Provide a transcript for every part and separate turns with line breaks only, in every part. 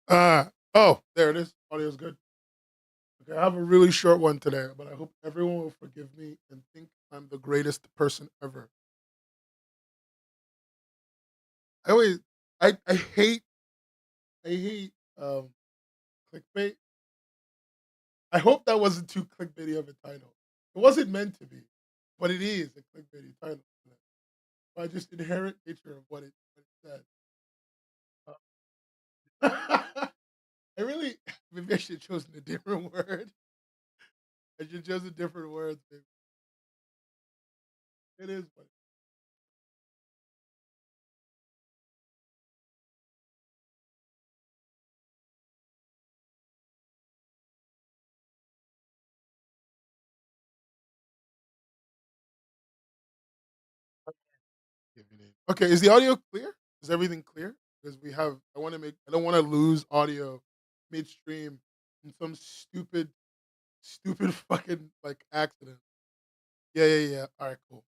Oh, there it is. Audio's good. Okay, I have a really short one today, but I hope everyone will forgive me and think I'm the greatest person ever. I always, I hate clickbait. I hope that wasn't too clickbaity of a title. It wasn't meant to be, but it is a clickbaity title. By just inherent nature of what it said. I really, maybe I should have chosen a different word. I should have chosen different words. Maybe. It is what giving it. Okay, is the audio clear? Is everything clear? Because I don't want to lose audio midstream in some stupid fucking like accident. Yeah, yeah, yeah. All right, cool.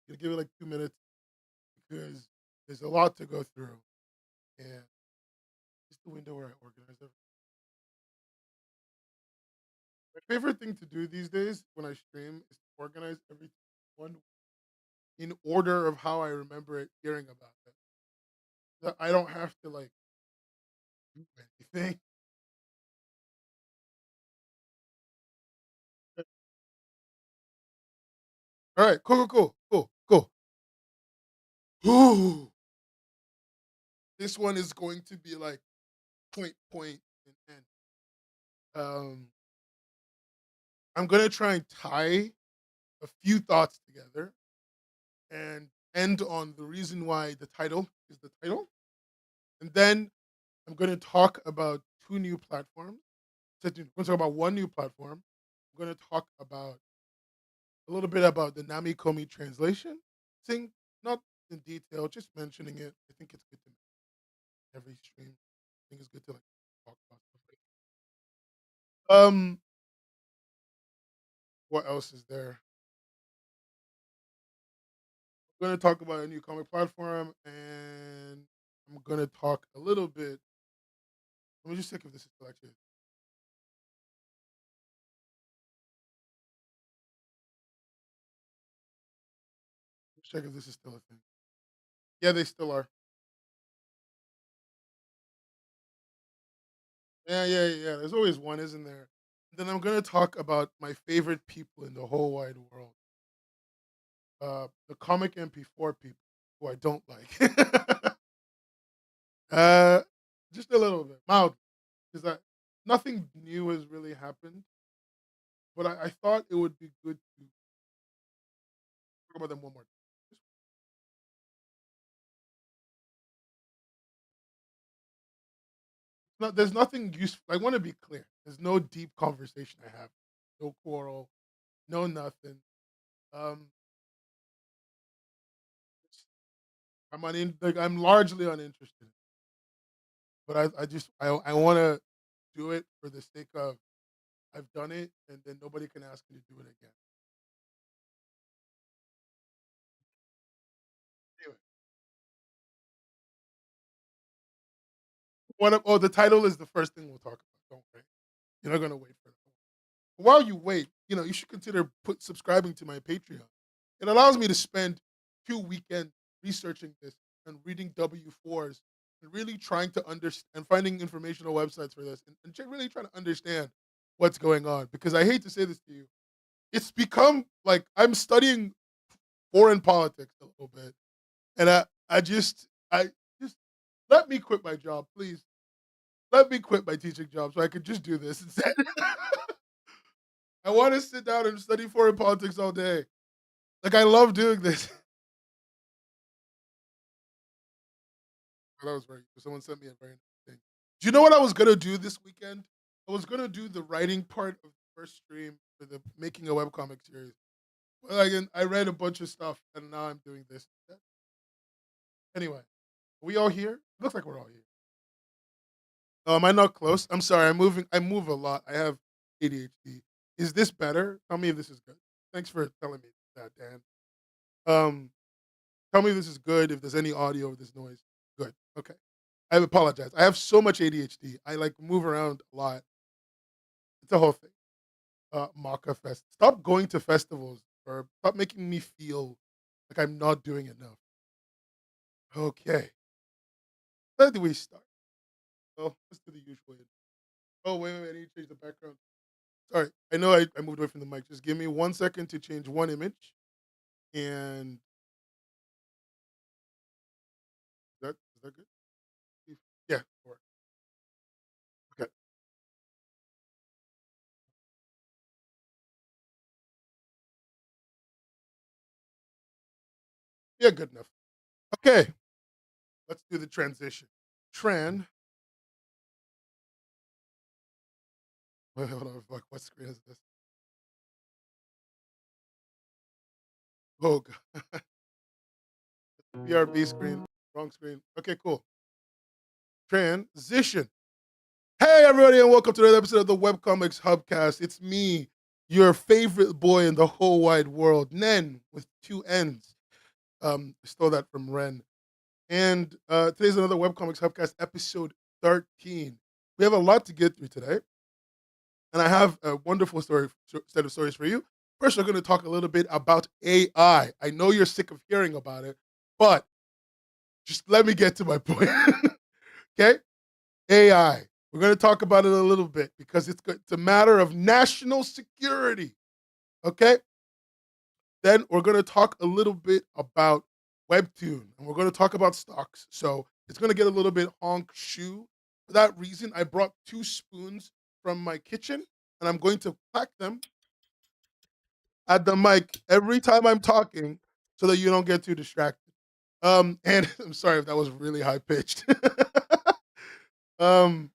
Gonna give it like 2 minutes because there's a lot to go through. And just the window where I organize everything. My favorite thing to do these days when I stream is to organize everything one in order of how I remember it hearing about it. So I don't have to like do anything. All right, cool. This one is going to be like point, and end. Um, I'm gonna try and tie a few thoughts together and end on the reason why the title is the title, and then I'm gonna talk about two new platforms. So I'm gonna talk about one new platform. I'm gonna talk about a little bit about the Namikomi translation thing, not in detail, just mentioning it. I think it's good to every stream. I think it's good to like talk about stuff like that. What else is there? I'm gonna talk about a new comic platform, and I'm gonna talk a little bit. Let me just check if this is still actually. Let's check if this is still a thing. Yeah, they still are. Yeah. There's always one, isn't there? Then I'm gonna talk about my favorite people in the whole wide world. The comic MP4 people who I don't like. uh, just a little bit, mild, because that nothing new has really happened. But I thought it would be good to talk about them one more time. No, there's nothing useful. I want to be clear. There's no deep conversation I have. No quarrel. No nothing. Um, like I'm largely uninterested. But I want to do it for the sake of I've done it, and then nobody can ask me to do it again. Anyway, the title is the first thing we'll talk about. Don't worry. You're not gonna wait for it. While you wait, you should consider subscribing to my Patreon. It allows me to spend 2 weekends researching this and reading W4s and really trying to understand and finding informational websites for this and really trying to understand what's going on. Because I hate to say this to you, it's become like I'm studying foreign politics a little bit, and I just let me quit my job, please. Let me quit my teaching job so I could just do this instead. I want to sit down and study foreign politics all day. Like I love doing this. That was very. Someone sent me a very nice thing. Do you know what I was gonna do this weekend? I was gonna do the writing part of the first stream for the making a webcomic series. But again, I read a bunch of stuff, and now I'm doing this. Anyway, are we all here? Looks like we're all here. Oh, am I not close? I'm sorry. I'm moving. I move a lot. I have ADHD. Is this better? Tell me if this is good. Thanks for telling me that, Dan. Um, Tell me if this is good. If there's any audio, if there's noise. Good. Okay. I apologize. I have so much ADHD. I like move around a lot. It's a whole thing. Maka Fest. Stop going to festivals or stop making me feel like I'm not doing enough. Okay. Where do we start? Well, let's do the usual. Oh, wait. I need to change the background. Sorry. I know I moved away from the mic. Just give me 1 second to change one image. And is that good? Yeah. Or, okay. Yeah, good enough. Okay. Let's do the transition. Tran. Wait, hold on. Fuck, what screen is this? Oh, God. BRB screen. Wrong screen. Okay, cool. Transition. Hey, everybody, and welcome to another episode of the Webcomics Hubcast. It's me, your favorite boy in the whole wide world, Nen, with two N's. Stole that from Ren. And today's another Webcomics Hubcast, episode 13. We have a lot to get through today, and I have a wonderful set of stories for you. First, we're going to talk a little bit about AI. I know you're sick of hearing about it, but just let me get to my point. Okay? AI. We're going to talk about it a little bit because it's a matter of national security. Okay? Then we're going to talk a little bit about Webtoon and we're going to talk about stocks. So it's going to get a little bit honk shoe. For that reason, I brought two spoons from my kitchen and I'm going to pack them at the mic every time I'm talking so that you don't get too distracted. And I'm sorry if that was really high pitched. um,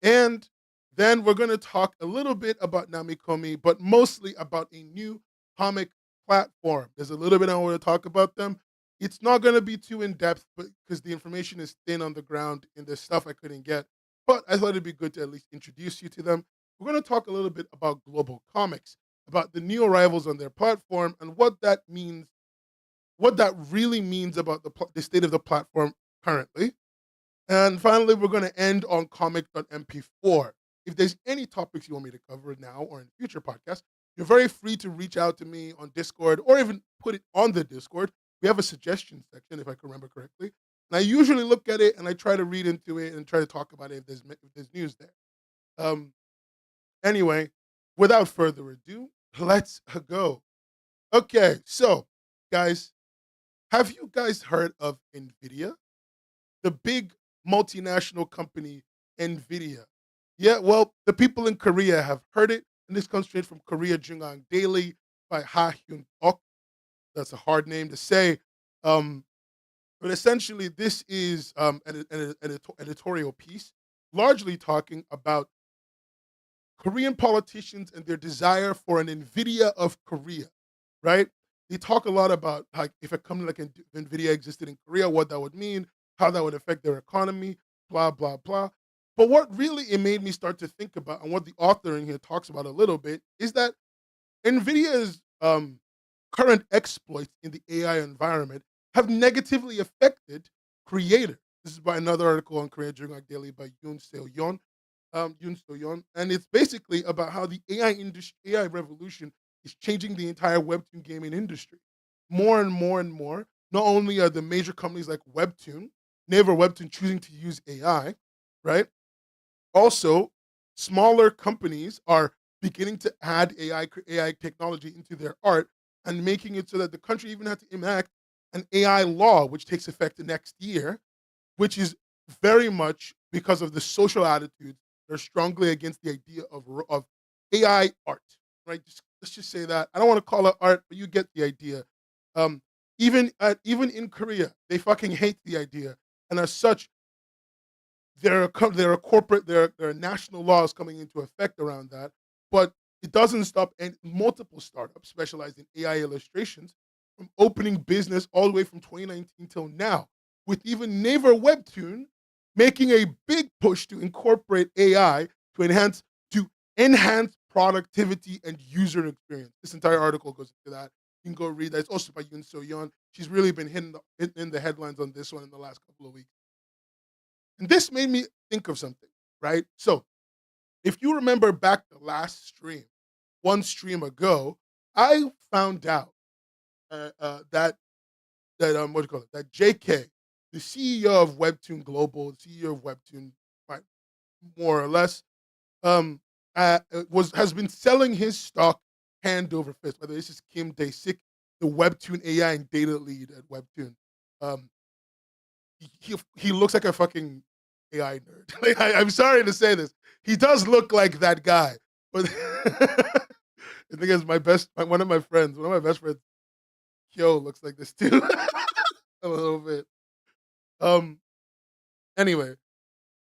And then we're going to talk a little bit about Namikomi, but mostly about a new comic platform. There's a little bit I want to talk about them. It's not going to be too in depth, but because the information is thin on the ground and there's stuff I couldn't get. But I thought it'd be good to at least introduce you to them. We're going to talk a little bit about Global Comics, about the new arrivals on their platform and what that means, what that really means about the state of the platform currently. And finally, we're going to end on comic.mp4. If there's any topics you want me to cover now or in future podcasts, you're very free to reach out to me on Discord or even put it on the Discord. We have a suggestion section, if I can remember correctly. And I usually look at it and I try to read into it and try to talk about it if there's news there. Um, anyway, without further ado, let's go. Okay, so guys, have you guys heard of NVIDIA? The big multinational company Nvidia. Yeah, well, the people in Korea have heard it, and this comes straight from Korea Jungang Daily by Ha Hyun Ok. That's a hard name to say. Um, but essentially, this is an editorial piece largely talking about Korean politicians and their desire for an Nvidia of Korea, right? They talk a lot about like if a company like Nvidia existed in Korea, what that would mean, how that would affect their economy, blah blah blah. But what really it made me start to think about, and what the author in here talks about a little bit, is that Nvidia's current exploits in the AI environment have negatively affected creators. This is by another article on Korea Journal Daily by Yoon So Yeon, and it's basically about how the AI industry, AI revolution, is changing the entire Webtoon gaming industry. More and more and more. Not only are the major companies like Webtoon, Naver Webtoon choosing to use AI, right? Also, smaller companies are beginning to add AI technology into their art and making it so that the country even had to enact an AI law, which takes effect next year, which is very much because of the social attitudes that are strongly against the idea of AI art, right? Let's just say that. I don't want to call it art, but you get the idea. Um, even in Korea, they fucking hate the idea, and as such, there are corporate there are national laws coming into effect around that, but it doesn't stop and multiple startups specialized in AI illustrations from opening business all the way from 2019 till now, with even Naver Webtoon making a big push to incorporate AI to enhance productivity and user experience. This entire article goes into that. You can go read that. It's also by Yoon So Yeon. She's really been hitting in the headlines on this one in the last couple of weeks. And this made me think of something, right? So if you remember back the last stream, one stream ago, I found out that what do you call it? That JK, the CEO of Webtoon Global, the CEO of Webtoon, right, more or less, um, was has been selling his stock hand over fist. Whether this is Kim Dae-sik, the Webtoon AI and data lead at Webtoon, um, he looks like a fucking AI nerd. Like, I'm sorry to say this, he does look like that guy. But the thing is, one of my friends, one of my best friends, Kyo, looks like this too, a little bit. Um. Anyway,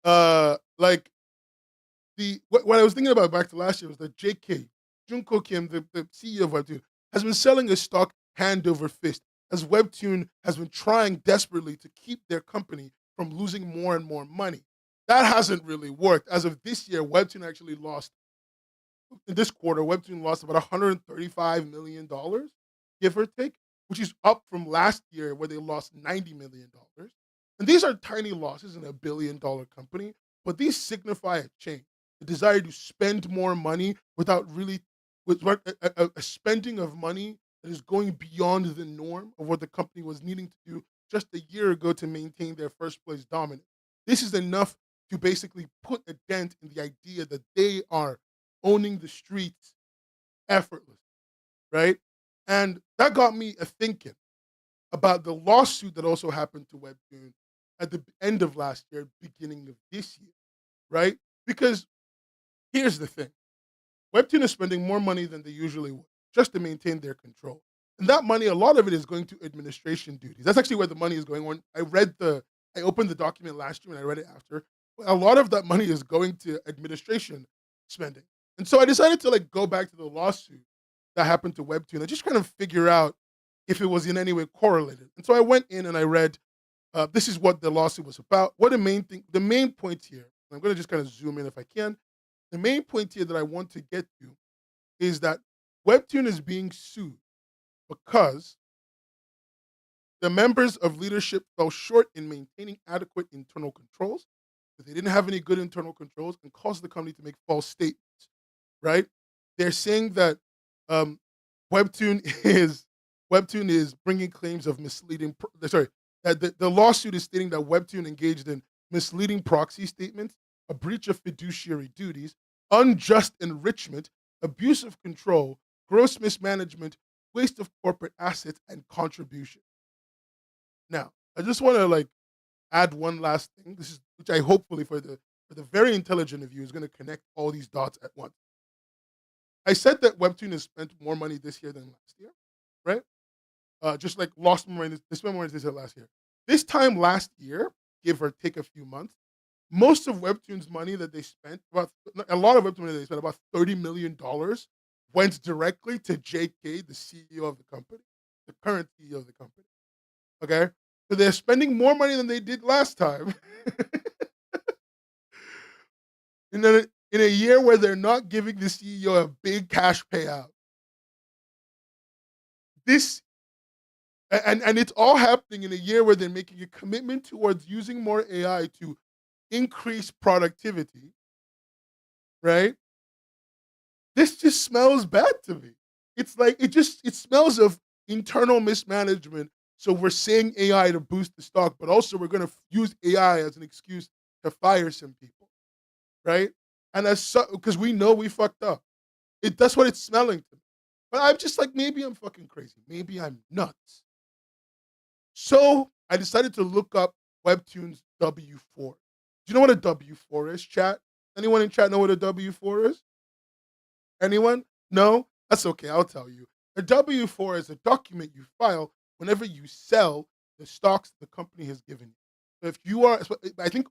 like what I was thinking about back to last year was that JK, Junko Kim, the CEO of Webtoon, has been selling his stock hand over fist as Webtoon has been trying desperately to keep their company from losing more and more money. That hasn't really worked. As of this year, Webtoon actually lost, in this quarter, Webtoon lost about $135 million, give or take, which is up from last year where they lost $90 million. And these are tiny losses in $1 billion company, but these signify a change, the desire to spend more money without really, with a spending of money that is going beyond the norm of what the company was needing to do just a year ago to maintain their first place dominance. This is enough to basically put a dent in the idea that they are owning the streets effortless, right? And that got me a thinking about the lawsuit that also happened to Webtoon at the end of last year, beginning of this year, right? Because here's the thing, Webtoon is spending more money than they usually would just to maintain their control. And that money, a lot of it is going to administration duties. That's actually where the money is going on. I opened the document last year and I read it after. A lot of that money is going to administration spending. And so I decided to like go back to the lawsuit that happened to Webtoon and just kind of figure out if it was in any way correlated. And so I went in and I read, this is what the lawsuit was about. What the main point here, I'm going to just kind of zoom in if I can. The main point here that I want to get to is that Webtoon is being sued because the members of leadership fell short in maintaining adequate internal controls, that they didn't have any good internal controls and caused the company to make false statements, right? They're saying that um, Webtoon is Webtoon is bringing claims of misleading. Sorry, that the lawsuit is stating that Webtoon engaged in misleading proxy statements, a breach of fiduciary duties, unjust enrichment, abuse of control, gross mismanagement, waste of corporate assets, and contribution. Now, I just want to like add one last thing. This is which I hopefully for the very intelligent of you is going to connect all these dots at once. I said that Webtoon has spent more money this year than last year, right? Just like lost more money. They spent more money this year last year. This time last year, give or take a few months, most of Webtoon's money that they spent, about a lot of Webtoon money that they spent, about $30 million, went directly to JK, the CEO of the company, the current CEO of the company. Okay, so they're spending more money than they did last time. In a year where they're not giving the CEO a big cash payout. This and it's all happening in a year where they're making a commitment towards using more AI to increase productivity, right? This just smells bad to me. It's like it smells of internal mismanagement. So we're saying AI to boost the stock, but also we're going to use AI as an excuse to fire some people, right? And because we know we fucked up. That's what it's smelling to me. But I'm just like, maybe I'm fucking crazy. Maybe I'm nuts. So I decided to look up Webtoon's W4. Do you know what a W4 is, chat? Anyone in chat know what a W4 is? Anyone? No? That's okay. I'll tell you. A W4 is a document you file whenever you sell the stocks the company has given you. So if you are, I think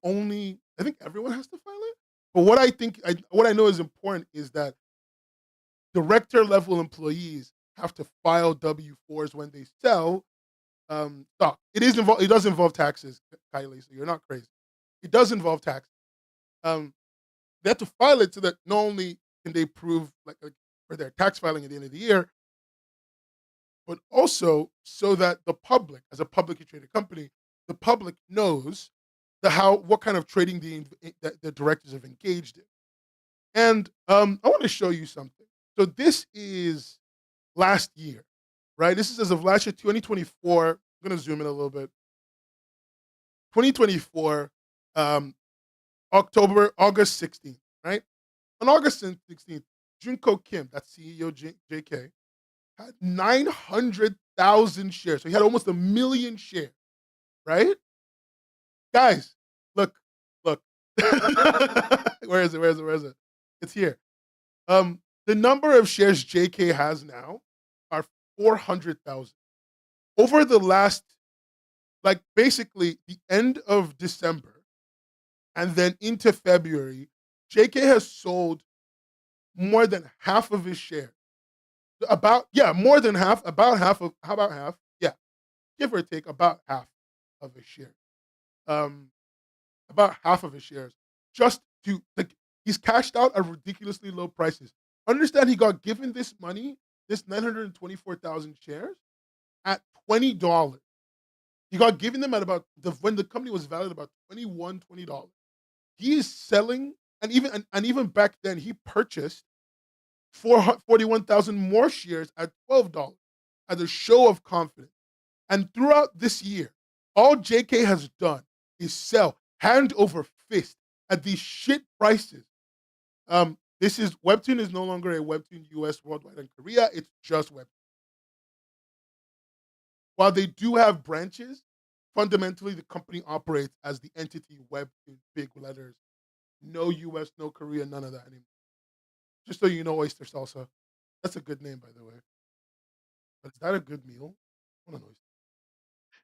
everyone has to file it. But what I know is important is that director level employees have to file W4s when they sell stock. It does involve taxes, Kylie, so you're not crazy. It does involve taxes. Um, they have to file it so that not only can they prove like for their tax filing at the end of the year, but also so that the public, as a publicly traded company, the public knows what kind of trading the directors have engaged in. And I want to show you something. So this is last year, right? This is as of last year, 2024. I'm going to zoom in a little bit. 2024, um, August 16th, right? On August 16th, Junko Kim, that's CEO JK, had 900,000 shares. So he had almost 1 million shares, right? Guys, look. Where is it? It's here. The number of shares JK has now are 400,000. Over the last, like basically the end of December and then into February, JK has sold more than half of his shares. More than half, how about half? Yeah, give or take about half of his shares. About half of his shares. Just to like he's cashed out at ridiculously low prices. Understand he got given this money, this 924,000 shares at $20. He got given them at about when the company was valued about $20. He is selling, and even back then he purchased 41,000 more shares at $12 as a show of confidence. And throughout this year, all JK has done is sell hand over fist at these shit prices. This is Webtoon is no longer a Webtoon US, worldwide, and Korea. It's just Webtoon. While they do have branches, fundamentally the company operates as the entity Webtoon, big letters. No US, no Korea, none of that anymore. Just so you know, oyster salsa. That's a good name, by the way. But is that a good meal? I don't know.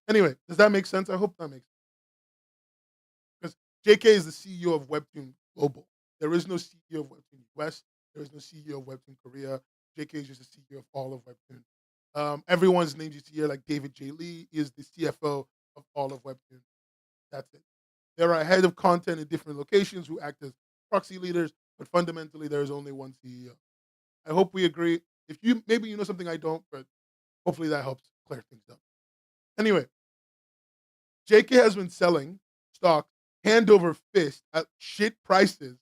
Anyway, does that make sense? I hope that makes sense. Because JK is the CEO of Webtoon Global. There is no CEO of Webtoon US. There is no CEO of Webtoon Korea. JK is just the CEO of all of Webtoon. Everyone's names you see here, like David J. Lee, is the CFO of all of Webtoon. That's it. There are head of content in different locations who act as proxy leaders, but fundamentally there is only one CEO. I hope we agree. If you maybe you know something I don't, but hopefully that helps clear things up. Anyway, JK has been selling stock hand over fist at shit prices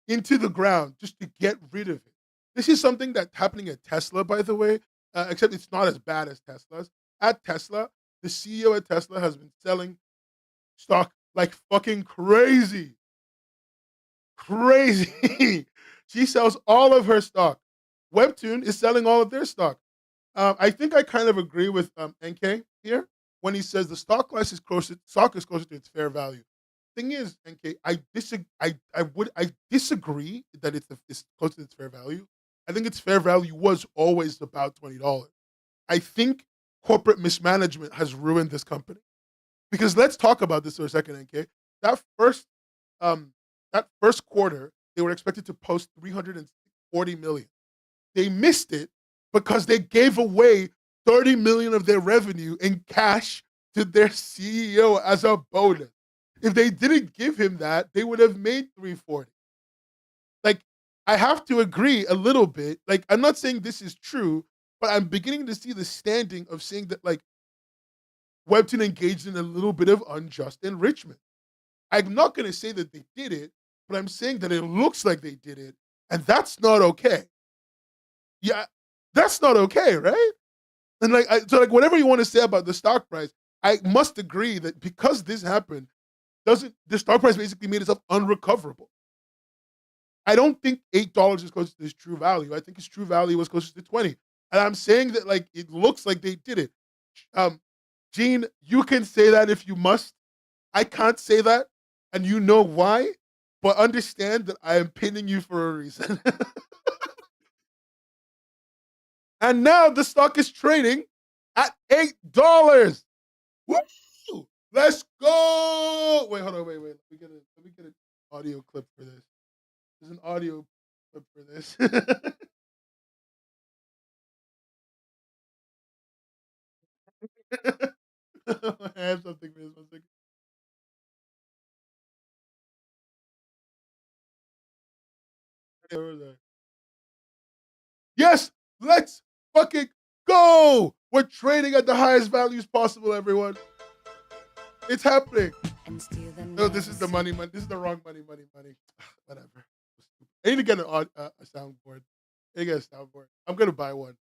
into the ground just to get rid of it. This is something that's happening at Tesla, by the way, except it's not as bad as Tesla's. At Tesla, the CEO at Tesla has been selling stock like fucking crazy. Crazy. She sells all of her stock. Webtoon is selling all of their stock. I think I kind of agree with NK here when he says the stock is closer to its fair value. Thing is, NK, I disagree that it's close to its fair value. I think its fair value was always about $20. I think corporate mismanagement has ruined this company. Because let's talk about this for a second, NK. That first quarter, they were expected to post 340 million. They missed it because they gave away 30 million of their revenue in cash to their CEO as a bonus. If they didn't give him that, they would have made 340. Like, I have to agree a little bit. Like, I'm not saying this is true, but I'm beginning to see the standing of saying that, like, Webtoon engaged in a little bit of unjust enrichment. I'm not going to say that they did it, but I'm saying that it looks like they did it, and that's not okay. Yeah, that's not okay, right? And so whatever you want to say about the stock price, I must agree that because this happened, doesn't the stock price basically made itself unrecoverable. I don't think $8 is close to its true value. I think its true value was closer to 20. And I'm saying that like it looks like they did it. Gene, you can say that if you must. I can't say that, and you know why. But understand that I am pinning you for a reason. And now the stock is trading at $8. Woo! Let's go. Wait, hold on, wait. Let me get an audio clip for this. There's an audio clip for this. I have something for this. One second. Where was I? Yes, let's fucking go. We're trading at the highest values possible, everyone. It's happening. No, this is the money. This is the wrong money. Whatever. I need to get a soundboard. I need to get a soundboard. I'm gonna buy one.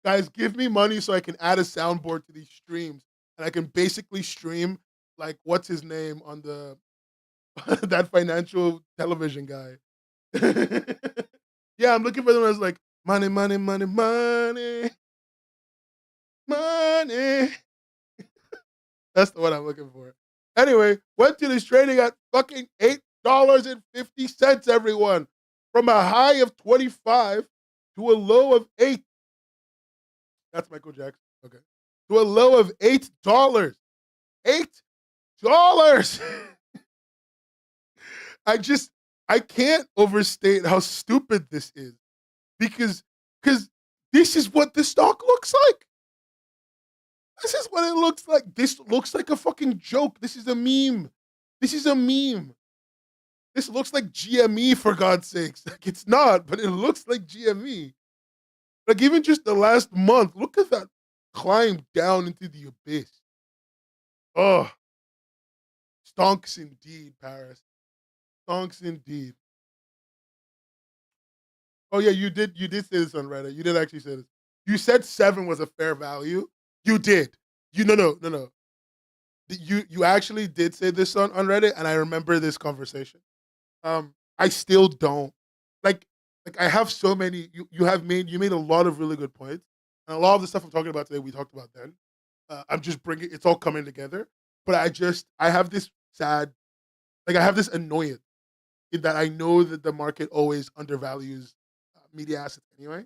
Guys, give me money so I can add a soundboard to these streams, and I can basically stream like what's his name on the that financial television guy. Yeah, I'm looking for them as like money, money, money, money, money. That's the one I'm looking for. Anyway, Webtoon is trading at fucking $8.50, everyone. From a high of 25 to a low of 8. That's Michael Jackson. Okay. To a low of $8. $8. I can't overstate how stupid this is. Because this is what the stock looks like. This is what it looks like. This looks like a fucking joke. This is a meme. This looks like GME, for God's sakes. Like, it's not, but it looks like GME. Like, even just the last month, look at that climb down into the abyss. Oh, stonks indeed, Paris. Stonks indeed. Oh yeah, you did say this on Reddit. You did actually say this. You said 7 was a fair value. You did. No. You actually did say this on Reddit, and I remember this conversation. I still don't like I have so many. You made a lot of really good points, and a lot of the stuff I'm talking about today we talked about then. I'm just bringing it's all coming together, but I have this sad, like I have this annoyance in that I know that the market always undervalues media assets anyway.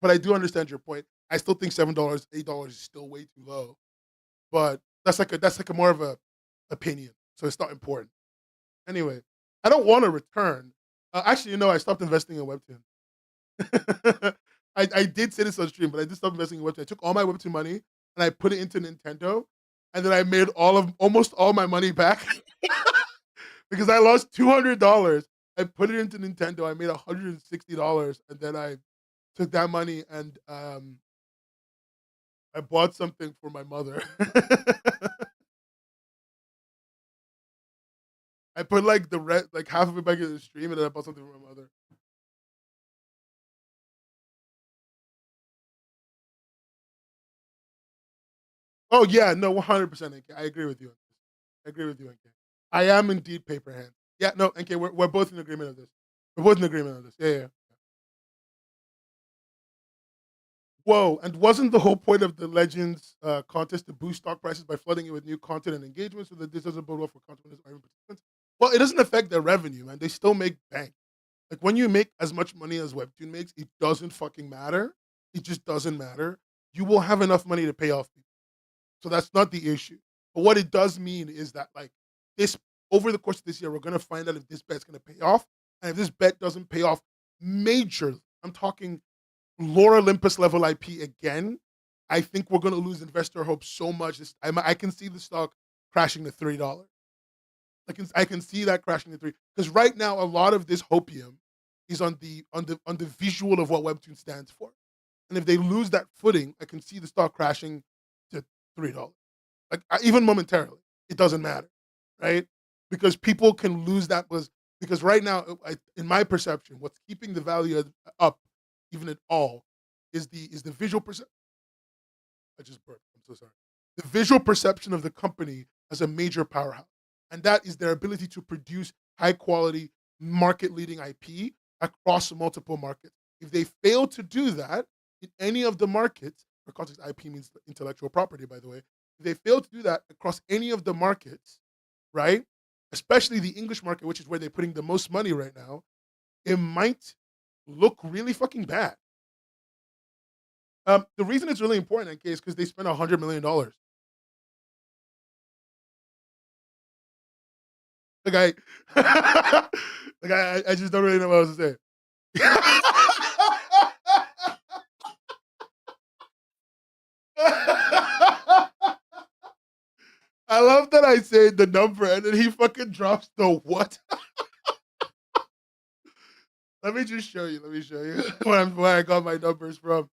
But I do understand your point. I still think $7, $8 is still way too low. But that's like a more of a opinion, so it's not important. Anyway, I don't want to return. Actually, I stopped investing in Webtoon. I did say this on stream, but I did stop investing in Webtoon. I took all my Webtoon money and I put it into Nintendo, and then I made almost all my money back because I lost $200. I put it into Nintendo. I made $160, and then I took that money and I bought something for my mother. I put like like half of it back in the stream, and then I bought something for my mother. Oh yeah, no, 100%. NK. I agree with you. I agree with you, NK. I am indeed paper hand. Yeah, no, NK. We're both in agreement of this. We're both in agreement of this. Yeah. Whoa! And wasn't the whole point of the Legends contest to boost stock prices by flooding it with new content and engagement, so that this doesn't bode well for content or even participants? Well, it doesn't affect their revenue, man. They still make bank. Like when you make as much money as Webtoon makes, it doesn't fucking matter. It just doesn't matter. You will have enough money to pay off people. So that's not the issue. But what it does mean is that like this over the course of this year, we're gonna find out if this bet's gonna pay off. And if this bet doesn't pay off majorly, I'm talking Lore Olympus level IP again, I think we're gonna lose investor hope so much. I can see the stock crashing to $3. I can see that crashing to 3 because right now a lot of this hopium is on the visual of what Webtoon stands for. And if they lose that footing, I can see the stock crashing to $3. Like even momentarily, it doesn't matter, right? Because people can lose that because right now, in my perception, what's keeping the value up, even at all, is the visual perception. I just burped. I'm so sorry. The visual perception of the company as a major powerhouse, and that is their ability to produce high quality, market leading IP across multiple markets. If they fail to do that in any of the markets, for context, IP means intellectual property, by the way. If they fail to do that across any of the markets, right? Especially the English market, which is where they're putting the most money right now, it might look really fucking bad. The reason it's really important in case because they spent $100 million. Like I just don't really know what else to say. I love that I say the number and then he fucking drops the what? Let me just show you. Let me show you where I got my numbers from.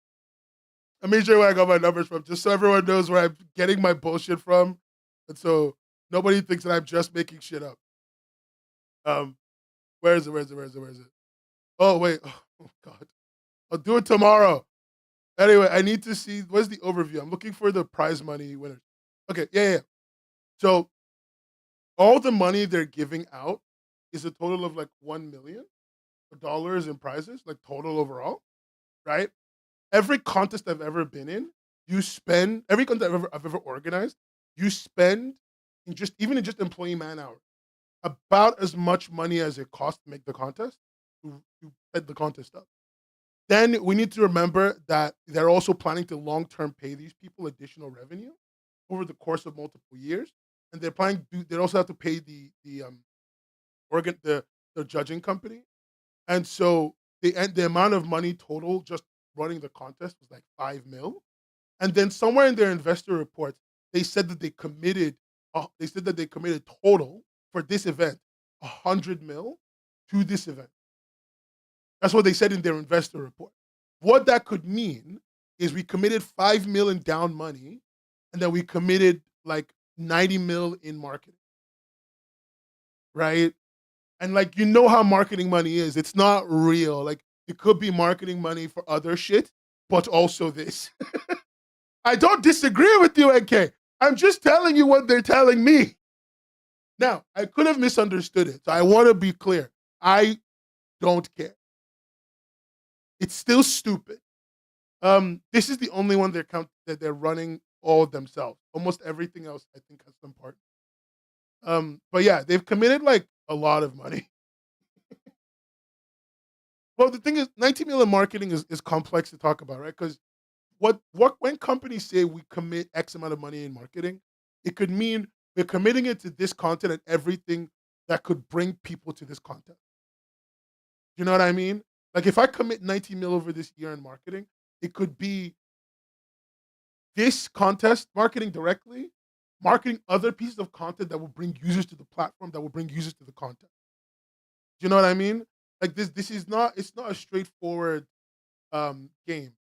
Let me show you where I got my numbers from, just so everyone knows where I'm getting my bullshit from. And so Nobody thinks that I'm just making shit up. Um, where is it? Where is it? Where is it? Where is it? Oh wait. Oh god. I'll do it tomorrow. Anyway, I need to see what's the overview. I'm looking for the prize money winners. Okay, yeah. So all the money they're giving out is a total of like $1 million in prizes, like total overall, right? Every contest I've ever been in, you spend every contest I've ever organized, you spend in just even in just employee man hours about as much money as it costs to make the contest to set the contest up. Then we need to remember that they're also planning to long term pay these people additional revenue over the course of multiple years, and they're planning to. They also have to pay the organ the judging company, and so the amount of money total just running the contest was like 5 mil. And then somewhere in their investor reports, they said that they committed. They said that they committed total for this event 100 mil to this event. That's what they said in their investor report. What that could mean is we committed 5 mil in down money, and then we committed like 90 mil in marketing, right? And like how marketing money is, it's not real. Like it could be marketing money for other shit, but also this. I don't disagree with you, NK. I'm just telling you what they're telling me. Now, I could have misunderstood it. So I want to be clear. I don't care. It's still stupid. This is the only one that they're running all themselves. Almost everything else, I think, has some part. But yeah, they've committed like a lot of money. Well, the thing is, 19 million marketing is complex to talk about, right? Because what when companies say we commit X amount of money in marketing, it could mean we're committing it to this content and everything that could bring people to this content. You know what I mean? Like if I commit 19 mil over this year in marketing, it could be this contest marketing directly, marketing other pieces of content that will bring users to the platform, that will bring users to the content. Do you know what I mean? Like this is not it's not a straightforward game,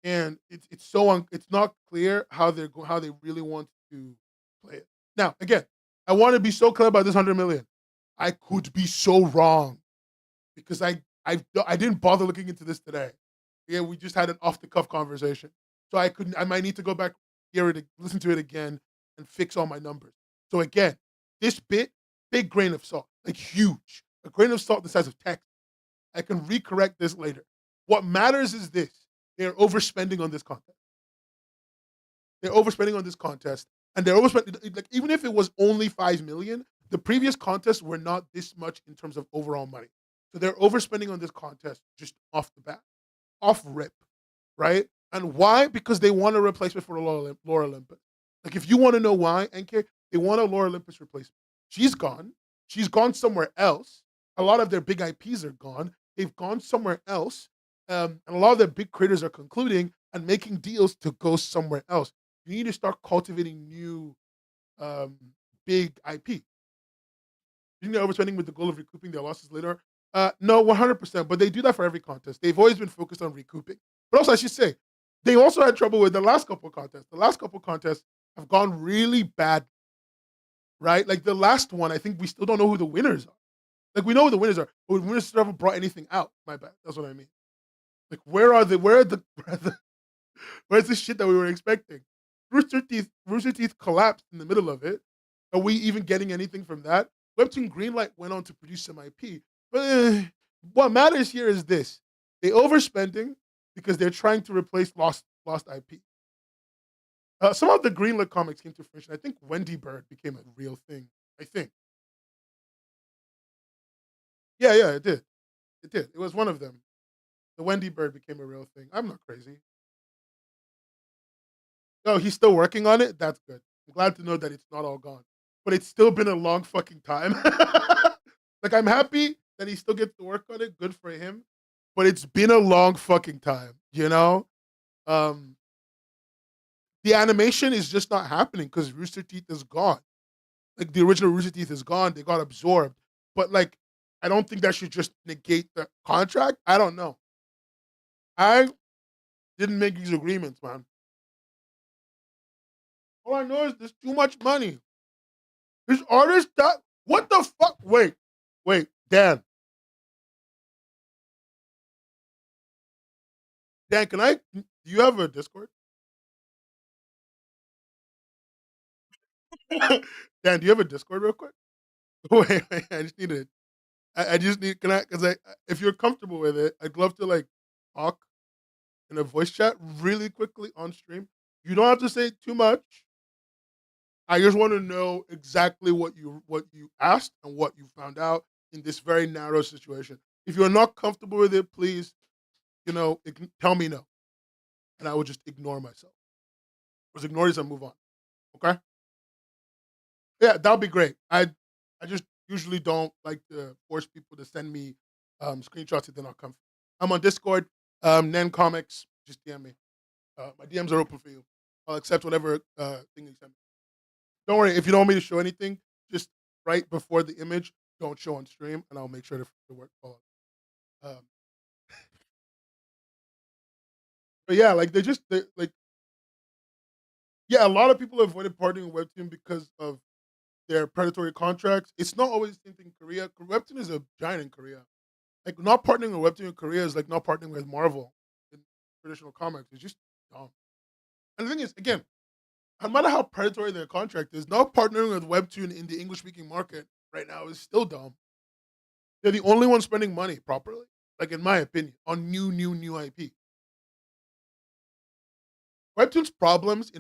and it's not clear how they really want to play it. Now, again, I want to be so clear about this 100 million. I could be so wrong because I didn't bother looking into this today. Yeah, we just had an off the cuff conversation, so I might need to go back hear it, listen to it again, and fix all my numbers. So again, this bit, big grain of salt, like huge, a grain of salt the size of text. I can recorrect this later. What matters is this: they're overspending on this contest. They're overspending on this contest, and they're overspending. Like even if it was only 5 million, the previous contests were not this much in terms of overall money. So they're overspending on this contest just off the bat, off rip, right? And why? Because they want a replacement for Laura Olympus. Like if you want to know why, NK, they want a Laura Olympus replacement. She's gone. She's gone somewhere else. A lot of their big IPs are gone. They've gone somewhere else. And a lot of their big creators are concluding and making deals to go somewhere else. You need to start cultivating new um, big IP. You think they're overspending with the goal of recouping their losses later? No, 100%. But they do that for every contest. They've always been focused on recouping. But also, I should say, they also had trouble with the last couple contests. The last couple contests have gone really bad, right? Like the last one, I think we still don't know who the winners are. Like we know who the winners are, but the winners still haven't brought anything out. My bad. That's what I mean. Like where are the where's the shit that we were expecting? Rooster Teeth collapsed in the middle of it. Are we even getting anything from that? Webtoon Greenlight went on to produce some IP. But what matters here is this. They overspending because they're trying to replace lost IP. Some of the Greenlit comics came to fruition. I think Wendy Bird became a real thing. I think. Yeah, it did. It did. It was one of them. The Wendy Bird became a real thing. I'm not crazy. Oh, he's still working on it? That's good. I'm glad to know that it's not all gone. But it's still been a long fucking time. Like I'm happy that he still gets to work on it. Good for him. But it's been a long fucking time, you know? Um the animation is just not happening because Rooster Teeth is gone. Like the original Rooster Teeth is gone. They got absorbed. But like I don't think that should just negate the contract. I don't know. I didn't make these agreements, man. All I know is there's too much money. This artist that what the fuck? Wait, Dan, can I? Do you have a Discord? Dan, do you have a Discord real quick? Wait, I just need it. I just need. Can I? Because if you're comfortable with it, I'd love to like talk in a voice chat really quickly on stream. You don't have to say too much. I just want to know exactly what you asked and what you found out in this very narrow situation. If you're not comfortable with it, please, tell me no, and I will just ignore myself. Just ignore this and move on. Okay? Yeah, that'll be great. I just usually don't like to force people to send me screenshots if they're not comfortable. I'm on Discord, Nen Comics. Just DM me. My DMs are open for you. I'll accept whatever thing you send me. Don't worry. If you don't want me to show anything, just right before the image, don't show on stream, and I'll make sure to work follow. Um, but yeah, like like yeah, a lot of people avoided partnering with Webtoon because of their predatory contracts. It's not always the same thing in Korea. Webtoon is a giant in Korea. Like not partnering with Webtoon in Korea is like not partnering with Marvel in traditional comics. It's just dumb. And the thing is, again, no matter how predatory their contract is, not partnering with Webtoon in the English speaking market right now is still dumb. They're the only ones spending money properly, like in my opinion, on new IP. Webtoon's problems,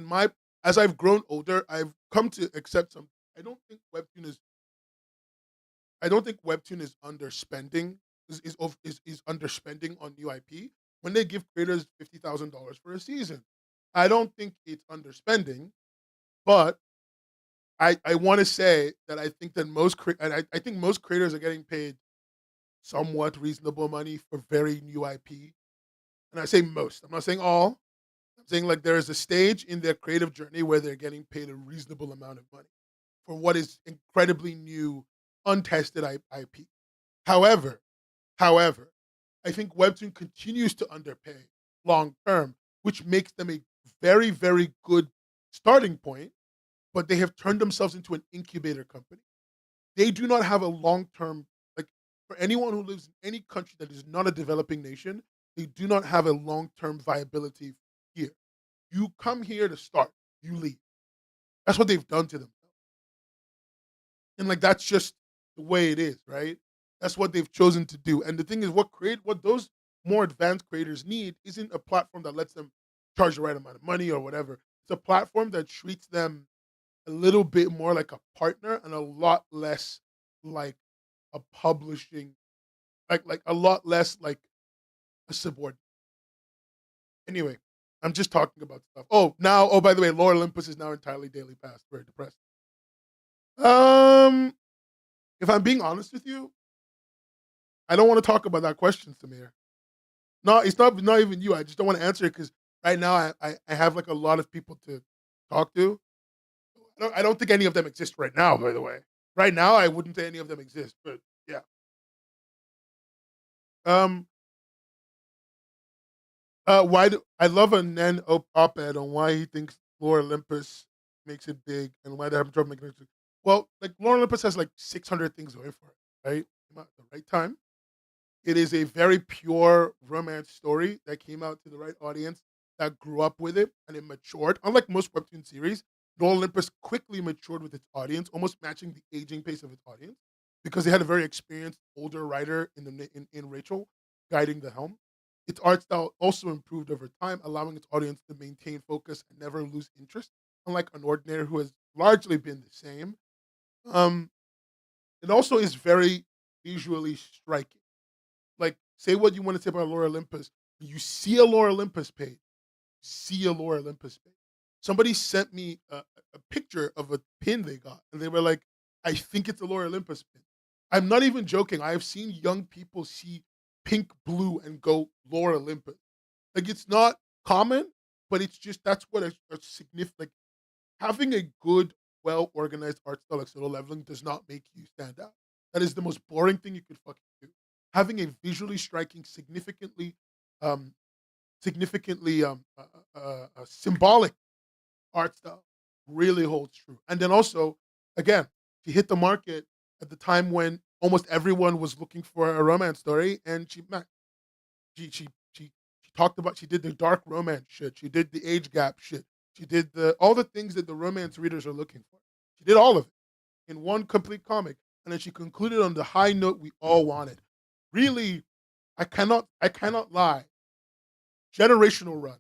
as I've grown older, I've come to accept some. I don't think Webtoon is. I don't think Webtoon is underspending. Is underspending on new IP when they give creators $50,000 for a season. I don't think it's underspending, but I want to say that I think that I think most creators are getting paid somewhat reasonable money for very new IP. And I say most. I'm not saying all. I'm saying like there is a stage in their creative journey where they're getting paid a reasonable amount of money for what is incredibly new, untested IP. However, however, I think Webtoon continues to underpay long term, which makes them a very, very good starting point, but they have turned themselves into an incubator company. They do not have a long term, like for anyone who lives in any country that is not a developing nation, they do not have a long term viability here. You come here to start, you leave. That's what they've done to them. And like that's just the way it is, right? That's what they've chosen to do. And the thing is, what those more advanced creators need isn't a platform that lets them charge the right amount of money or whatever. It's a platform that treats them a little bit more like a partner and a lot less like a publishing, like a lot less like a subordinate. Anyway, I'm just talking about stuff. Oh, by the way, Lore Olympus is now entirely daily pass. Very depressed. Um, if I'm being honest with you, I don't want to talk about that question, Samir. No, it's not even you. I just don't want to answer it because right now I have like a lot of people to talk to. I don't think any of them exist right now. By the way, right now I wouldn't say any of them exist. But yeah, um, why do I love a Nen op-ed on why he thinks Lore Olympus makes it big and why they have trouble making it. Well, like Lore Olympus has like 600 things going for it, right? Came out at the right time. It is a very pure romance story that came out to the right audience that grew up with it and it matured. Unlike most webtoon series, Lore Olympus quickly matured with its audience, almost matching the aging pace of its audience, because they had a very experienced older writer in Rachel guiding the helm. Its art style also improved over time, allowing its audience to maintain focus and never lose interest. Unlike Unordinary, who has largely been the same, um, it also is very visually striking. Like, say what you want to say about Lore Olympus. You see a Lore Olympus page, see a Lore Olympus page. Somebody sent me a picture of a pin they got, and they were like, "I think it's a Lore Olympus pin." I'm not even joking. I have seen young people see pink, blue, and go Lore Olympus. Like it's not common, but it's just that's what a significant. Like, having a good, well organized art style like solo leveling does not make you stand out. That is the most boring thing you could fucking do. Having a visually striking, um, significantly symbolic art style really holds true. And then also, again, She hit the market at the time when almost everyone was looking for a romance story, and she she she she talked about she did the dark romance shit. She did the age gap shit. She did the all the things that the romance readers are looking for. She did all of it in one complete comic, and then she concluded on the high note we all wanted. Really, I cannot lie. Generational run.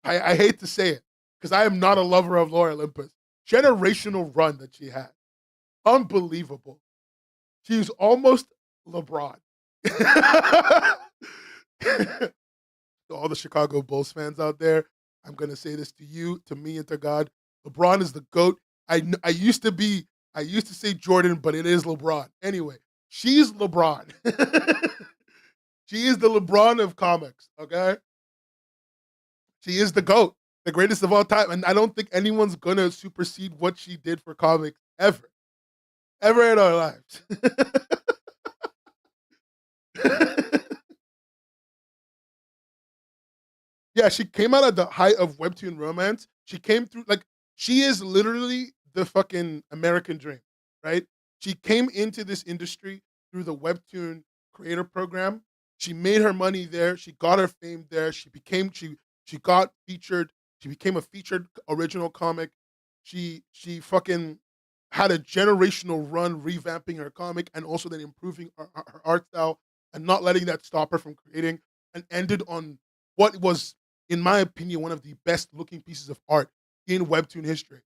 I hate to say it because I am not a lover of Laura Olympus. Generational run that she had. Unbelievable. She's almost LeBron. To all the Chicago Bulls fans out there, I'm gonna say this to you, to me, and to God. LeBron is the GOAT. I used to be I used to say Jordan, but it is LeBron. Anyway, she's LeBron. She is the LeBron of comics. Okay, she is the GOAT, the greatest of all time, and I don't think anyone's gonna supersede what she did for comics ever, ever in our lives. Yeah, she came out at the height of Webtoon romance. She came through like she is literally the fucking American dream, right? She came into this industry through the Webtoon creator program. She made her money there. She got her fame there. She got featured. She became a featured original comic. She fucking had a generational run revamping her comic and also then improving her art style and not letting that stop her from creating, and ended on what was, in my opinion, one of the best looking pieces of art in Webtoon history.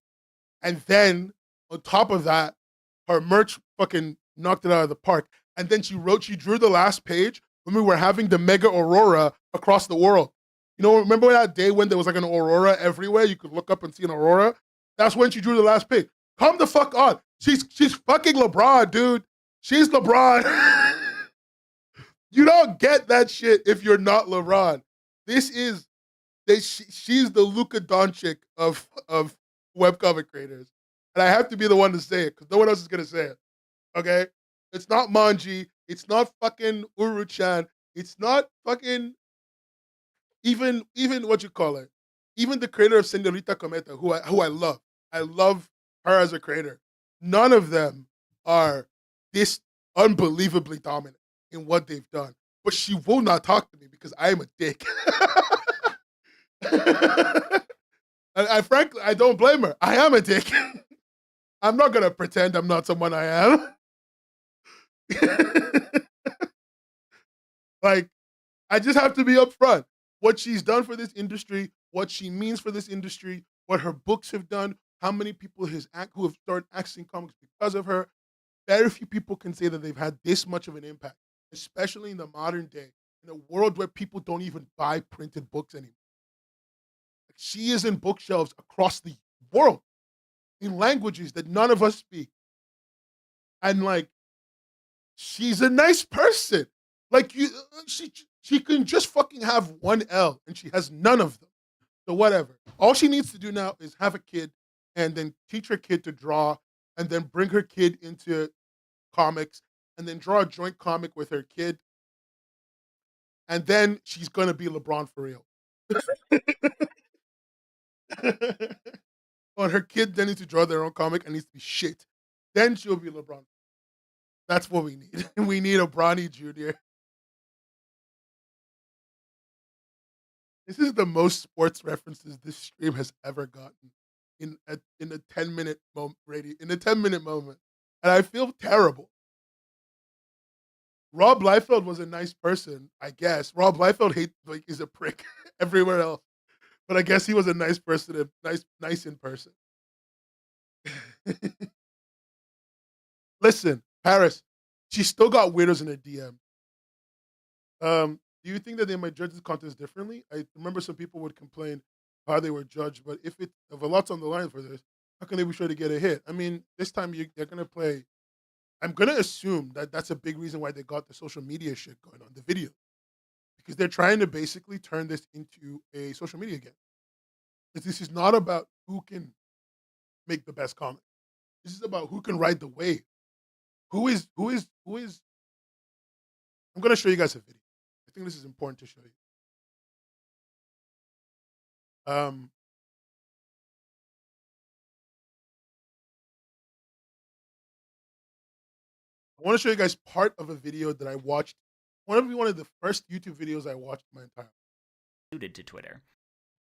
And then on top of that, her merch fucking knocked it out of the park. And then she drew the last page when we were having the mega aurora across the world. You know, remember that day when there was like an aurora everywhere? You could look up and see an aurora. That's when she drew the last page. Come the fuck on. She's fucking LeBron, dude. She's LeBron. You don't get that shit if you're not LeBron. This is she's the Luka Doncic of webcomic creators, and I have to be the one to say it because no one else is gonna say it. Okay, it's not Manji, it's not fucking Uru-chan, it's not fucking even what you call it, even the creator of Senorita Cometa, who I love. I love her as a creator. None of them are this unbelievably dominant in what they've done. But she will not talk to me because I am a dick. I frankly I don't blame her. I am a dick. I'm not gonna pretend I'm not someone I am. Like I just have to be upfront. What she's done for this industry, what she means for this industry, what her books have done, how many people who have started accessing comics because of her. Very few people can say that they've had this much of an impact, especially in the modern day, in a world where people don't even buy printed books anymore. Like, she is in bookshelves across the world in languages that none of us speak. And like, she's a nice person. Like she can just fucking have one L and she has none of them. So whatever. All she needs to do now is have a kid and then teach her kid to draw and then bring her kid into comics and then draw a joint comic with her kid. And then she's gonna be LeBron for real. On her kid then needs to draw their own comic and needs to be shit. Then she'll be LeBron. That's what we need. We need a Bronny Jr. This is the most sports references this stream has ever gotten in a 10-minute moment in a 10-minute moment. And I feel terrible. Rob Liefeld was a nice person, I guess. Rob Liefeld is a prick everywhere else. But I guess he was a nice person, nice in person. Listen, Paris, she still got weirdos in her DM. Do you think that they might judge this contest differently? I remember some people would complain how they were judged, but if a lot's on the line for this, how can they be sure to get a hit? I mean, this time they're gonna play. I'm gonna assume that that's a big reason why they got the social media shit going on, the video, because they're trying to basically turn this into a social media game. This is not about who can make the best comment. This is about who can ride the wave. Who is. I'm gonna show you guys a video. I think this is important to show you. Um, I want to show you guys part of a video that I watched. One of the first YouTube videos I watched in my entire life.
Suited to Twitter.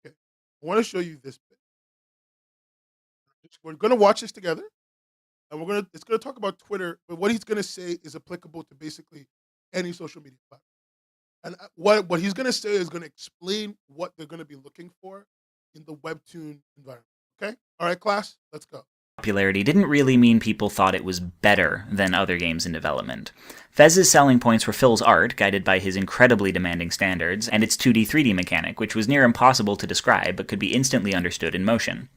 Okay. I want to show you this bit. We're gonna watch this together, and it's gonna talk about Twitter, but what he's gonna say is applicable to basically any social media platform. And what he's gonna say is gonna explain what they're gonna be looking for in the Webtoon environment. Okay? All right, class, let's go.
Popularity didn't really mean people thought it was better than other games in development. Fez's selling points were Phil's art, guided by his incredibly demanding standards, and its 2D 3D mechanic, which was near impossible to describe but could be instantly understood in motion.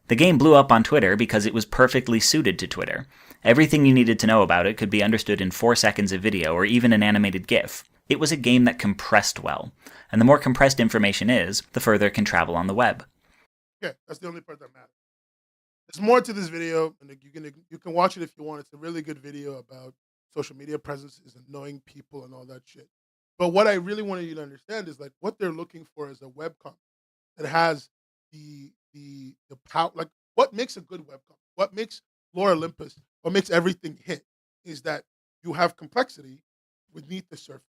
The game blew up on Twitter because it was perfectly suited to Twitter. Everything you needed to know about it could be understood in 4 seconds of video or even an animated GIF. It was a game that compressed well, and the more compressed information is, the further it can travel on the web.
Okay, that's the only part that matters. There's more to this video, and you can watch it if you want. It's a really good video about social media presences and knowing people and all that shit. But what I really wanted you to understand is like what they're looking for is a webcomic that has the power. Like what makes a good webcomic? What makes Lore Olympus? What makes everything hit is that you have complexity beneath the surface.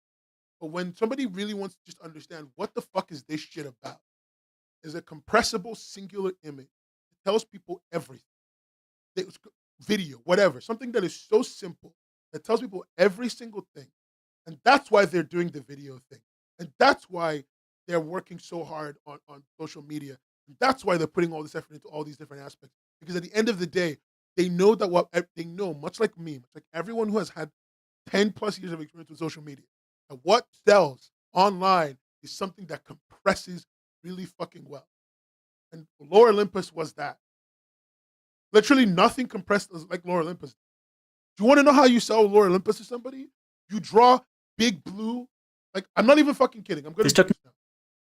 But when somebody really wants to just understand what the fuck is this shit about, is a compressible singular image that tells people everything. It's video, whatever, something that is so simple that tells people every single thing. And that's why they're doing the video thing. And that's why they're working so hard on social media. And that's why they're putting all this effort into all these different aspects. Because at the end of the day, they know that they know, much like me, much like everyone who has had 10 plus years of experience with social media, that what sells online is something that compresses really fucking well. And Lore Olympus was that. Literally nothing compressed like Lore Olympus. Do you want to know how you sell Lore Olympus to somebody? You draw big blue. Like, I'm not even fucking kidding. I'm going to do this now.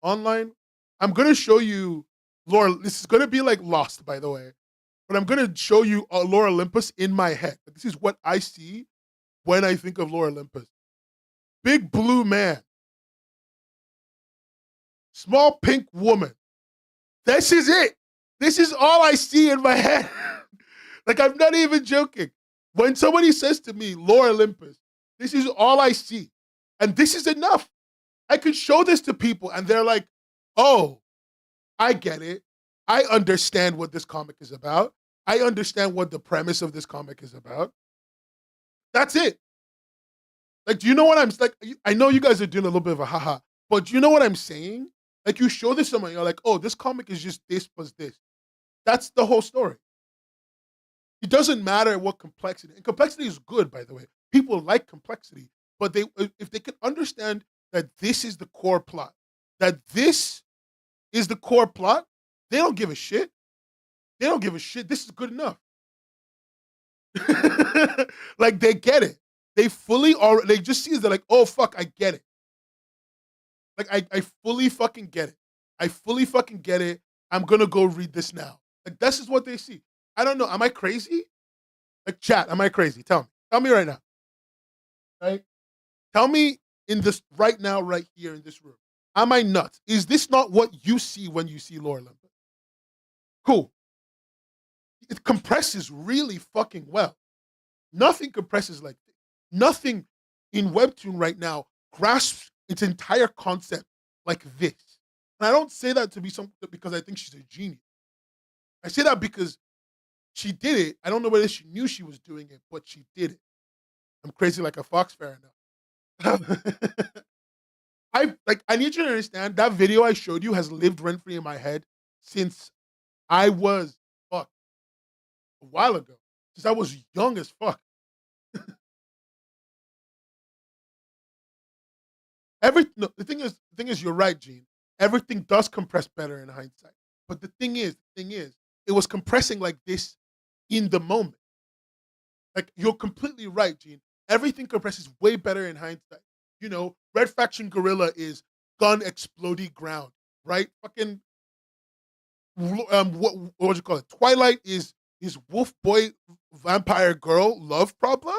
Online, I'm going to show you Lore. This is going to be like Lost, by the way. But I'm going to show you Lore Olympus in my head. This is what I see when I think of Lore Olympus. Big blue man. Small pink woman. This is it. This is all I see in my head. Like, I'm not even joking. When somebody says to me, Lore Olympus, this is all I see. And this is enough. I could show this to people and they're like, oh, I get it. I understand what this comic is about. I understand what the premise of this comic is about. That's it. Like, do you know what I'm like? I know you guys are doing a little bit of a haha, but do you know what I'm saying? Like, you show this to someone, you're like, oh, this comic is just this plus this. That's the whole story. It doesn't matter what complexity. And complexity is good, by the way. People like complexity, but if they can understand that this is the core plot, that this is the core plot, they don't give a shit. They don't give a shit. This is good enough. Like, they get it. They fully are. They just see it. They're like, oh, fuck, I get it. Like, I fully fucking get it. I fully fucking get it. I'm going to go read this now. Like, this is what they see. I don't know. Am I crazy? Like, chat, am I crazy? Tell me. Tell me right now. Right? Tell me in this right now, right here in this room. Am I nuts? Is this not what you see when you see Lore Olympus? Cool. It compresses really fucking well. Nothing compresses like this. Nothing in Webtoon right now grasps its entire concept like this. And I don't say that to be something because I think she's a genius. I say that because she did it. I don't know whether she knew she was doing it, but she did it. I'm crazy like a fox, fair enough. I need you to understand that video I showed you has lived rent free in my head since I was a while ago. Since I was young as fuck. The thing is, you're right, Gene. Everything does compress better in hindsight. But the thing is, it was compressing like this in the moment. Like, you're completely right, Gene. Everything compresses way better in hindsight. You know, Red Faction Gorilla is gun exploding ground, right? Fucking what would you call it? Twilight is wolf boy vampire girl love problem,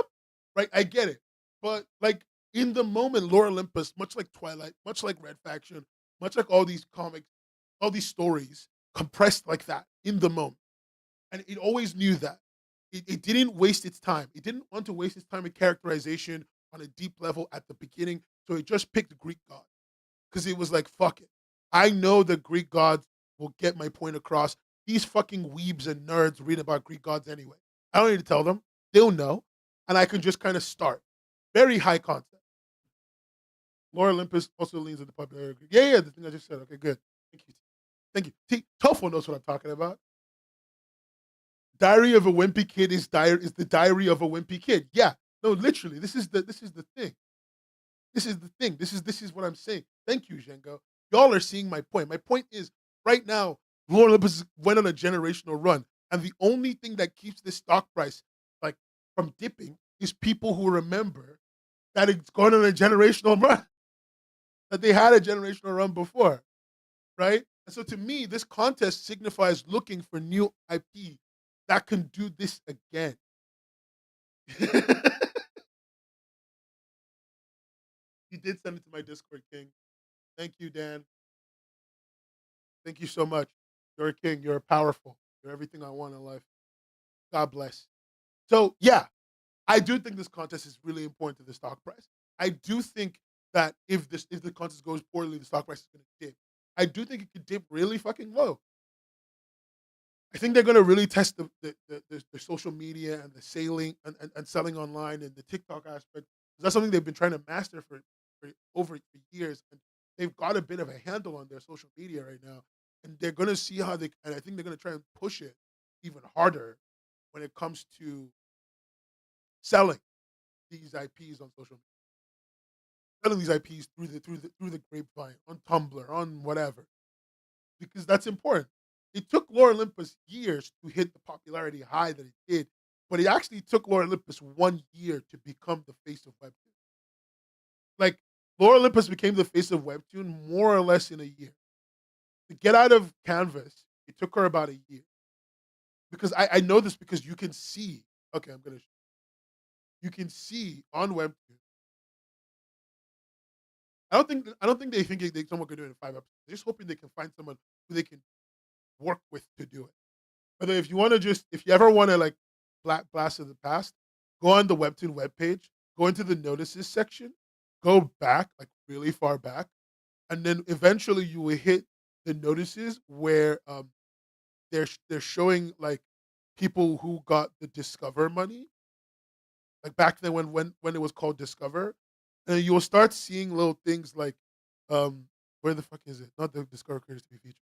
right? I get it, but like in the moment, Lore Olympus, much like Twilight, much like Red Faction, much like all these comics, all these stories compressed like that in the moment, and it always knew that. It didn't waste its time. It didn't want to waste its time in characterization on a deep level at the beginning, so it just picked the Greek god because it was like, fuck it. I know the Greek gods will get my point across. These fucking weebs and nerds read about Greek gods anyway. I don't need to tell them. They'll know. And I can just kind of start. Very high concept. Lore Olympus also leans into popularity. Yeah, the thing I just said. Okay, good. Thank you. Thank you. See, Tofu knows what I'm talking about. Diary of a Wimpy Kid is the diary of a wimpy kid. Yeah. No, literally. This is the thing. This is the thing. This is what I'm saying. Thank you, Django. Y'all are seeing my point. My point is right now, Lord Olympus went on a generational run, and the only thing that keeps this stock price like from dipping is people who remember that it's gone on a generational run, that they had a generational run before, right? And so to me, this contest signifies looking for new IP that can do this again. You did send it to my Discord, King. Thank you, Dan. Thank you so much. You're a king. You're powerful. You're everything I want in life. God bless. So yeah, I do think this contest is really important to the stock price. I do think that if the contest goes poorly, the stock price is going to dip. I do think it could dip really fucking low. I think they're going to really test the social media and the selling and selling online and the TikTok aspect. That's something they've been trying to master for over for years, and they've got a bit of a handle on their social media right now. And they're going to see how they. And I think they're going to try and push it even harder when it comes to selling these IPs on social media, selling these IPs through the grapevine, on Tumblr, on whatever, because that's important. It took Lore Olympus years to hit the popularity high that it did, but it actually took Lore Olympus 1 year to become the face of Webtoon. Like Lore Olympus became the face of Webtoon more or less in a year. To get out of Canvas, it took her about a year. Because I know this because you can see. Okay, I'm gonna. You can see on Webtoon. I don't think they think someone could do it in 5 episodes. They're just hoping they can find someone who they can work with to do it. But if you want to if you ever want to like blast of the past, go on the Webtoon webpage, go into the notices section, go back like really far back, and then eventually you will hit the notices where they're showing like people who got the Discover money, like back then when it was called Discover, and you will start seeing little things like um where the fuck is it? Not the Discover creators to be featured.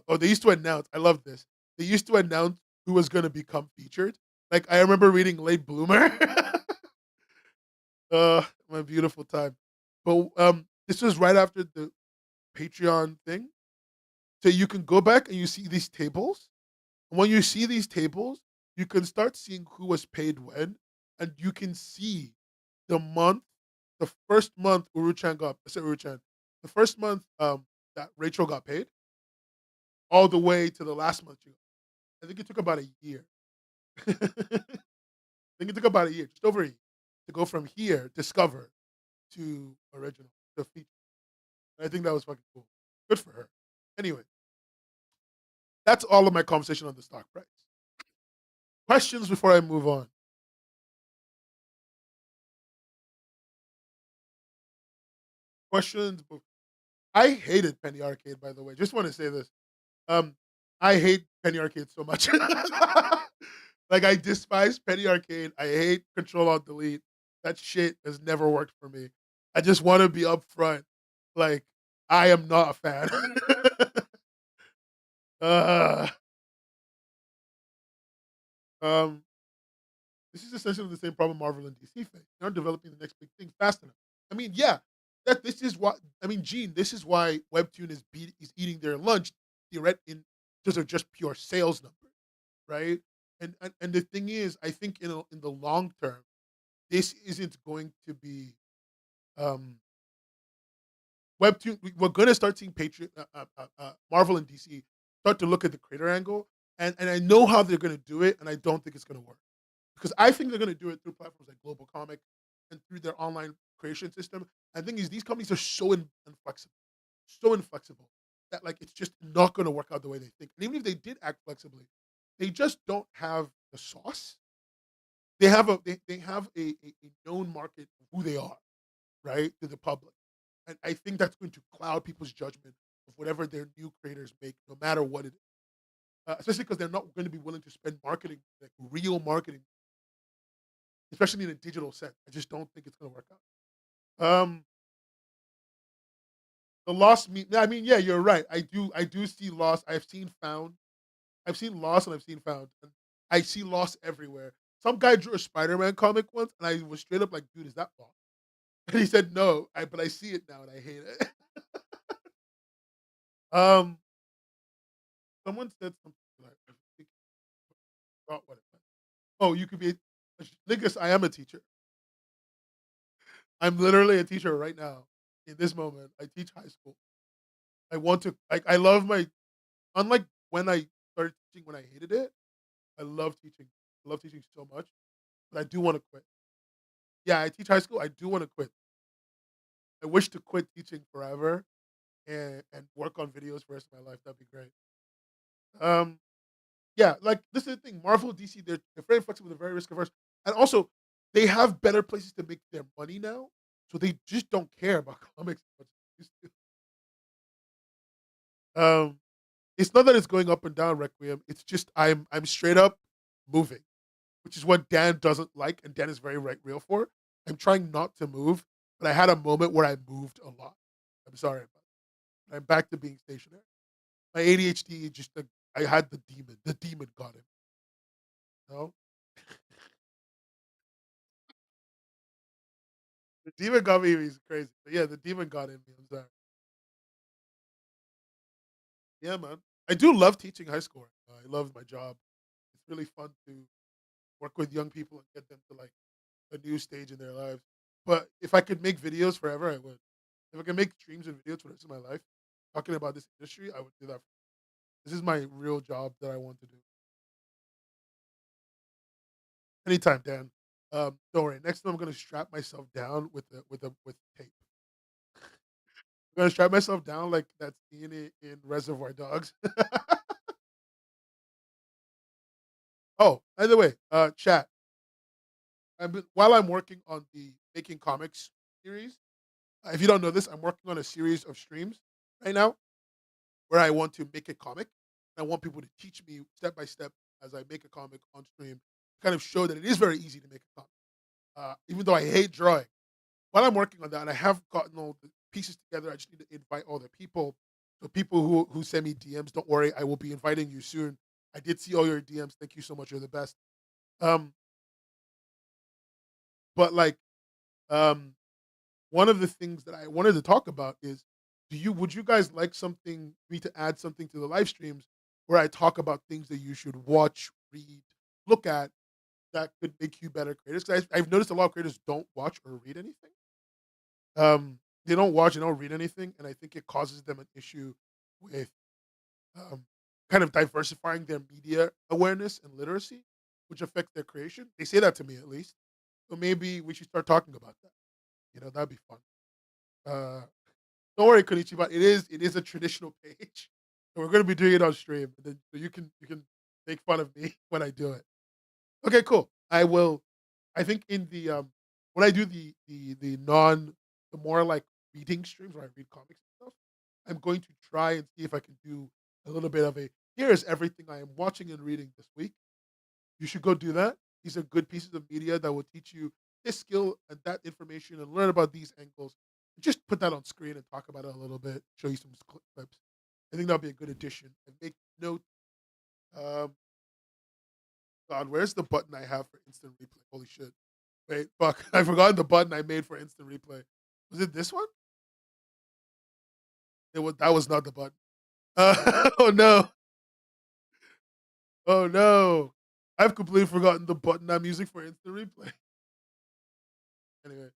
Oh, they used to announce. I love this. They used to announce who was going to become featured. Like I remember reading Late Bloomer. My beautiful time. But this was right after the Patreon thing, so you can go back and you see these tables. And when you see these tables, you can start seeing who was paid when, and you can see the month, the first month Uruchan got. I said Uruchan. The first month that Rachel got paid, all the way to the last month. I think it took about a year. I think it took about a year, just over a year, to go from here, Discover, to original, to feature. I think that was fucking cool. Good for her. Anyway, that's all of my conversation on the stock price. Questions before I move on? Questions? I hated Penny Arcade, by the way. Just want to say this. Um, I hate Penny Arcade so much. Like I despise Penny Arcade. I hate Control Alt Delete. That shit has never worked for me. I just want to be upfront. Like I am not a fan. uh, um, this is essentially the same problem Marvel and DC face. They aren't developing the next big thing fast enough. I mean, yeah, that this is why. I mean, Gene, this is why Webtoon is eating their lunch. In those are just pure sales numbers, right? And the thing is, I think in the long term, this isn't going to be um, Webtoon. We're going to start seeing Marvel and DC start to look at the creator angle, and I know how they're going to do it, and I don't think it's going to work because I think they're going to do it through platforms like Global Comic and through their online creation system. And the thing is, these companies are so inflexible that like it's just not going to work out the way they think. And even if they did act flexibly, they just don't have the sauce. They have a known market of who they are, right, to the public. And I think that's going to cloud people's judgment of whatever their new creators make, no matter what it is. Especially because they're not going to be willing to spend marketing, like real marketing, especially in a digital sense. I just don't think it's going to work out. The lost me. I mean, yeah, you're right. I do see loss. I've seen found. I've seen lost and I've seen found. And I see loss everywhere. Some guy drew a Spider-Man comic once, and I was straight up like, "Dude, is that lost?" And he said, "No." But I see it now, and I hate it. um, someone said something like, I think I forgot what it was. Oh, you could be. Niggas, I am a teacher. I'm literally a teacher right now. In this moment, I teach high school. I want to. I love my. Unlike when I started teaching, when I hated it, I love teaching. I love teaching so much, but I do want to quit. Yeah, I teach high school. I do want to quit. I wish to quit teaching forever and work on videos for the rest of my life. That'd be great. Um, yeah, like this is the thing. Marvel, DC, they're very flexible. They're very risk averse, and also they have better places to make their money now, so they just don't care about comics as much as they used to. It's not that it's going up and down, Requiem. It's just I'm straight up moving, which is what Dan doesn't like, and Dan is very real for. I'm trying not to move, but I had a moment where I moved a lot. I'm sorry about it. I'm back to being stationary. My ADHD just I had the demon. The demon got him. You know? The demon got me. He's crazy. But yeah, the demon got in me. I'm sorry. Yeah, man. I do love teaching high school. I love my job. It's really fun to work with young people and get them to like a new stage in their lives. But if I could make videos forever, I would. If I can make streams and videos for the rest of my life, talking about this industry, I would do that. This is my real job that I want to do. Anytime, Dan. Don't worry. Next time, I'm gonna strap myself down with tape. I'm gonna strap myself down like that scene in Reservoir Dogs. Oh, by the way, chat. While I'm working on the Making Comics series, if you don't know this, I'm working on a series of streams right now where I want to make a comic. I want people to teach me step by step as I make a comic on stream, to kind of show that it is very easy to make a comic. Even though I hate drawing, while I'm working on that, I have gotten all the pieces together. I just need to invite all the people. So people who send me DMs, don't worry, I will be inviting you soon. I did see all your DMs. Thank you so much. You're the best. Um, but like, um, one of the things that I wanted to talk about is, do you would you guys like something me to add something to the live streams where I talk about things that you should watch, read, look at that could make you better creators? 'Cause I've noticed a lot of creators don't watch or read anything. They don't watch and don't read anything, and I think it causes them an issue with um, kind of diversifying their media awareness and literacy, which affects their creation. They say that to me at least. So maybe we should start talking about that. That'd be fun. Uh, don't worry, Konichiwa. It is a traditional page. And we're gonna be doing it on stream. And then so you can make fun of me when I do it. Okay, cool. I will. I think in the when I do the more like reading streams where I read comics and stuff, I'm going to try and see if I can do a little bit of a here's everything I am watching and reading this week. You should go do that. These are good pieces of media that will teach you this skill and that information and learn about these angles. Just put that on screen and talk about it a little bit. Show you some clips. I think that'll be a good addition. And make note. Um, God, where's the button I have for instant replay? Holy shit! Wait, fuck! I forgot the button I made for instant replay. Was it this one? It was. That was not the button. Oh no! Oh no! I've completely forgotten the button I'm using for instant replay. Anyway,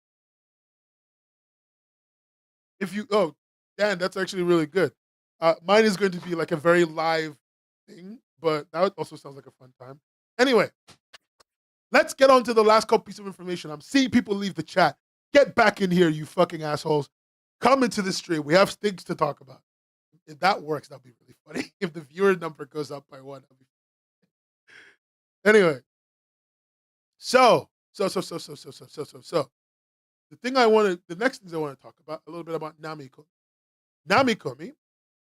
if you Dan, that's actually really good. Mine is going to be like a very live thing, but that also sounds like a fun time. Anyway, let's get on to the last couple pieces of information. I'm seeing people leave the chat. Get back in here, you fucking assholes. Come into the stream. We have things to talk about. If that works, that'd be really funny. If the viewer number goes up by one, that'd be Anyway, so the next things I want to talk about a little bit about Namiko. Namikomi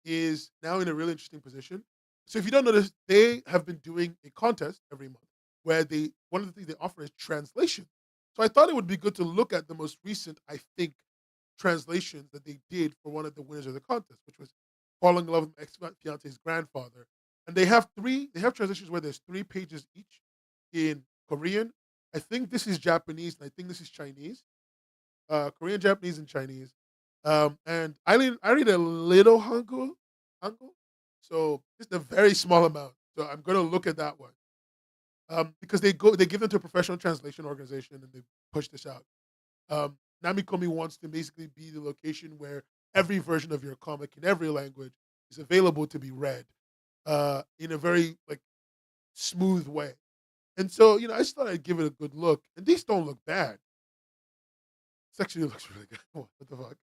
is now in a really interesting position. So if you don't notice, they have been doing a contest every month where they one of the things they offer is translation. So I thought it would be good to look at the most recent, I think, translations that they did for one of the winners of the contest, which was Falling in Love with My Ex Fiance's Grandfather. And they have translations where there's 3 pages each in Korean. I think this is Japanese and I think this is Chinese. Korean, Japanese, and Chinese. And I read a little Hangul, so just a very small amount. So I'm going to look at that one because they give them to a professional translation organization and they push this out. Namikomi wants to basically be the location where every version of your comic in every language is available to be read in a very like smooth way. And so I just thought I'd give it a good look. And these don't look bad. This actually looks really good. What the fuck?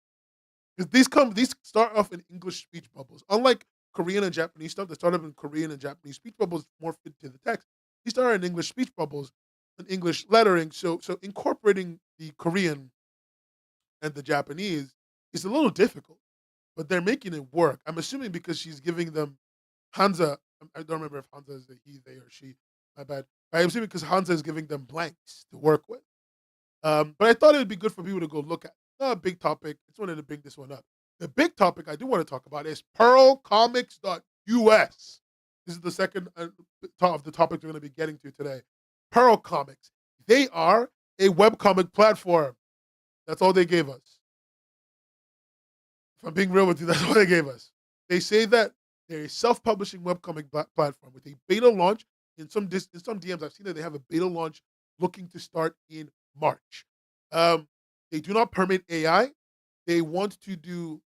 Because these start off in English speech bubbles. Unlike Korean and Japanese stuff that start off in Korean and Japanese speech bubbles more fit to the text. These start in English speech bubbles and English lettering. So incorporating the Korean and the Japanese is a little difficult, but they're making it work. I'm assuming because she's giving them Hansa. I don't remember if Hansa is a he, they, or she. My bad. I'm assuming because Hansa is giving them blanks to work with. But I thought it would be good for people to go look at. Not a big topic. I just wanted to bring this one up. The big topic I do want to talk about is pearlcomics.us. This is the second of the topics we're going to be getting to today. Pearl Comics. They are a webcomic platform. That's all they gave us. If I'm being real with you, that's all they gave us. They say that they're a self-publishing webcomic platform with a beta launch. In some DMs, I've seen that they have a beta launch looking to start in March. They do not permit AI. They want to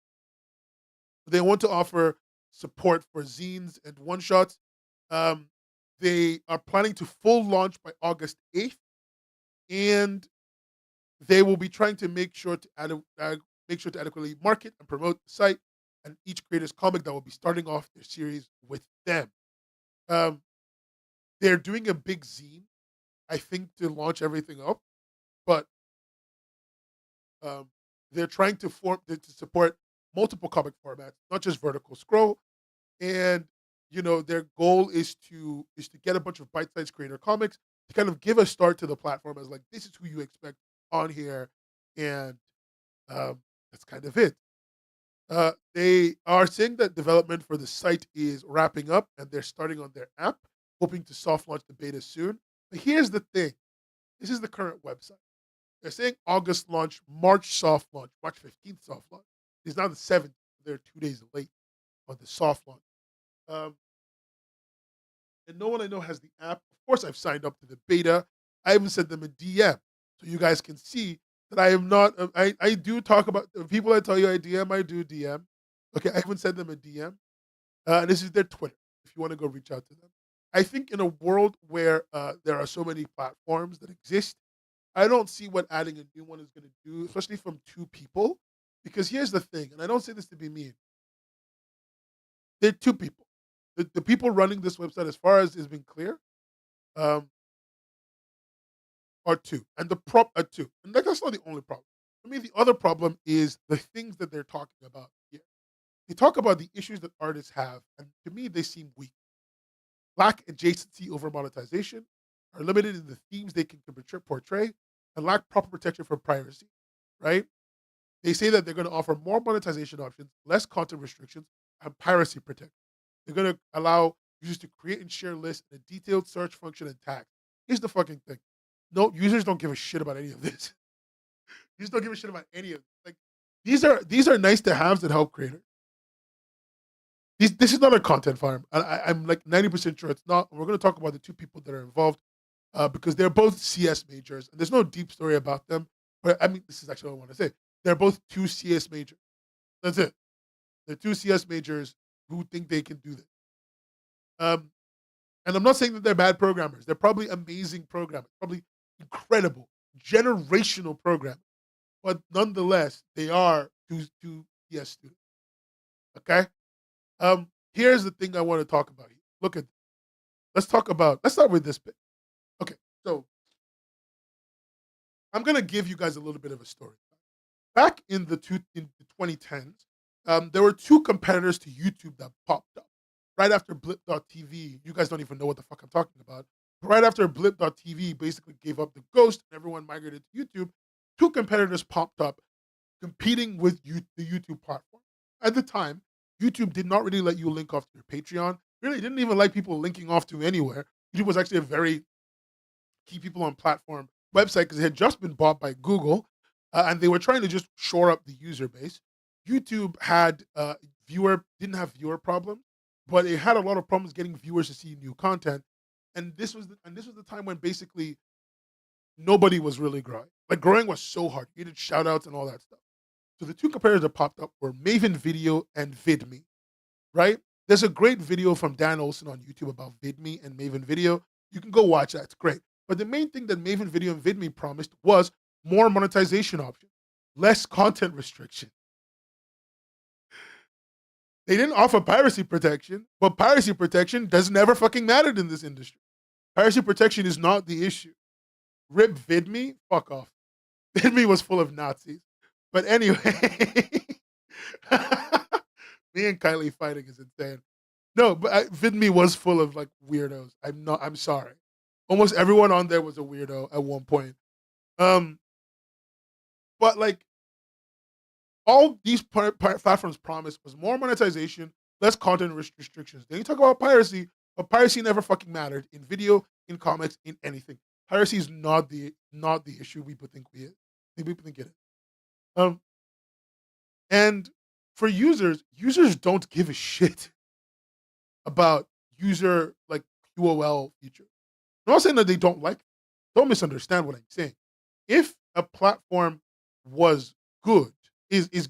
offer support for zines and one shots. They are planning to full launch by August 8th, and they will be trying to make sure to adequately market and promote the site and each creator's comic that will be starting off their series with them. Um, they're doing a big zine, I think, to launch everything up, but um, they're trying to support multiple comic formats, not just vertical scroll. And their goal is to get a bunch of bite-sized creator comics to kind of give a start to the platform as like this is who you expect on here, and that's kind of it. They are saying that development for the site is wrapping up and they're starting on their app, hoping to soft launch the beta soon. But here's the thing: this is the current website. They're saying August launch, March soft launch, March 15th soft launch. It's now the 7th. They're 2 days late on the soft launch. Um, and no one I know has the app. Of course, I've signed up to the beta. I even sent them a DM so you guys can see that I am not. I do talk about the people I tell you I DM. I do DM. Okay, I even sent them a DM. And this is their Twitter. If you want to go reach out to them, I think in a world where there are so many platforms that exist, I don't see what adding a new one is going to do, especially from 2 people. Because here's the thing, and I don't say this to be mean. They're 2 people. The people running this website, as far as has been clear, um, are 2, and the prop are 2, and that's not the only problem. I mean, the other problem is the things that they're talking about here. They talk about the issues that artists have, and to me, they seem weak. Lack adjacency over monetization, are limited in the themes they can portray, and lack proper protection for privacy. Right? They say that they're going to offer more monetization options, less content restrictions, and piracy protection. They're going to allow users to create and share lists in a detailed search function and tag. Here's the fucking thing. No, users don't give a shit about any of this. Users don't give a shit about any of it. Like these are nice to haves that help creators. This is not a content farm. I'm like 90% sure it's not. We're going to talk about the 2 people that are involved because they're both CS majors, and there's no deep story about them. But I mean, this is actually what I want to say. They're both 2 CS majors. That's it. They're 2 CS majors who think they can do this. Um, and I'm not saying that they're bad programmers. They're probably amazing programmers, probably incredible, generational programmers. But nonetheless, they are two CS students. Okay. Here's the thing I want to talk about here. Let's start with this bit. So I'm gonna give you guys a little bit of a story. Back in the 2010s, there were two competitors to YouTube that popped up right after Blip.tv. You guys don't even know what the fuck I'm talking about. But right after Blip.tv basically gave up the ghost and everyone migrated to YouTube, two competitors popped up competing with the YouTube platform. At the time, YouTube did not really let you link off to your Patreon. Really, didn't even like people linking off to anywhere. YouTube was actually a very key people on platform website because it had just been bought by Google, and they were trying to just shore up the user base. YouTube had viewer didn't have viewer problems, but it had a lot of problems getting viewers to see new content. And this was the time when basically nobody was really growing. Like growing was so hard. You needed shout outs and all that stuff. So the two competitors that popped up were Maven Video and VidMe, right? There's a great video from Dan Olson on YouTube about VidMe and Maven Video. You can go watch that. It's great. But the main thing that Maven Video and VidMe promised was more monetization options, less content restriction. They didn't offer piracy protection, but piracy protection does never fucking matter in this industry. Piracy protection is not the issue. Rip VidMe, fuck off. VidMe was full of Nazis. But anyway, me and Kylie fighting is insane. No, but VidMe was full of like weirdos. I'm sorry. Almost everyone on there was a weirdo at one point. Um, but like all these platforms promised was more monetization, less content restrictions. Then you talk about piracy, but piracy never fucking mattered in video, in comics, in anything. Piracy is not the issue people think people think it is. Um, and for users don't give a shit about user like QOL features. I'm not saying that they don't like it. Don't misunderstand what I'm saying. If a platform was good,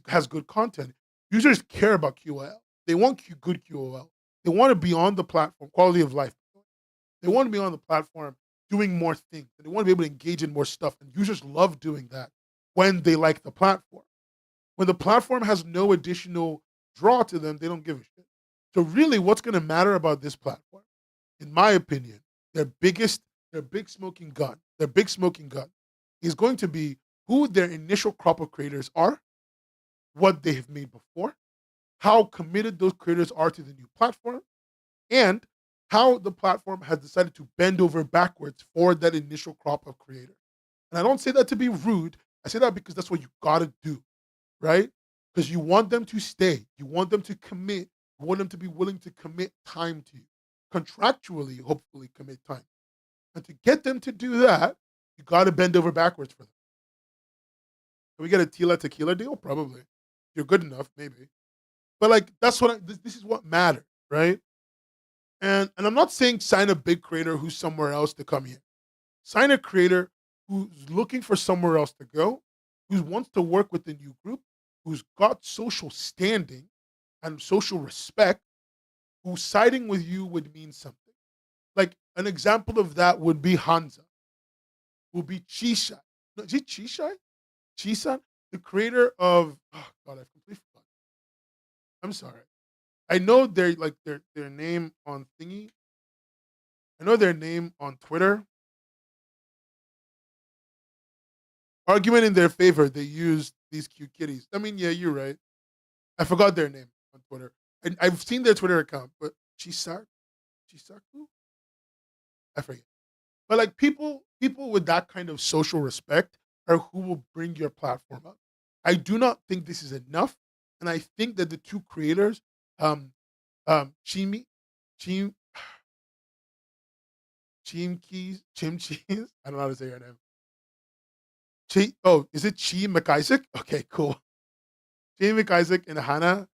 has good content, users care about QOL. They want good QOL. They want to be on the platform, quality of life. They want to be on the platform doing more things. And they want to be able to engage in more stuff. And users love doing that when they like the platform. When the platform has no additional draw to them, they don't give a shit. So really, what's going to matter about this platform, in my opinion, their big smoking gun, is going to be who their initial crop of creators are, what they have made before, how committed those creators are to the new platform, and how the platform has decided to bend over backwards for that initial crop of creators. And I don't say that to be rude. I say that because that's what you got to do, right? Because you want them to stay. You want them to commit. You want them to be willing to commit time to you. Contractually, hopefully, commit time. And to get them to do that, you got to bend over backwards for them. Can we get a Tila Tequila deal? Probably. If you're good enough, maybe. But like, that's what this is what matters, right? And I'm not saying sign a big creator who's somewhere else to come here. Sign a creator who's looking for somewhere else to go, who wants to work with the new group, who's got social standing and social respect, who's siding with you would mean something. Like an example of that would be Hansa, would be Chisha. No, is it Chisha? Chisa? The creator of oh god, I've completely forgotten. I'm sorry. I know their name on thingy. I know their name on Twitter. Argument in their favor, they used these cute kitties. I mean, yeah, you're right. I forgot their name on Twitter. And I've seen their Twitter account, but Chisaku? I forget. But like people with that kind of social respect are who will bring your platform up. I do not think this is enough. And I think that the two creators, um, Chimi, Chim, Chimcheese, I don't know how to say her name. Is it Chi McIsaac? Okay, cool. Chi McIsaac and Hannah,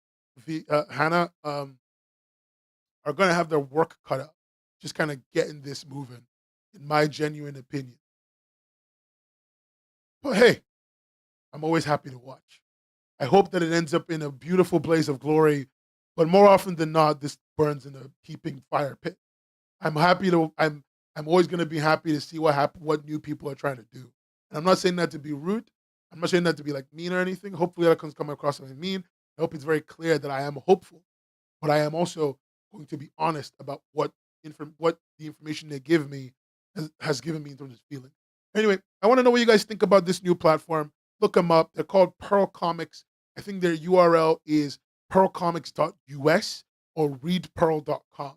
are going to have their work cut out. Just kind of getting this moving, in my genuine opinion. But hey, I'm always happy to watch. I hope that it ends up in a beautiful blaze of glory, but more often than not, this burns in a heaping fire pit. I'm happy to. I'm always going to be happy to see what new people are trying to do. And I'm not saying that to be rude. I'm not saying that to be like mean or anything. Hopefully, that comes come across as mean. I hope it's very clear that I am hopeful, but I am also going to be honest about what the information they give me has given me in terms of feeling. Anyway, I want to know what you guys think about this new platform. Look them up. They're called Pearl Comics. I think their URL is pearlcomics.us or readpearl.com.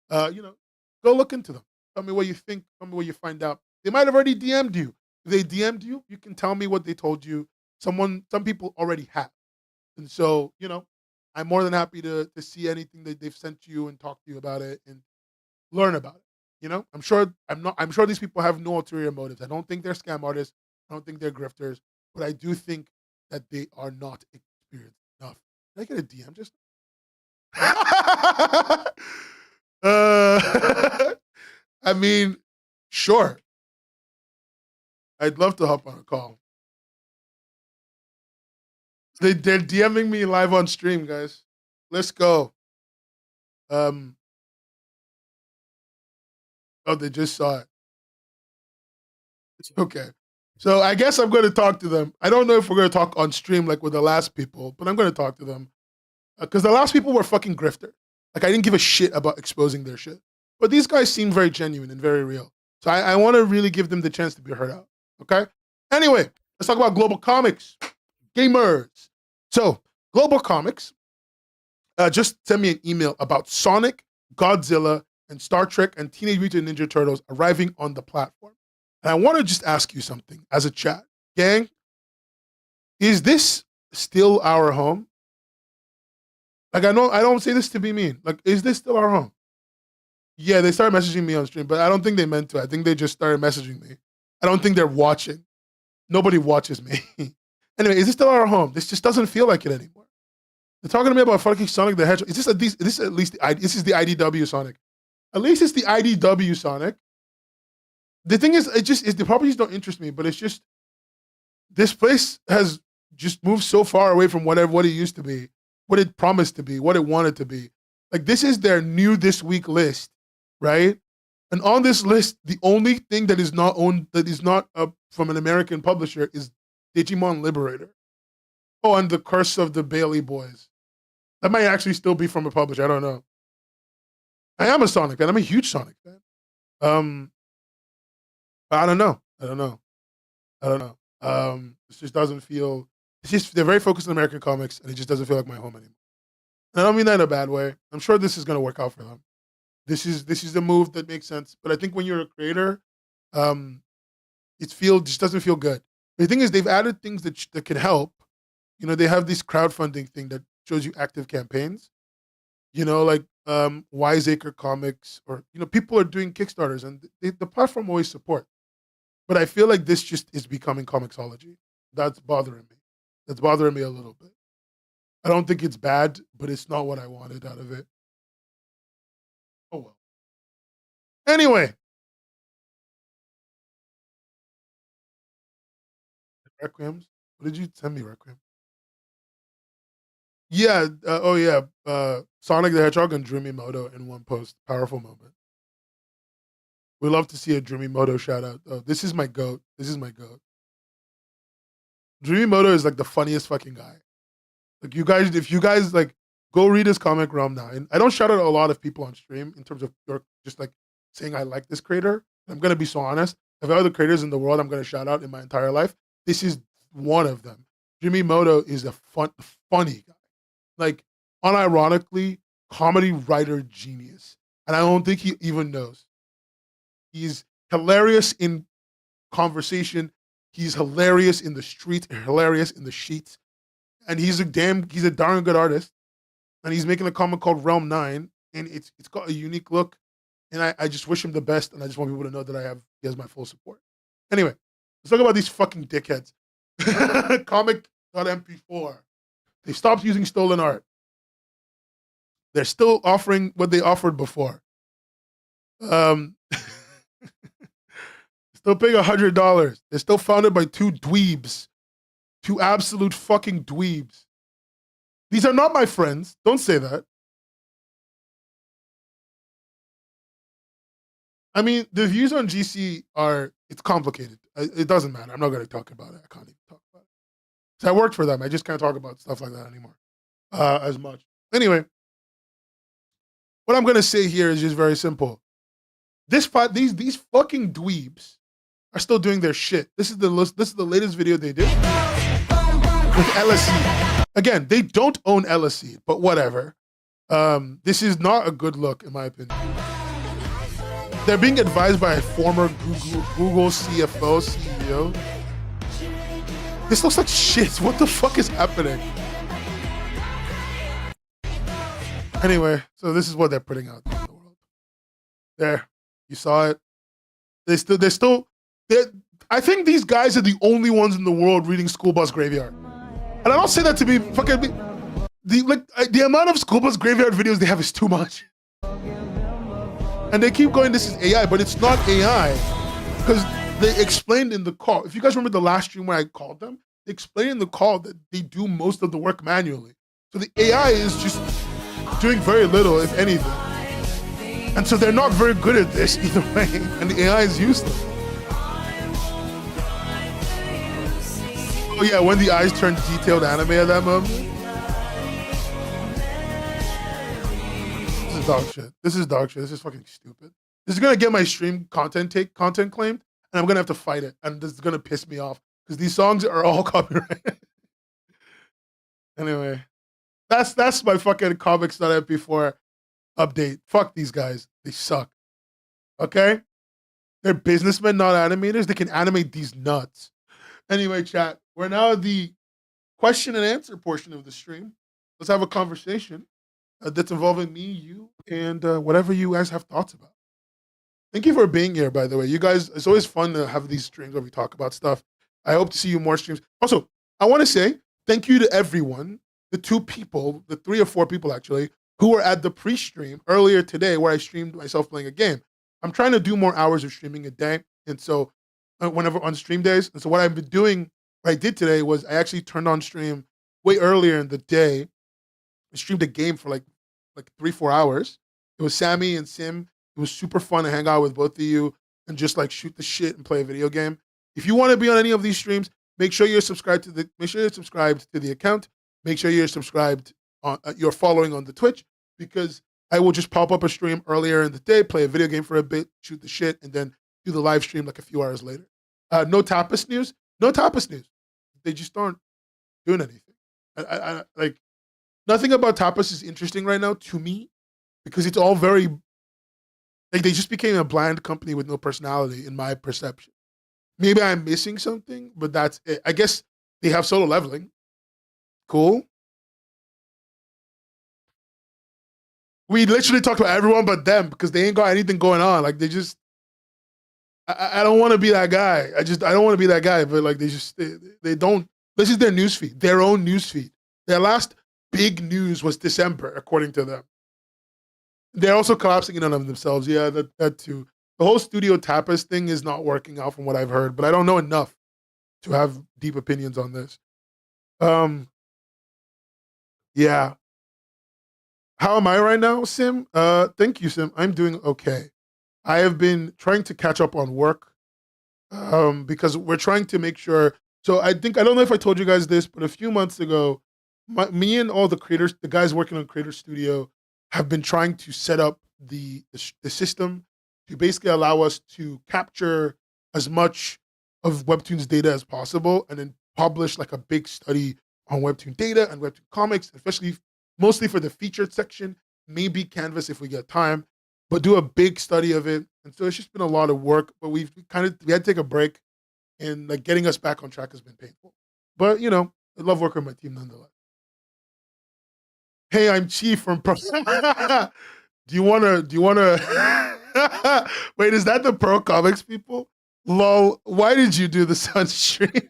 Go look into them. Tell me what you think. Tell me what you find out. They might have already DM'd you. If they DM'd you, you can tell me what they told you. Some people already have. And so, I'm more than happy to see anything that they've sent you and talk to you about it and learn about it. I'm sure these people have no ulterior motives. I don't think they're scam artists. I don't think they're grifters, but I do think that they are not experienced enough. Did I get a DM just? I mean, sure. I'd love to hop on a call. They're DMing me live on stream, guys. Let's go. Oh, they just saw it. Okay. So I guess I'm going to talk to them. I don't know if we're going to talk on stream like with the last people, but I'm going to talk to them. Because the last people were fucking grifter. Like, I didn't give a shit about exposing their shit. But these guys seem very genuine and very real. So I want to really give them the chance to be heard out. Okay? Anyway, let's talk about Global Comics. Gamers. So, Global Comics just sent me an email about Sonic, Godzilla, and Star Trek and Teenage Mutant Ninja Turtles arriving on the platform. And I want to just ask you something as a chat. Gang, is this still our home? Like, I don't say this to be mean. Like, is this still our home? Yeah, they started messaging me on stream, but I don't think they meant to. I think they just started messaging me. I don't think they're watching. Nobody watches me. Anyway, is this still our home? This just doesn't feel like it anymore. They're talking to me about fucking Sonic the Hedgehog. Is this at least this is the IDW Sonic? At least it's the IDW Sonic. The thing is, the properties don't interest me, but it's just this place has just moved so far away from what it used to be, what it promised to be, what it wanted to be. Like, this is their new this week list, right? And on this list, the only thing that is not from an American publisher is Digimon Liberator. Oh, and the Curse of the Bailey Boys. That might actually still be from a publisher. I don't know. I am a Sonic fan. I'm a huge Sonic fan. But I don't know. It just doesn't feel. They're very focused on American comics, and it just doesn't feel like my home anymore. And I don't mean that in a bad way. I'm sure this is going to work out for them. This is the move that makes sense. But I think when you're a creator, just doesn't feel good. The thing is, they've added things that can help. They have this crowdfunding thing that shows you active campaigns. Like Wiseacre Comics, or people are doing Kickstarters, and the platform always support. But I feel like this just is becoming comicsology. That's bothering me. That's bothering me a little bit. I don't think it's bad, but it's not what I wanted out of it. Oh well. Anyway, Requiems. What did you send me, Requiem? Yeah. Sonic the Hedgehog and Dreamymoto in one post. Powerful moment. We love to see a Dreamymoto shout out. Oh, this is my goat. Dreamymoto is like the funniest fucking guy. Like, if you guys like, go read his comic realm now. And I don't shout out a lot of people on stream in terms of just like saying I like this creator. I'm gonna be so honest. If I have other creators in the world I'm gonna shout out in my entire life, this is one of them. Dreamymoto is a funny guy. Like, unironically, comedy writer genius. And I don't think he even knows. He's hilarious in conversation. He's hilarious in the streets, hilarious in the sheets. And he's a darn good artist. And he's making a comic called Realm 9. And it's got a unique look. And I just wish him the best. And I just want people to know that he has my full support. Anyway, let's talk about these fucking dickheads. Comic.mp4. They stopped using stolen art. They're still offering what they offered before. Still paying $100. They're still founded by two dweebs. Two absolute fucking dweebs. These are not my friends. Don't say that. I mean, the views on GC it's complicated. It doesn't matter. I'm not going to talk about it. I can't even talk about it. So I worked for them. I just can't talk about stuff like that anymore as much. Anyway, what I'm going to say here is just very simple. These fucking dweebs are still doing their shit. This is the latest video they did with LSE. Again, they don't own LSE, but whatever. This is not a good look, in my opinion. They're being advised by a former Google CFO, CEO. This looks like shit. What the fuck is happening? Anyway, so this is what they're putting out there in the world. There, you saw it. I think these guys are the only ones in the world reading School Bus Graveyard. And I don't say that to be fucking... The amount of School Bus Graveyard videos they have is too much. And they keep going, this is AI, but it's not AI. Because they explained in the call, if you guys remember the last stream where I called them, they explained in the call that they do most of the work manually. So the AI is just doing very little, if anything. And so they're not very good at this either way. And the AI is useless. Oh yeah, when the eyes turn detailed anime at that moment. This is dog shit. This is dog shit. This is fucking stupid. This is gonna get my stream content claimed, and I'm gonna have to fight it. And this is gonna piss me off because these songs are all copyrighted. Anyway, that's my fucking comics.mp4 update. Fuck these guys. They suck. Okay? They're businessmen, not animators. They can animate these nuts. Anyway, chat, we're now at the question and answer portion of the stream. Let's have a conversation that's involving me, you, and whatever you guys have thoughts about. Thank you for being here, by the way. You guys, it's always fun to have these streams where we talk about stuff. I hope to see you more streams. Also, I want to say thank you to everyone, the 2 people, the 3 or 4 people actually, who were at the pre-stream earlier today where I streamed myself playing a game. I'm trying to do more hours of streaming a day. And so whenever on stream days. And so what I've been doing, what I did today was I actually turned on stream way earlier in the day. I streamed a game for like 3-4 hours. It was Sammy and Sim. It was super fun to hang out with both of you and just like shoot the shit and play a video game. If you want to be on any of these streams, make sure you're subscribed to the account. Make sure you're subscribed you're following on the Twitch, because I will just pop up a stream earlier in the day, play a video game for a bit, shoot the shit, and then do the live stream like a few hours later. No Tapas news. No Tapas news. They just aren't doing anything. I like nothing about Tapas is interesting right now to me, because it's all very like they just became a bland company with no personality in my perception. Maybe I'm missing something, but that's it. I guess they have solo leveling. Cool. We literally talked about everyone but them because they ain't got anything going on. Like they just, I don't want to be that guy. I don't want to be that guy. But like they don't. This is their newsfeed, their own newsfeed. Their last big news was December, according to them. They're also collapsing in on themselves. Yeah, that too. The whole Studio Tapas thing is not working out from what I've heard, but I don't know enough to have deep opinions on this. Yeah. How am I right now, Sim? Thank you, Sim. I'm doing okay. I have been trying to catch up on work because we're trying to make sure. So I don't know if I told you guys this, but a few months ago, me and all the creators, the guys working on Creator Studio, have been trying to set up the system to basically allow us to capture as much of Webtoon's data as possible and then publish like a big study on Webtoon data and Webtoon comics, especially mostly for the featured section, maybe Canvas if we get time, but do a big study of it. And so it's just been a lot of work, but we had to take a break, and like getting us back on track has been painful. But I love working with my team nonetheless. Hey, I'm Chief from Pro. Do you wanna wait, is that the Pro Comics people? Lol, why did you do this on stream?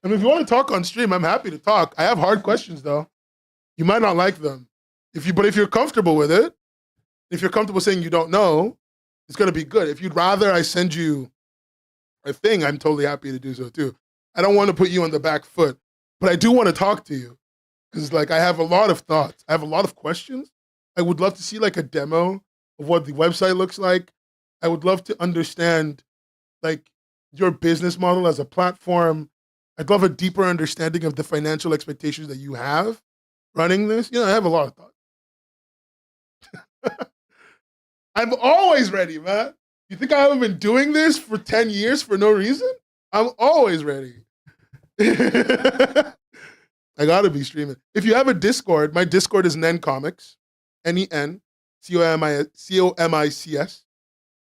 I mean, if you want to talk on stream, I'm happy to talk. I have hard questions though. You might not like them. But if you're comfortable with it, if you're comfortable saying you don't know, it's gonna be good. If you'd rather I send you a thing, I'm totally happy to do so too. I don't want to put you on the back foot, but I do want to talk to you. Because like I have a lot of thoughts. I have a lot of questions. I would love to see like a demo of what the website looks like. I would love to understand like your business model as a platform. I'd love a deeper understanding of the financial expectations that you have running this. I have a lot of thoughts. I'm always ready, man. You think I haven't been doing this for 10 years for no reason? I'm always ready. I gotta be streaming. If you have a Discord, my Discord is Nen Comics, NenComics.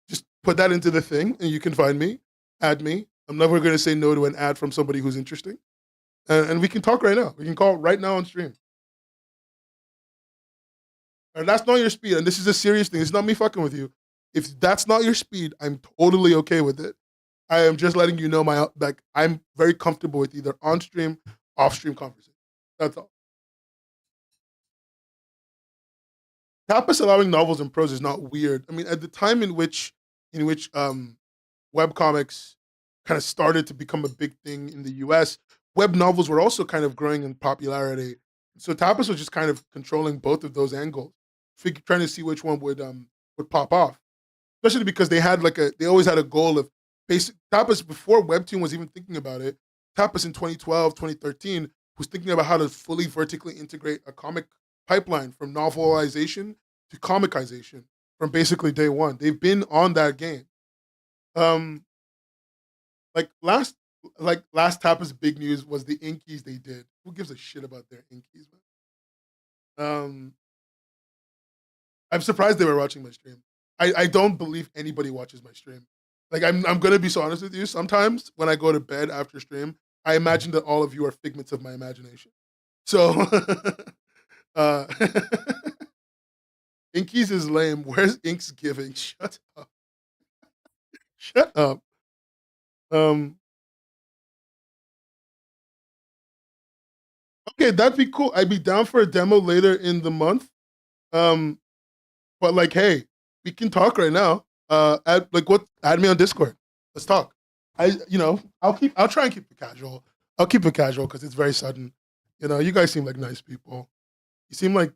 Just put that into the thing, and you can find me. Add me. I'm never gonna say no to an ad from somebody who's interesting, and we can talk right now. We can call right now on stream. And that's not your speed, and this is a serious thing. It's not me fucking with you. If that's not your speed, I'm totally okay with it. I am just letting you know I'm very comfortable with either on stream, off stream conversation. That's all. Tapas allowing novels and prose is not weird. I mean, at the time in which webcomics kind of started to become a big thing in the US, web novels were also kind of growing in popularity. So Tapas was just kind of controlling both of those angles, trying to see which one would pop off. Especially because they always had a goal of basic Tapas before Webtoon was even thinking about it. Tapas in 2012, 2013 was thinking about how to fully vertically integrate a comic pipeline from novelization to comicization from basically day one. They've been on that game. Um, like last Tapas big news was the Inkies they did. Who gives a shit about their Inkies, man? I'm surprised they were watching my stream. I don't believe anybody watches my stream. Like I'm gonna be so honest with you. Sometimes when I go to bed after stream, I imagine that all of you are figments of my imagination. So uh Inkies is lame. Where's Ink's giving? Shut up. Shut up. Um okay, that'd be cool. I'd be down for a demo later in the month. Um but like hey, we can talk right now. Add me on Discord. Let's talk. I'll try and keep it casual. I'll keep it casual because it's very sudden. You guys seem like nice people. You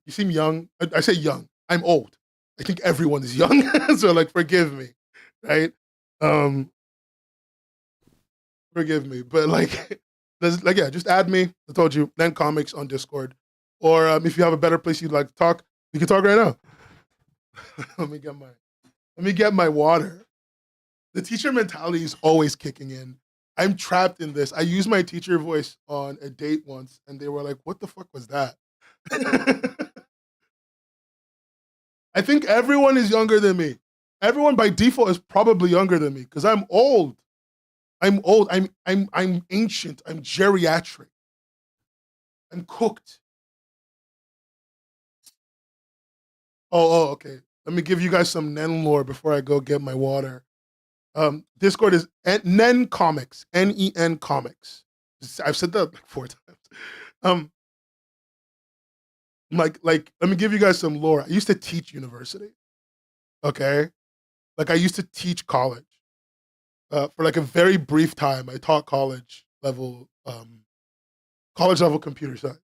seem young. I say young. I'm old. I think everyone is young. So like forgive me. Right? Um Forgive me. But like yeah, just add me. I told you, then comics on Discord. Or if you have a better place you'd like to talk, we can talk right now. Let me get my water. The teacher mentality is always kicking in. I'm trapped in this. I used my teacher voice on a date once, and they were like, "What the fuck was that?" I think everyone is younger than me. Everyone by default is probably younger than me because I'm old. I'm old. I'm ancient. I'm geriatric. I'm cooked. Okay. Let me give you guys some Nen lore before I go get my water. Discord is Nen Comics, Nen Comics. I've said that like 4 times. Um, let me give you guys some lore. I used to teach university. Okay, like I used to teach college. For like a very brief time, I taught college level computer science.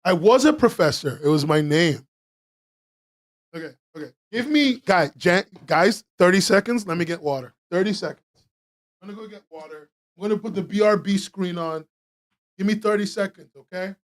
I was a professor. It was my name. Okay. Give me guys 30 seconds. Let me get water. 30 seconds. I'm gonna go get water. I'm gonna put the BRB screen on. Give me 30 seconds, okay?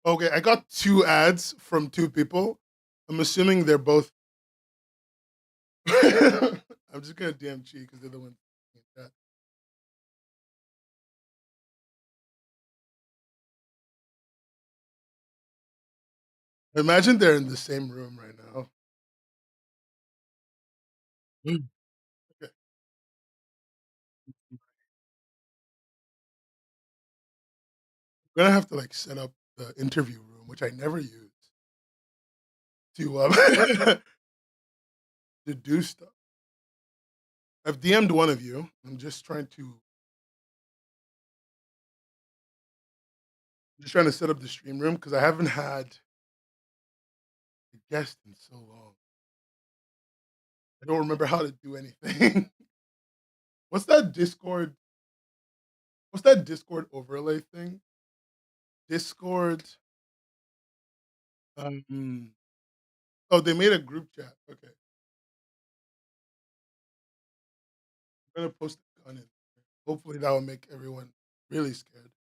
Okay, I got 2 ads from 2 people. I'm assuming they're both. I'm just gonna DM Chi because they're the ones. Imagine they're in the same room right now. Mm. Okay. I'm gonna have to like set up the interview room, which I never use, to to do stuff. I've DM'd one of you. I'm just trying to set up the stream room because I haven't had a guest in so long. I don't remember how to do anything. What's that Discord? What's that Discord overlay thing? Discord. Um. Oh, they made a group chat. Okay, I'm gonna post a gun in. Hopefully, that will make everyone really scared.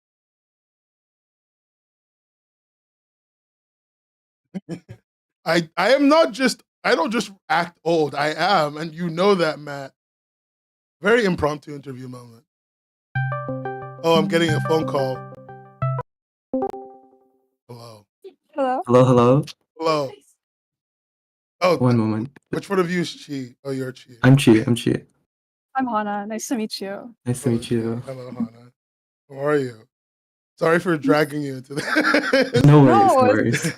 I am not just. I don't just act old. I am, and you know that, Matt. Very impromptu interview moment. Oh, I'm getting a phone call. Hello.
Hello?
Hello, hello.
Hello. Oh,
One moment.
which one of you is she? Oh, you're she.
I'm Chi. I'm Chi.
I'm Hana. Nice to meet you.
Nice to meet
Okay.
you.
Hello, Hana. How are you? Sorry for dragging you into this.
No worries, no
No,
worries.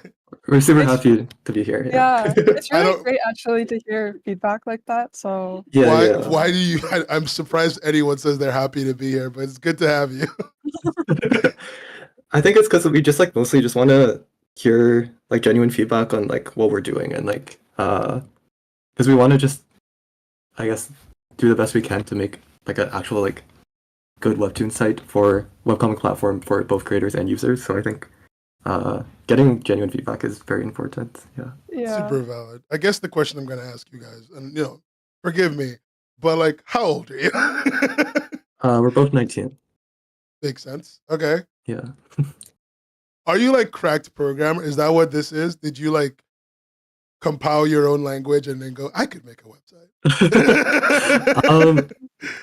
We're super
it's
happy to be here.
yeah, it's
I
really
don't.
great actually to hear feedback like that. So
Yeah,
Why?
yeah.
Why do you? I'm surprised anyone says they're happy to be here, but it's good to have you.
I think it's because we just like mostly just want to hear like genuine feedback on like what we're doing and like because we want to just I guess do the best we can to make like an actual like good webtoon site for webcomic platform for both creators and users. So I think getting genuine feedback is very important. Yeah.
yeah.
Super valid. I guess the question I'm going to ask you guys, and forgive me, but like, how old are you?
We're both 19.
Makes sense. Okay.
Yeah.
Are you like cracked programmer? Is that what this is? Did you like compile your own language and then go, I could make a website?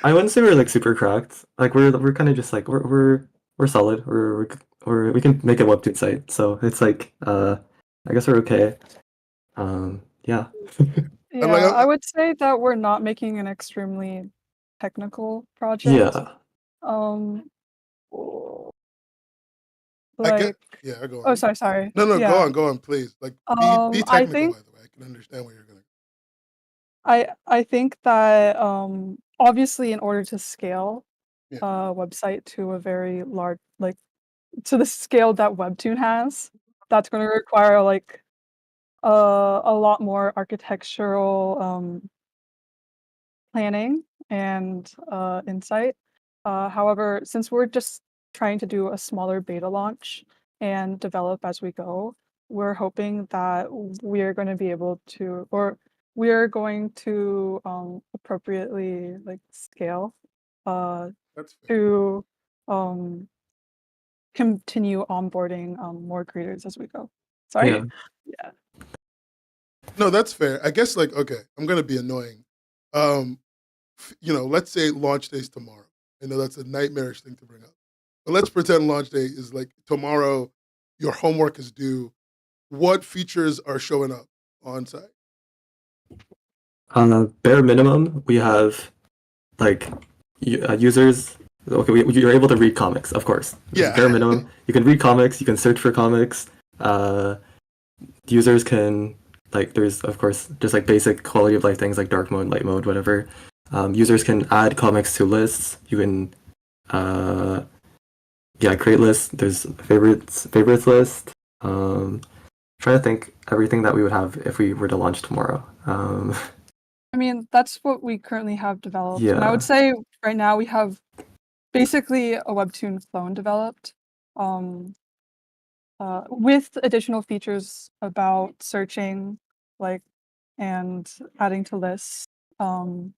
I wouldn't say we're like super cracked. Like we're kind of just like we're solid. We can make a webtoon site. So it's like I guess we're okay. Yeah.
And
Yeah, I would say that we're not making an extremely technical project.
Yeah.
Um
I get.
like
Yeah, go
oh
on.
sorry.
No,
Yeah.
go on, please. Like, be
I
technical.
think
By the way, I can understand what you're gonna.
I think that obviously in order to scale
Yeah.
a website to a very large like to the scale that Webtoon has, that's going to require like a lot more architectural planning and insight. However, since we're just trying to do a smaller beta launch and develop as we go, we're hoping that we're going to be able to, or we're going to appropriately like scale
That's fair.
to um, continue onboarding more creators as we go. Sorry.
Yeah.
Yeah.
No, that's fair. I guess like, okay, I'm gonna be annoying. Let's say launch day is tomorrow. I know that's a nightmarish thing to bring up, but let's pretend launch day is like tomorrow. Your homework is due. What features are showing up on site?
Bare minimum, we have like users. Okay, you're able to read comics, of course. This is
Yeah.
bare minimum. You can read comics. You can search for comics. Users can like there's of course just like basic quality of life things like dark mode, light mode, whatever. Users can add comics to lists. You can create lists. There's favorites list. Trying to think everything that we would have if we were to launch tomorrow.
I mean, that's what we currently have developed. And I
Yeah.
would say right now we have basically a Webtoon clone developed with additional features about searching, like, and adding to lists, and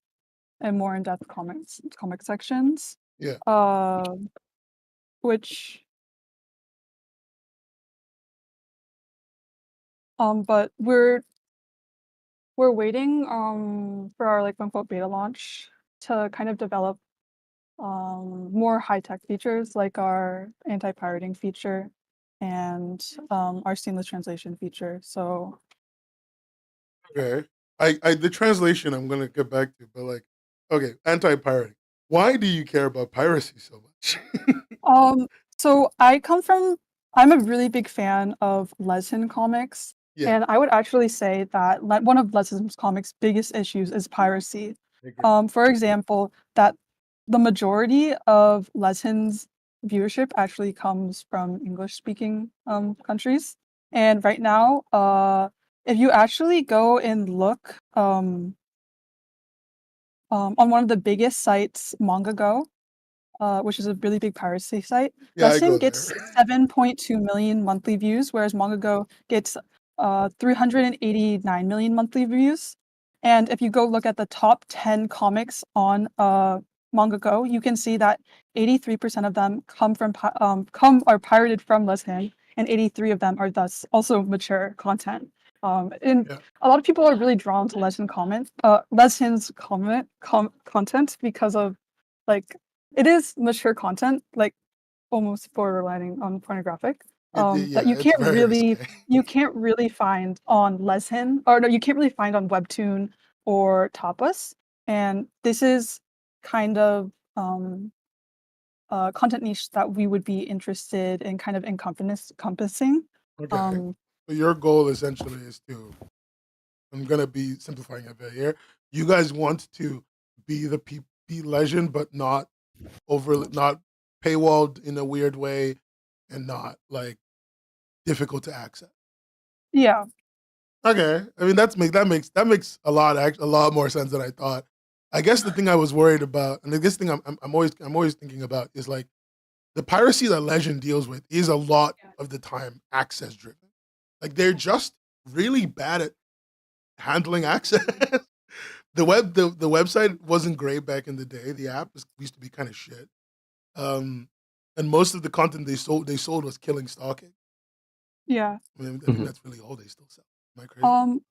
more in-depth comic sections.
Yeah.
Which but we're waiting for our like quote beta launch to kind of develop more high-tech features like our anti-pirating feature and our seamless translation feature. So
Okay. I the translation I'm gonna get back to, but like, okay, anti-pirating. Why do you care about piracy so much?
Um, so I'm a really big fan of Lalin comics,
Yeah,
and I would actually say that one of Lalin's comics' biggest issues is piracy.
I agree.
For example, that the majority of Lalin's viewership actually comes from English-speaking countries, and right now, if you actually go and look on one of the biggest sites, MangaGo, which is a really big piracy site.
Yeah, I go
Lesson
there.
gets 7.2 million monthly views, whereas MangaGo gets 389 million monthly views. And if you go look at the top 10 comics on MangaGo, you can see that 83% of them are pirated from Lesson, and 83 of them are thus also mature content. And
Yeah,
a lot of people are really drawn to Lesson's content because of like it is mature content, like almost borderlining on pornographic. That
yeah, it's very risque.
you can't really find on Leshin, or no, you can't really find on Webtoon or Tapas. And this is kind of content niche that we would be interested in kind of encompassing.
Okay,
Um,
so your goal essentially is to. I'm gonna be simplifying a bit here. You guys want to be legend, but not not paywalled in a weird way, and not like difficult to access.
yeah,
Okay, I mean that makes a lot more sense than I thought. I guess the thing I was worried about, and this thing I'm always thinking about is like the piracy that Legend deals with is a lot of the time access driven. Like they're just really bad at handling access. The website wasn't great back in the day. The app used to be kind of shit. Um, and most of the content they sold was killing stalking.
yeah.
I think
Mhm.
that's really all they still sell. Am I crazy?
Um,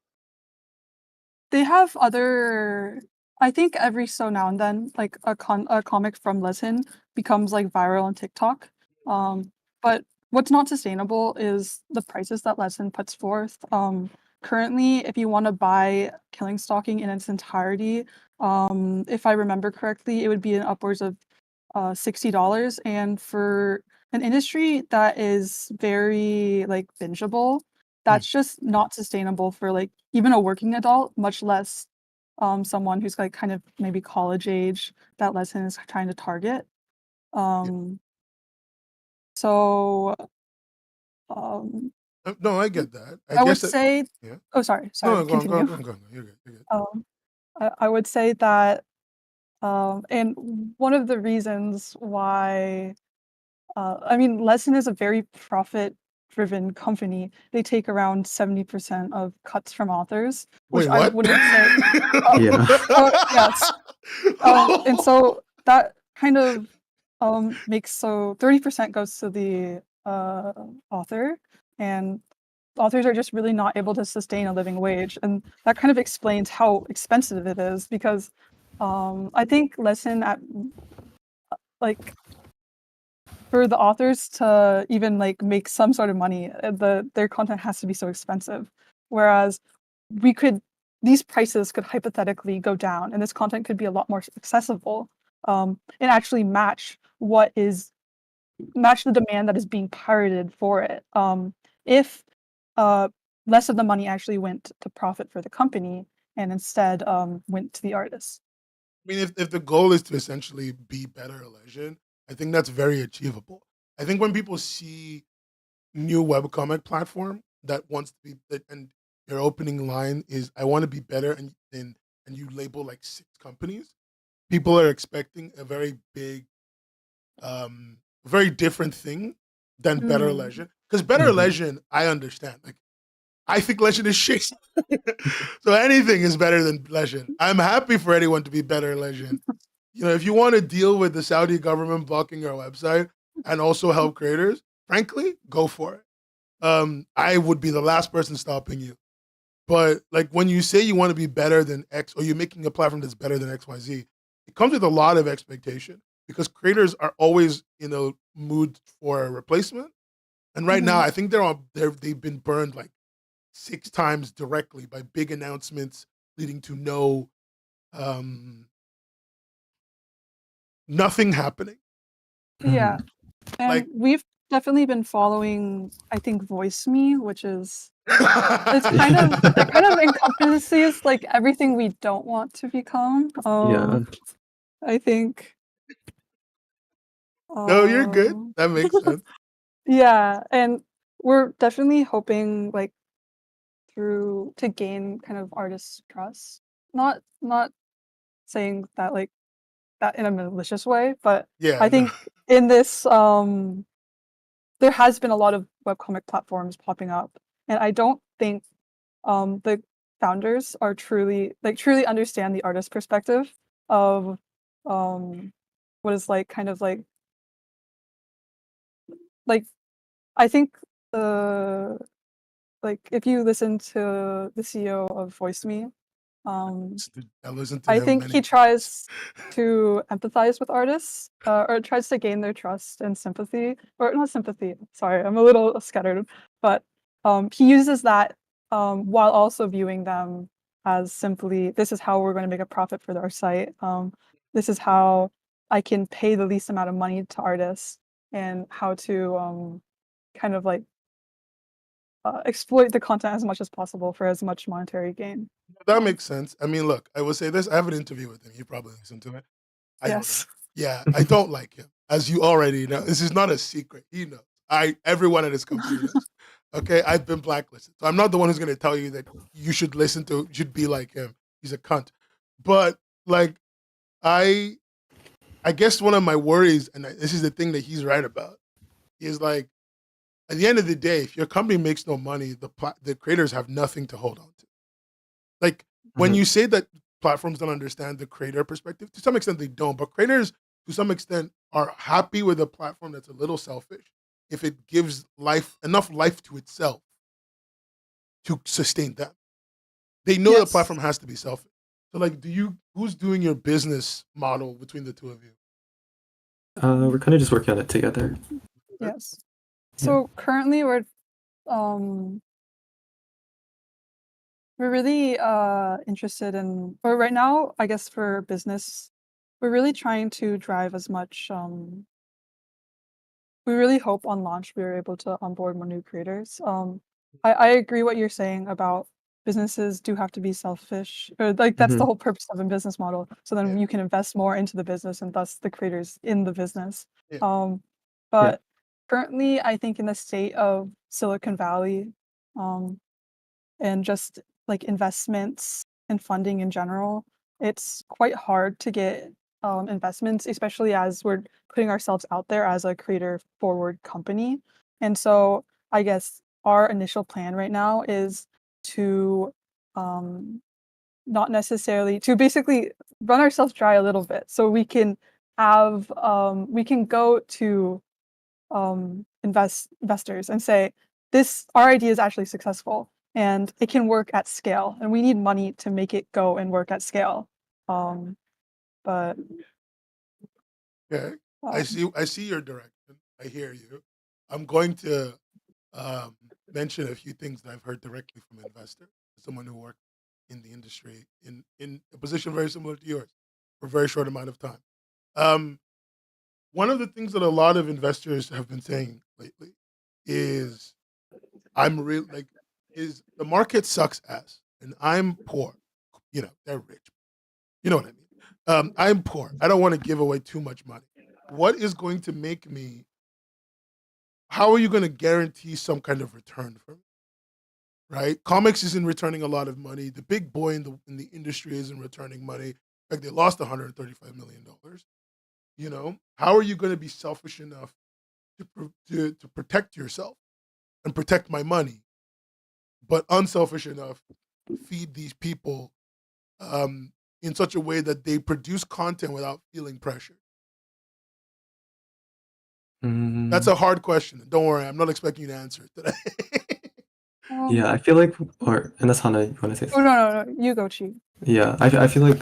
They have other I think every so now and then, like, a comic from Lesson becomes, like, viral on TikTok. But what's not sustainable is the prices that Lesson puts forth. Currently, if you wanna buy Killing Stalking in its entirety, if I remember correctly, it would be in upwards of, $60, and for an industry that is very, like, bingeable,
Hmm.
that's just not sustainable for, like, even a working adult, much less, someone who's, like, kind of maybe college age that Lesson is trying to target.
Yeah.
Um, so, um,
No, I get that. I
I would
guess that.
say
Yeah.
oh,
No,
sorry,
no, go on, go on,
continue.
go on, go on. You're good. You're good.
Um, I would say that, and one of the reasons why I mean, Lesson is a very profit-driven company. They take around 70% of cuts from authors, which
Wait,
I
what?
wouldn't say. Uh,
Yeah.
yes. And so that kind of makes so 30% goes to the author, and authors are just really not able to sustain a living wage, and that kind of explains how expensive it is because I think Lesson at like for the authors to even like make some sort of money, their content has to be so expensive. Whereas we could these prices could hypothetically go down, and this content could be a lot more accessible, and actually match the demand that is being pirated for it. If uh, less of the money actually went to profit for the company, and instead went to the artists.
I mean, if the goal is to essentially be better at legend, I think that's very achievable. I think when people see new webcomic platform that wants to be and your opening line is I want to be better and you label like six companies, people are expecting a very big very different thing than better
Mm.
legend. Because better
Mhm.
legend, I understand. Like I think legend is shit. So anything is better than legend. I'm happy for anyone to be better at legend. You know, if you want to deal with the Saudi government blocking your website and also help creators, frankly, go for it. I would be the last person stopping you. But like when you say you want to be better than X or you're making a platform that's better than XYZ, it comes with a lot of expectation because creators are always in a mood for a replacement. And right now,
Mhm.
I think they've been burned like six times directly by big announcements leading to nothing happening.
Yeah. And
Like
we've definitely been following, I think, Voice Me, which is it kind of encompasses like everything we don't want to become.
Yeah.
I think.
No, you're good.
Um,
That makes sense.
yeah, and we're definitely hoping like to gain kind of artists' trust. Not saying that like that in a malicious way, but
Yeah,
I
no.
think in this there has been a lot of webcomic platforms popping up, and I don't think the founders are truly understand the artist perspective of what is like kind of like I think the like if you listen to the CEO of Voice Me, um
I listened to
I
him
think
many
he
times.
tries to empathize with artists, or tries to gain their trust and sympathy, or not sympathy. Sorry, I'm a little scattered, but he uses that while also viewing them as simply, this is how we're going to make a profit for our site. This is how I can pay the least amount of money to artists, and how to kind of like exploit the content as much as possible for as much monetary gain.
That
Um,
makes sense. I mean, look, I will say this. I have an interview with him. You probably listened to it. I don't know.
yes.
Yeah, I don't like him. As you already know, this is not a secret. He knows. Everyone at his company knows. Okay, I've been blacklisted. So I'm not the one who's gonna tell you that you should should be like him. He's a cunt. But like I I guess one of my worries, and this is the thing that he's right about, is like at the end of the day, if your company makes no money, the creators have nothing to hold on to. Like when
Mhm.
you say that platforms don't understand the creator perspective, to some extent they don't, but creators to some extent are happy with a platform that's a little selfish if it gives enough life to itself to sustain them. They know the
Yes.
platform has to be selfish. So like who's doing your business model between the two of you?
We're kind of just working on it together.
Yes.
Yeah.
So currently um we're really interested in, or right now, I guess for business, we're really trying to drive as much we really hope on launch we are able to onboard more new creators. I agree what you're saying about businesses do have to be selfish, or like that's the
Mhm.
whole purpose of a business model. So
Yeah,
then you can invest more into the business and thus the creators in the business.
yeah.
Um,
Yeah.
but currently, I think in the state of Silicon Valley, um, and just like investments and funding in general, it's quite hard to get investments, especially as we're putting ourselves out there as a creator forward company. And so I guess our initial plan right now is to um, not necessarily to basically run ourselves dry a little bit so we can have we can go to investors and say, this our idea is actually successful and it can work at scale, and we need money to make it go and work at scale. um, but
Okay.
um,
I see your direction. I hear you. I'm going to mention a few things that I've heard directly from investors, someone who worked in the industry in a position very similar to yours for a very short amount of time. Um, One of the things that a lot of investors have been saying lately is I'm real like is the market sucks ass and I'm poor. You know, they're rich. You know what I mean? I'm poor. I don't want to give away too much money. What is going to make me how are you going to guarantee some kind of return for me? Right? Comics isn't returning a lot of money. The big boy in the industry isn't returning money. In fact, they lost $135 million. You know, how are you going to be selfish enough to protect yourself and protect my money, but unselfish enough to feed these people um, in such a way that they produce content without feeling pressure? That's
Mm,
a hard question. Don't worry, I'm not expecting you to answer it today.
yeah,
um,
I feel like, or unless Hana, you want to say
oh
something?
no, you go, Chi.
Yeah, I feel like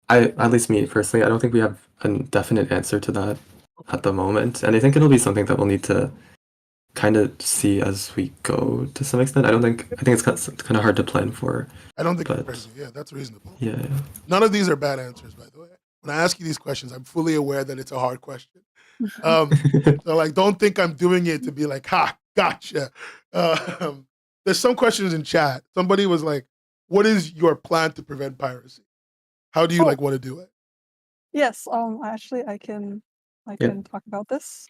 at least me personally, I don't think we have a definite answer to that at the moment, and I think it'll be something that we'll need to kind kind of see as we go to some extent. I think it's kind of hard to plan for.
I don't think it's
But
crazy. Yeah, that's reasonable.
yeah,
None of these are bad answers, by the way. When I ask you these questions, I'm fully aware that it's a hard question. So like, don't think I'm doing it to be like, ha, gotcha. There's some questions in chat. Somebody was like, what is your plan to prevent piracy? How do you
Oh.
like want to do it?
Yes, actually I can talk about this.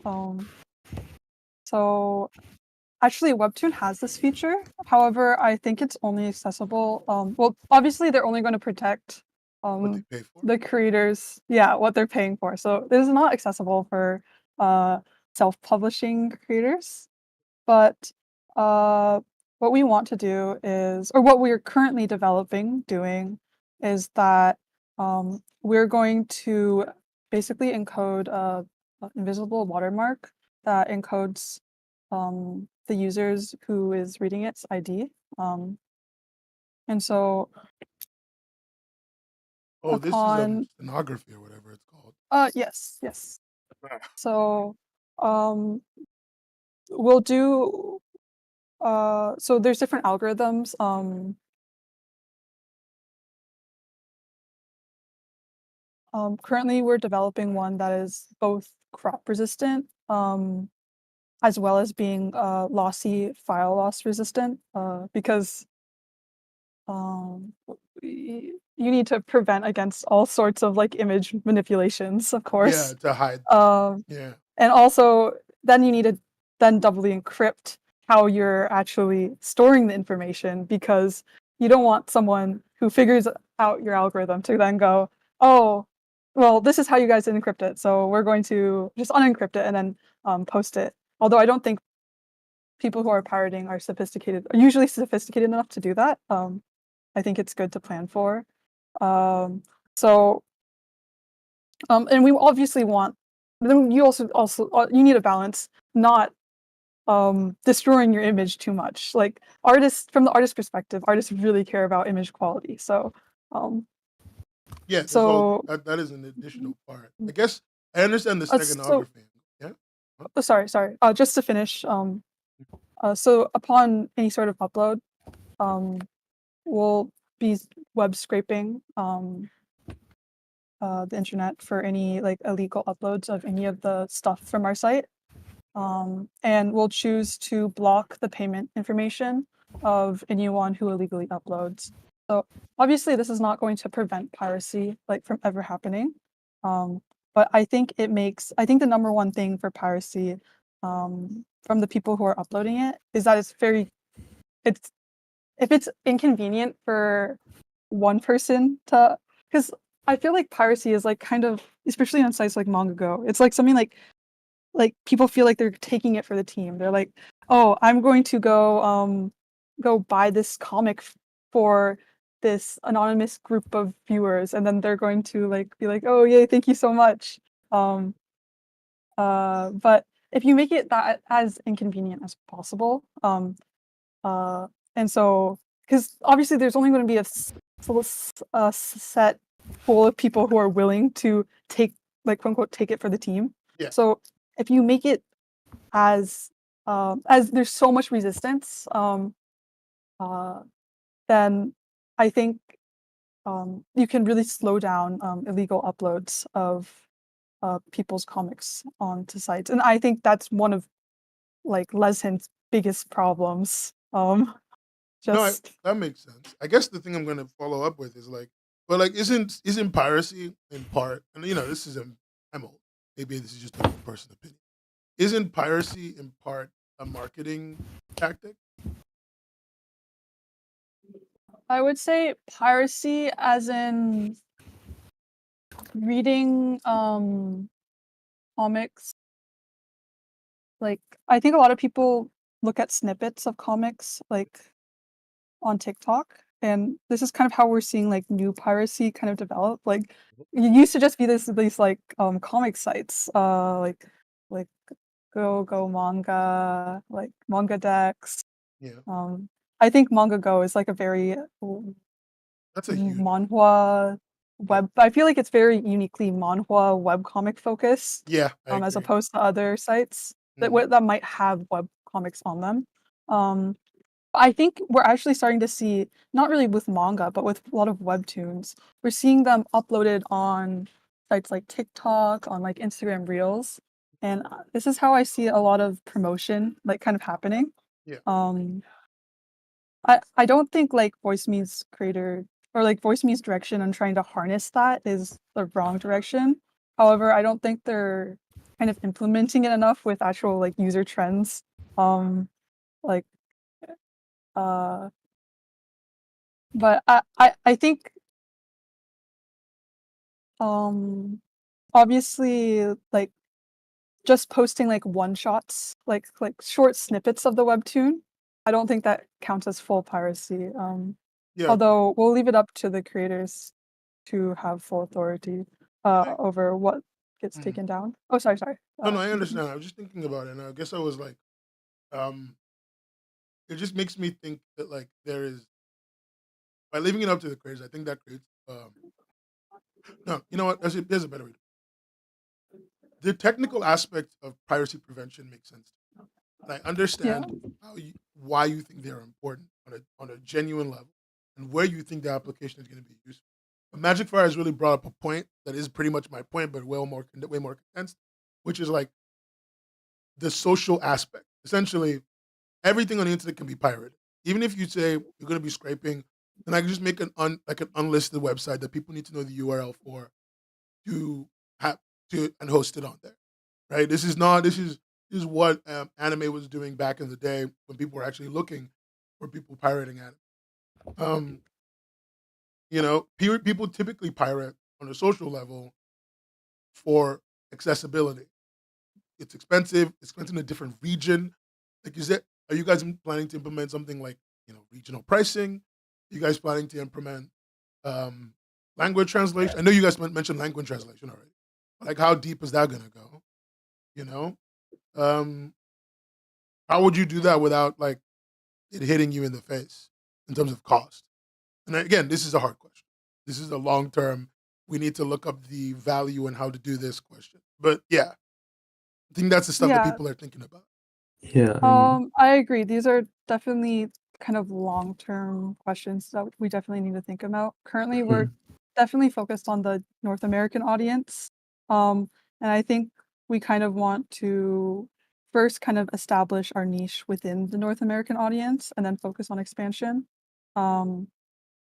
So actually Webtoon has this feature. However, I think it's only accessible. Well, obviously they're only going to protect
What they pay for?
the creators, what they're paying for. So this is not accessible for self-publishing creators. But what we want to do is, or what we're currently doing is that we're going to basically encode an invisible watermark that encodes the users who is reading its ID. And so
Oh, this is
upon
stenography or whatever it's called.
yes. So we'll do so there's different algorithms. Currently we're developing one that is both crop resistant, as well as being lossy file loss resistant, because you need to prevent against all sorts of like image manipulations, of course.
Yeah, to hide.
Yeah. And also then you need to then doubly encrypt how you're actually storing the information, because you don't want someone who figures out your algorithm to then go, oh, well, this is how you guys encrypt it, so we're going to just unencrypt it and then post it. Although I don't think people who are pirating are usually sophisticated enough to do that. I think it's good to plan for. And we obviously want. Then you also you need a balance, not destroying your image too much. Like from the artist perspective, artists really care about image quality. So
yeah,
so
that is an additional part. I guess I understand the steganography. Yeah.
Sorry. Just to finish. So upon any sort of upload, we'll be web scraping the internet for any like illegal uploads of any of the stuff from our site. And we'll choose to block the payment information of anyone who illegally uploads. So obviously this is not going to prevent piracy like from ever happening. But I think the number one thing for piracy from the people who are uploading it is that if it's inconvenient for one person to, because I feel like piracy is like kind of, especially on sites like MangaGo, it's like something like people feel like they're taking it for the team. They're like, oh, I'm going to go buy this comic for this anonymous group of viewers, and then they're going to like be like, oh yay, thank you so much. But if you make it that as inconvenient as possible, and so because obviously there's only going to be a set pool of people who are willing to take, like, quote unquote, take it for the team.
Yeah.
So if you make it as there's so much resistance, then I think you can really slow down illegal uploads of people's comics onto sites, and I think that's one of like Leshin's biggest problems. Just
that makes sense. I guess the thing I'm going to follow up with is like, but like, isn't piracy in part? And this is I'm old. Maybe this is just a personal opinion. Isn't piracy in part a marketing tactic?
I would say piracy as in reading comics. Like, I think a lot of people look at snippets of comics like on TikTok, and this is kind of how we're seeing like new piracy kind of develop. Like, it used to just be these like comic sites, like Go Manga, like Manga Dex.
Yeah.
I think MangaGo is like a very
That's a huge
manhwa web. I feel like it's very uniquely manhwa webcomic focused.
Yeah.
As opposed to other sites that might have web comics on them. I think we're actually starting to see, not really with manga, but with a lot of webtoons, we're seeing them uploaded on sites like TikTok, on like Instagram Reels, and this is how I see a lot of promotion like kind of happening.
Yeah.
I don't think like voice means creator or like voice means direction and trying to harness that is the wrong direction. However, I don't think they're kind of implementing it enough with actual like user trends. Like uh but I think obviously like just posting like one shots, like short snippets of the webtoon, I don't think that counts as full piracy.
Yeah.
Although we'll leave it up to the creators to have full authority over what gets
Mhm.
taken down. Oh, sorry.
No, I understand. I was just thinking about it, and I guess I was like, it just makes me think that like there is by leaving it up to the creators, I think that creates. No, you know what? There's a better way. The technical aspect of piracy prevention makes sense, and I
Yeah.
understand why you think they're important on a genuine level, and where you think the application is going to be useful. But Magic Fire has really brought up a point that is pretty much my point, but way more condensed, which is like the social aspect. Essentially, everything on the internet can be pirated. Even if you say you're going to be scraping, then I can just make an unlisted website that people need to know the URL for to have to and host it on there. Right? This is what anime was doing back in the day when people were actually looking for people pirating anime. Um, people typically pirate on a social level for accessibility. It's expensive. It's expensive in a different region. Like, are you guys planning to implement something like regional pricing? Are you guys planning to implement um, language translation? I know you guys mentioned language translation already. Like, how deep is that going to go? You know, um, how would you do that without like it hitting you in the face in terms of cost? And again, this is a hard question. This is a long term. We need to look up the value and how to do this question. But yeah, I think that's the stuff that
Yeah.
people are thinking about.
Yeah.
I agree. These are definitely kind of long-term questions that we definitely need to think about. Currently, we're definitely focused on the North American audience. And I think we kind of want to first kind of establish our niche within the North American audience and then focus on expansion.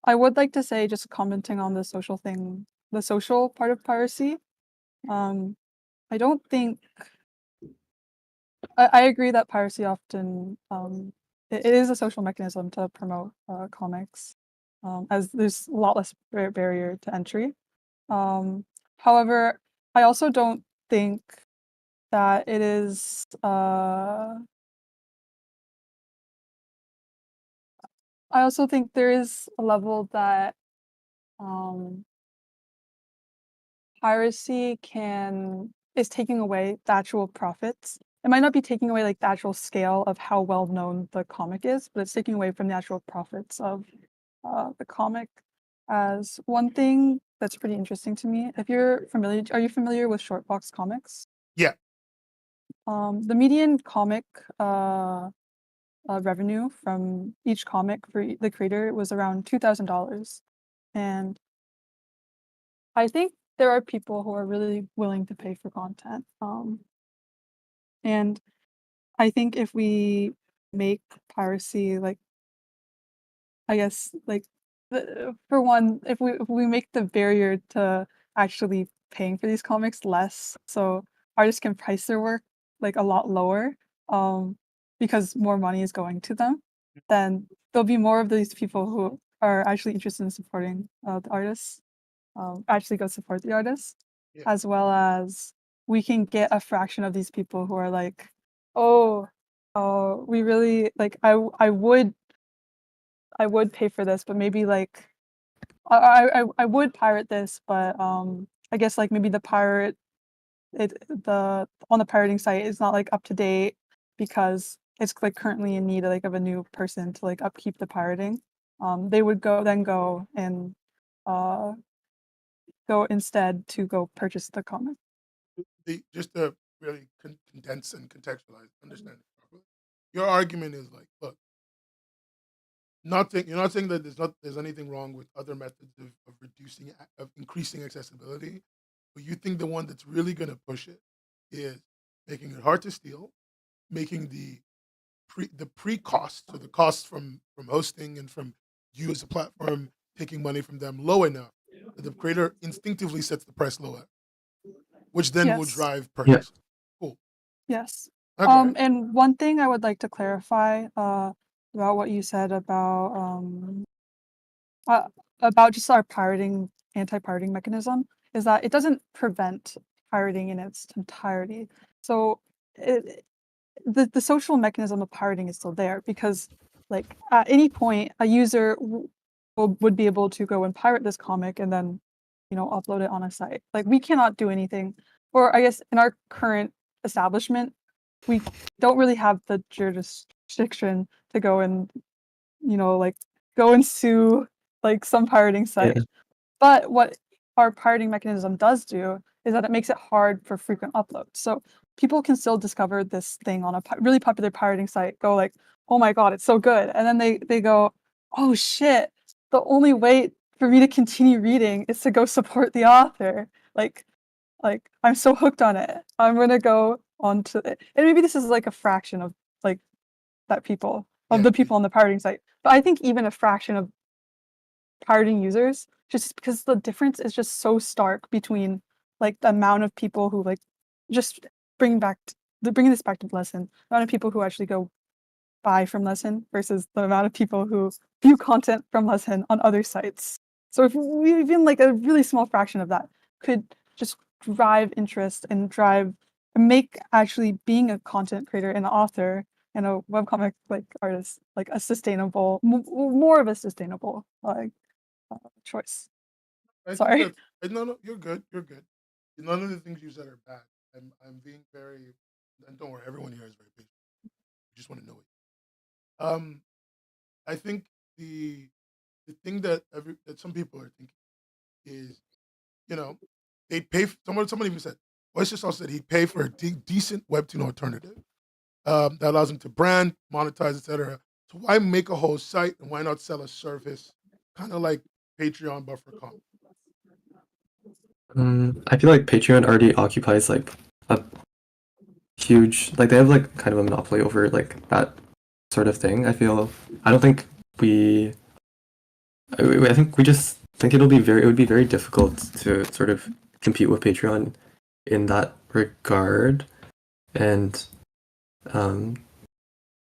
I would like to say, just commenting on the social thing, the social part of piracy. I don't think I agree that piracy often it is a social mechanism to promote comics, as there's a lot less barrier to entry. However, I also don't think that it is. I also think there is a level that um, piracy is taking away the actual profits. It might not be taking away like the actual scale of how well known the comic is, but it's taking away from the actual profits of the comic. As one thing that's pretty interesting to me, are you familiar with short box comics?
Yeah.
The median comic revenue from each comic for the creator was around $2,000, and I think there are people who are really willing to pay for content. And I think if we make piracy like, I guess like for one, if we make the barrier to actually paying for these comics less, so artists can price their work like a lot lower, because more money is going to them, then there'll be more of these people who are actually interested in supporting the artists, actually go support the artists,
Yeah.
as well as we can get a fraction of these people who are like, oh, we really like I would pay for this, but maybe like I would pirate this, but I guess like maybe the on the pirating site is not like up to date because it's like currently in need of a new person to like upkeep the pirating. They would go and uh go instead to go purchase the comic.
Just to really condense and contextualize, understand it properly. your argument is like, look, you're not saying that there's anything wrong with other methods of increasing accessibility, but you think the one that's really going to push it is making it hard to steal, making the pre-cost, so the cost from hosting and from you as a platform taking money from them low enough that the creator instinctively sets the price lower, which then will
Yes.
drive
Yeah.
purchase. Cool.
Yes.
Okay.
And one thing I would like to clarify about what you said about just our anti-pirating mechanism is that it doesn't prevent pirating in its entirety. So the social mechanism of pirating is still there because, like, at any point, a user would be able to go and pirate this comic and then, upload it on a site. Like, we cannot do anything, or I guess in our current establishment, we don't really have the jurisdiction to go and, like, go and sue like some pirating site.
Yeah.
But what our pirating mechanism does do is that it makes it hard for frequent uploads. So people can still discover this thing on a really popular pirating site, go like, oh my god, it's so good. And then they go, oh shit, the only way for me to continue reading is to go support the author. Like I'm so hooked on it. I'm gonna go onto it. And maybe this is like a fraction of like the people
Yeah.
on the pirating site. But I think even a fraction of pirating users, just because the difference is just so stark between like the amount of people who like just bringing this back to Lesson, the amount of people who actually go buy from Lesson versus the amount of people who view content from Lesson on other sites. So if we even like a really small fraction of that could just drive interest and make actually being a content creator and author and a webcomic like artist like a sustainable, more of a sustainable like choice.
I think
Sorry.
no, you're good. You're good. None of the things you said are bad. I'm being very, and don't worry, everyone here is very patient. You just want to know it. I think the thing that some people are thinking is, they pay. Someone even said, Oyster said he'd pay for a decent Webtoon alternative that allows him to brand, monetize, etc. So why make a whole site and why not sell a service, kind of like Patreon, but for comics?
I feel like Patreon already occupies like a huge, like they have like kind of a monopoly over like that sort of thing. I don't think I think we just think it would be very difficult to sort of compete with Patreon in that regard. And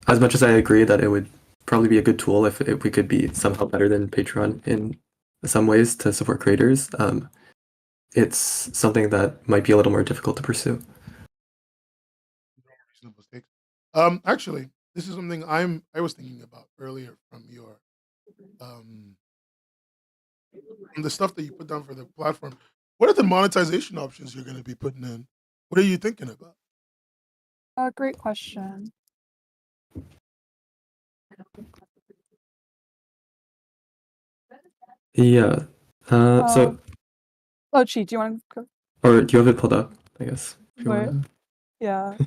as much as I agree that it would probably be a good tool if we could be somehow better than Patreon in some ways to support creators, it's something that might be a little more difficult to pursue.
Reasonable stakes. Actually, this is something I was thinking about earlier from your from the stuff that you put down for the platform. What are the monetization options you're going to be putting in? What are you thinking about?
Great question.
Yeah. So,
Oh, Chi, do you want to go?
or do you have it pulled up? I guess. If you
Wait.
want
Yeah.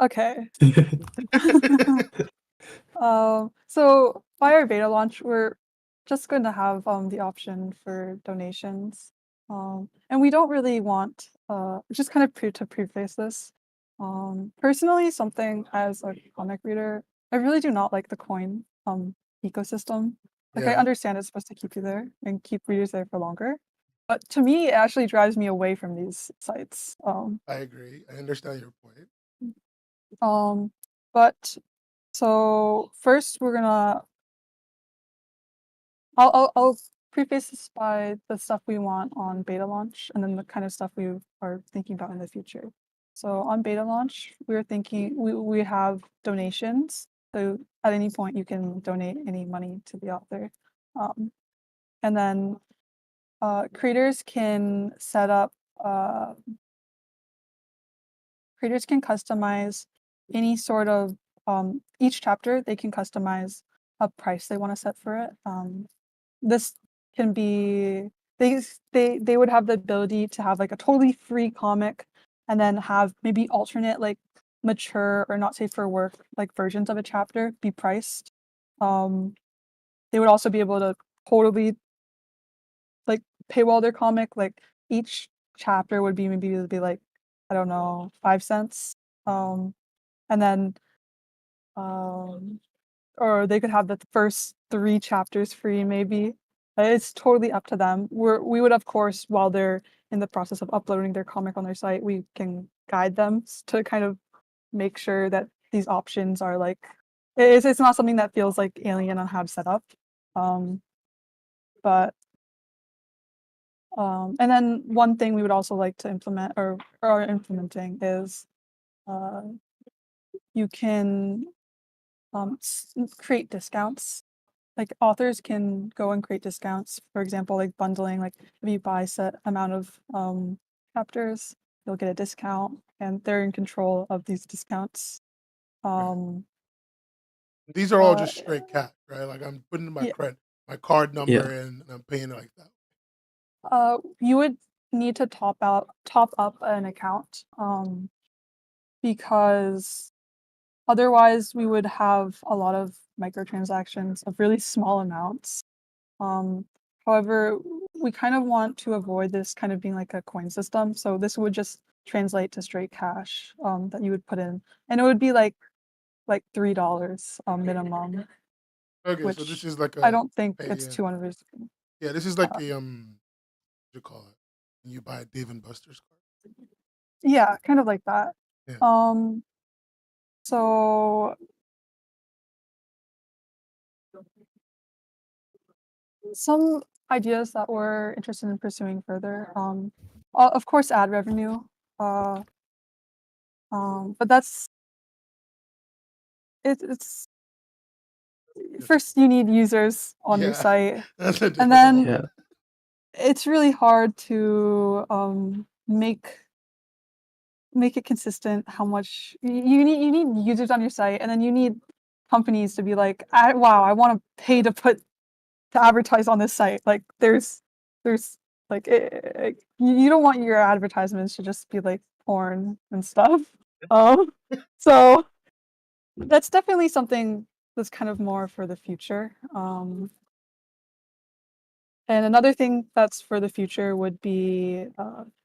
Okay.
to.
So by our beta launch, we're just going to have the option for donations. And we don't really want just kind of to preface this. Personally, something as a comic reader, I really do not like the coin ecosystem. Like I
Yeah,
understand it's supposed to keep you there and keep readers there for longer. But to me, it actually drives me away from these sites.
I agree. I understand your point.
But so first we're gonna I'll preface this by the stuff we want on beta launch and then the kind of stuff we are thinking about in the future. So on beta launch, we're thinking we have donations. So at any point you can donate any money to the author. And then creators can set up creators can customize any sort of each chapter they can customize a price they want to set for it. This can be they would have the ability to have like a totally free comic and then have maybe alternate like mature or not safe for work like versions of a chapter be priced. They would also be able to totally like paywall their comic. Like each chapter would be maybe like, I don't know, 5 cents. And then or they could have the first 3 chapters free maybe. It's totally up to them. We would of course, while they're in the process of uploading their comic on their site, we can guide them to kind of make sure that these options are like it's not something that feels like alien on how to set up. But and then one thing we would also like to implement or are implementing is you can create discounts. Like authors can go and create discounts. For example, like bundling, like if you buy a set amount of chapters, you'll get a discount, and they're in control of these discounts.
These are all just straight cash, right? Like I'm putting my
Yeah.
my card number in, and I'm paying it like that.
You would need to top up an account, because otherwise we would have a lot of microtransactions of really small amounts. However, we kind of want to avoid this kind of being like a coin system, so this would just translate to straight cash that you would put in, and it would be like $3 minimum.
Okay, so
Which
this is like
I don't think
pay
it's
in.
200.
Yeah, this is like a what you call it when you buy a Dave and Buster's card.
Yeah, kind of like that.
Yeah.
So some ideas that we're interested in pursuing further. Of course, ad revenue. But that's it's first you need users on your site,
That's a
and then
Yeah.
it's really hard to make it consistent how much you need users on your site, and then you need companies to be like, wow, I want to pay to advertise on this site. Like there's like you don't want your advertisements to just be like porn and stuff. So that's definitely something that's kind of more for the future. And another thing that's for the future would be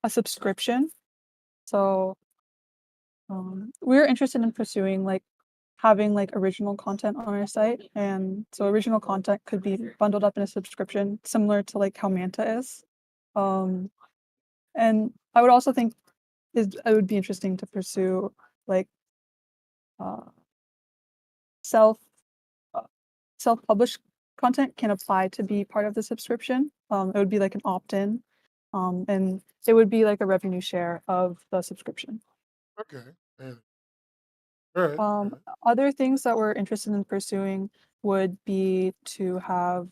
a subscription. So we're interested in pursuing like having like original content on our site, and so original content could be bundled up in a subscription similar to like how Manta is. And I would also think it would be interesting to pursue like self self-published content can apply to be part of the subscription. It would be like an opt-in, and it would be like a revenue share of the subscription.
Okay. Yeah. All right.
Other things that we're interested in pursuing would be to have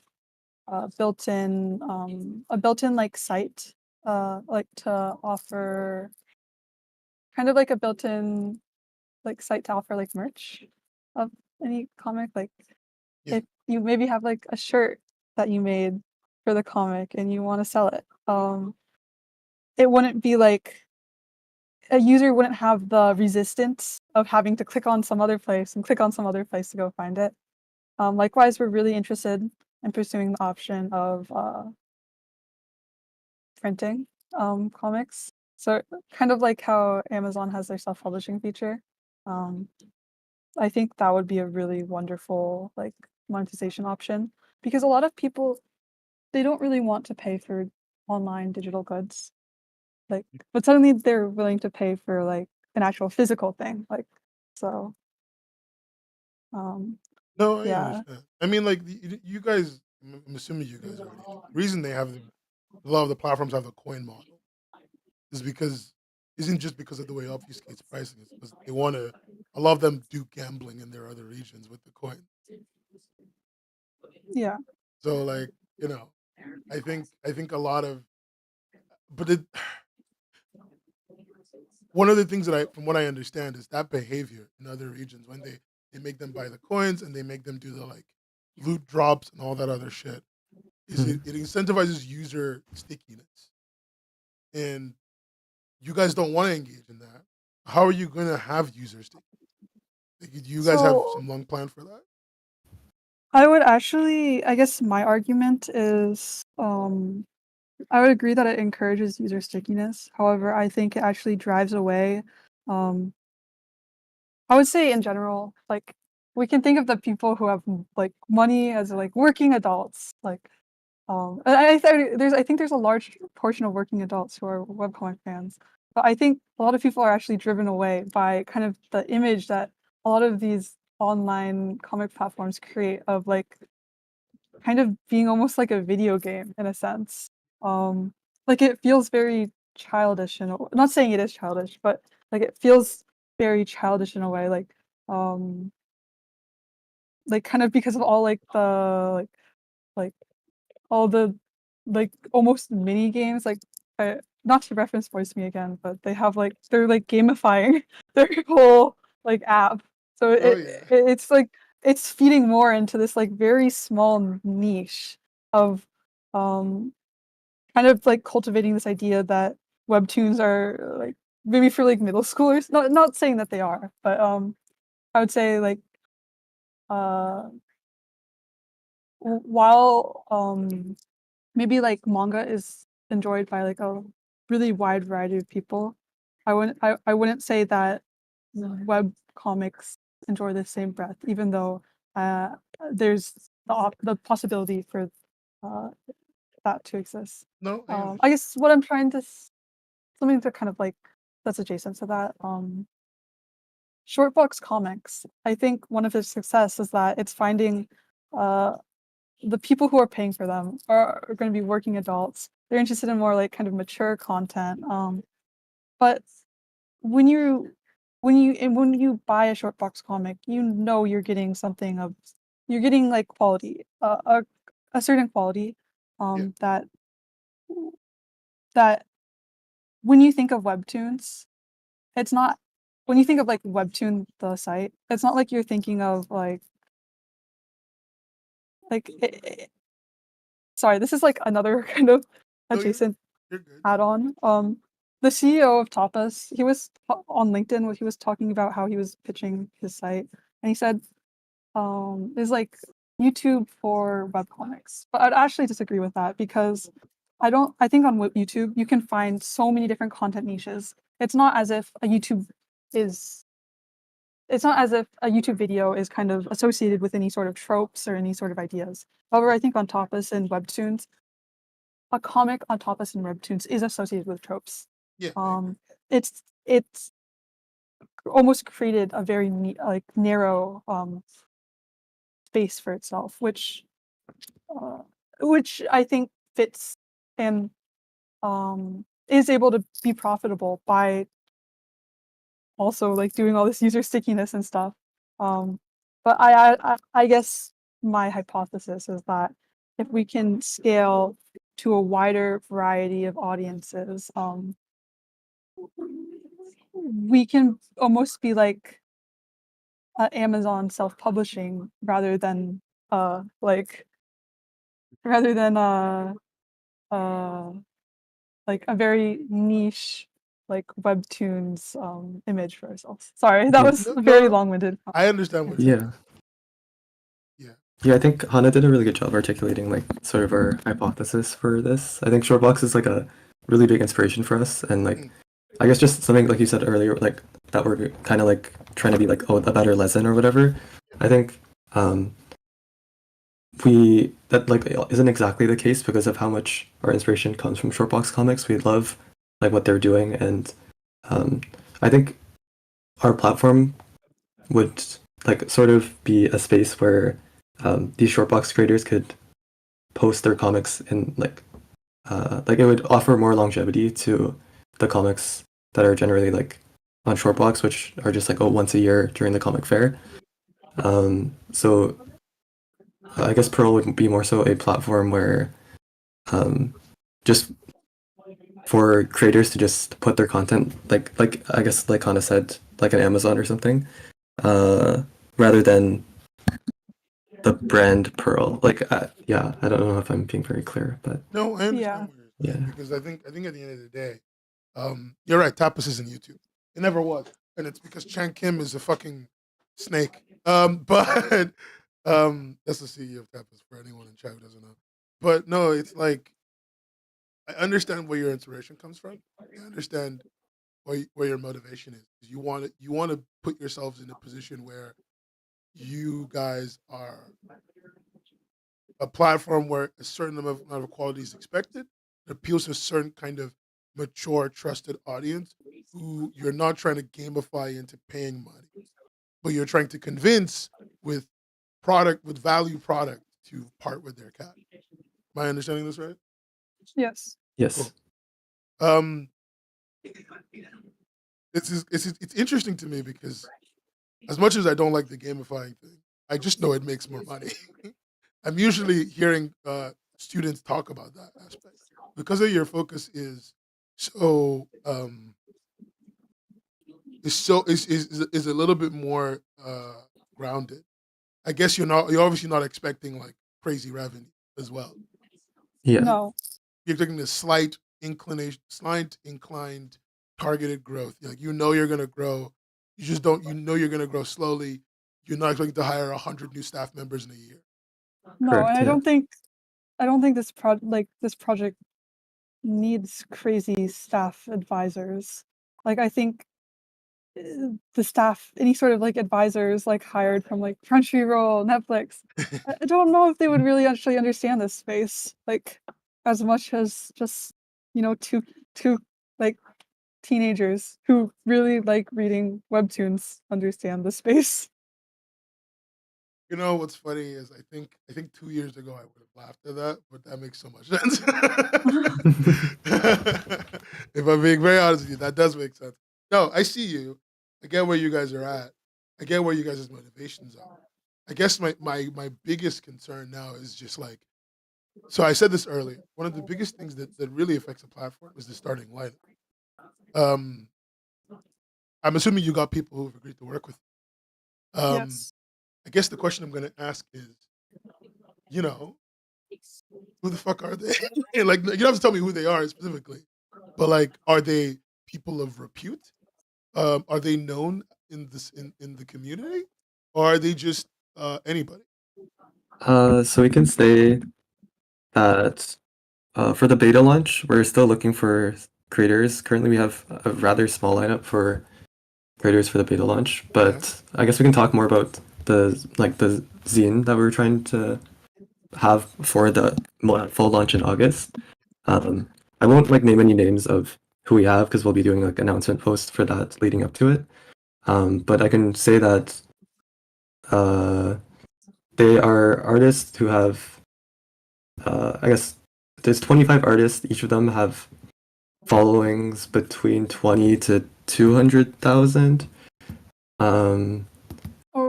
a built-in like site, like to offer kind of like a built-in like site to offer like merch of any comic. Like if you maybe have like a shirt that you made for the comic and you want to sell it, it wouldn't be like a user wouldn't have the resistance of having to click on some other place and click on some other place to go find it. Likewise, we're really interested in pursuing the option of printing comics. So kind of like how Amazon has their self-publishing feature. I think that would be a really wonderful like monetization option, because a lot of people, they don't really want to pay for online digital goods. Like, but suddenly they're willing to pay for like an actual physical thing. Like, so
No, I
yeah.
understand. I mean, like you guys. I'm assuming you guys already. The reason they have a lot of the platforms have the coin model is because isn't just because of the way Obfuscate's pricing is, because they want to. A lot of them do gambling in their other regions with the coin.
Yeah.
So like I think a lot of, but it one of the things that from what I understand is that behavior in other regions when they make them buy the coins and they make them do the like loot drops and all that other shit is it incentivizes user stickiness, and you guys don't want to engage in that. how are you going to have users? Like, do you guys have
So
some long plan for that?
I would actually, I guess my argument is, I would agree that it encourages user stickiness. However, I think it actually drives away, um, I would say in general, like we can think of the people who have like money as like working adults, like I think there's a large portion of working adults who are webcomic fans, but I think a lot of people are actually driven away by kind of the image that a lot of these online comic platforms create of like kind of being almost like a video game in a sense. Like it feels very childish and not saying it is childish, but like it feels very childish in a way, um like kind of because of all like the like all the like almost mini games like not to reference Voice Me again, but they have like they're like gamifying their whole like app. So
Oh yeah.
it's like it's feeding more into this like very small niche of um kind of like cultivating this idea that webtoons are like maybe for like middle schoolers. Not saying that they are, but I would say like uh while maybe like manga is enjoyed by like a really wide variety of people. I wouldn't say that web comics enjoy the same breadth, even though uh, there's the possibility for uh, that to exist.
No, I understand.
I guess what I'm trying to something to kind of like that's adjacent to that. Short box comics. I think one of its success is that it's finding uh, the people who are paying for them are going to be working adults. They're interested in more like kind of mature content. But when you when you buy a short box comic, you know you're getting something of you're getting like quality, a certain quality.
Yeah.
That that when you think of webtoons, it's not when you think of like Webtoon the site, it's not like you're thinking of like sorry, this is like another kind of
No,
adjacent
you're good.
add-on. The CEO of Tapas, he was on LinkedIn where he was talking about how he was pitching his site, and he said, "There's like YouTube for webcomics." But I'd actually disagree with that because I don't. I think on YouTube you can find so many different content niches. It's not as if a YouTube is. It's not as if a YouTube video is kind of associated with any sort of tropes or any sort of ideas. However, I think on Tapas and Webtoons, a comic on Tapas and Webtoons is associated with tropes.
Yeah, I agree.
It's almost created a very like narrow space for itself, uh, which I think fits and is able to be profitable by also like doing all this user stickiness and stuff. But I guess my hypothesis is that if we can scale to a wider variety of audiences, we can almost be like Amazon self-publishing like rather than uh like a very niche like webtoons image for ourselves. Sorry, that
Yeah.
was
No,
very
no,
long-winded.
I understand what you're
Yeah.
saying. Yeah.
Yeah, I think Hana did a really good job articulating like sort of our hypothesis for this. I think Shortbox is like a really big inspiration for us, and like
Mm.
I guess just something like you said earlier, like that we're kind of like trying to be like a better lesson or whatever. I think um that like isn't exactly the case because of how much our inspiration comes from Shortbox comics. We love like what they're doing, and um I think our platform would like sort of be a space where these Shortbox creators could post their comics in like it would offer more longevity to the comics that are generally like on Shortbox, which are just like once a year during the comic fair. So I guess Pearl would be more so a platform where just for creators to just put their content like I guess like Hana said, like an Amazon or something, rather than the brand Pearl. Like yeah, I don't know if I'm being very clear, but
No, I
Yeah.
understand what you're saying
yeah.
because I think at the end of the day, you're right. Tapas isn't YouTube. It never was. and it's because Chan Kim is a fucking snake. But that's the CEO of Tapas for anyone in chat who doesn't know. But no, it's like I understand where your inspiration comes from. I understand where your motivation is. You want to put yourselves in a position where you guys are a platform where a certain amount of quality is expected. It appeals to a certain kind of mature, trusted audience who you're not trying to gamify into paying money, but you're trying to convince with value product to part with their cat. Am I understanding this right?
Yes.
Yes.
Cool. It's interesting to me because as much as I don't like the gamifying thing, I just know it makes more money. I'm usually hearing students talk about that aspect because of your focus so is a little bit more grounded. I guess you're obviously not expecting like crazy revenue as well.
Yeah.
No.
You're taking a slight inclined targeted growth. Like you're gonna grow. You just don't. You're gonna grow slowly. You're not expecting to hire 100 new staff members in a year.
No,
Correct,
and I
yeah.
don't think this project needs crazy staff advisors. Like I think the staff, any sort of like advisors like hired from like Crunchyroll, Netflix, I don't know if they would really actually understand this space like as much as just two like teenagers who really like reading webtoons understand the space.
You know what's funny is I think 2 years ago I would have laughed at that, but that makes so much sense. If I'm being very honest with you, that does make sense. No, I see you. I get where you guys are at. I get where you guys' motivations are. I guess my biggest concern now is just like, so I said this earlier. One of the biggest things that really affects a platform is the starting lineup. Um, I'm assuming you got people who've agreed to work with you.
Yes.
I guess the question I'm going to ask is, you know, who the fuck are they? Like, you don't have to tell me who they are specifically, but like, are they people of repute? Are they known in the community, or are they just anybody?
So we can say that for the beta launch, we're still looking for creators. Currently, we have a rather small lineup for creators for the beta launch, but I guess we can talk more about the zine that we're trying to have for the full launch in August. I won't like name any names of who we have because we'll be doing like announcement posts for that leading up to it. But I can say that they are artists who have I guess there's 25 artists. Each of them have followings between 20 to 200,000.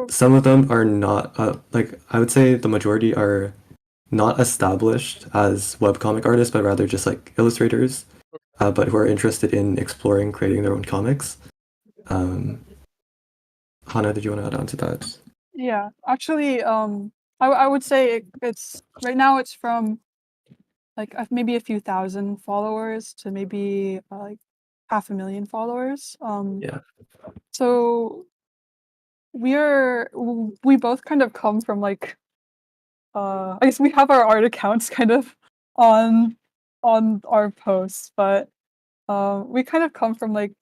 Some of them are not like I would say the majority are not established as webcomic artists, but rather just like illustrators, but who are interested in exploring creating their own comics. Hana, did you want to add on to that?
Yeah, actually, I would say it's right now it's from like maybe a few thousand followers to maybe like 500,000 followers.
Yeah.
So we both kind of come from like I guess we have our art accounts kind of on our posts, but we kind of come from like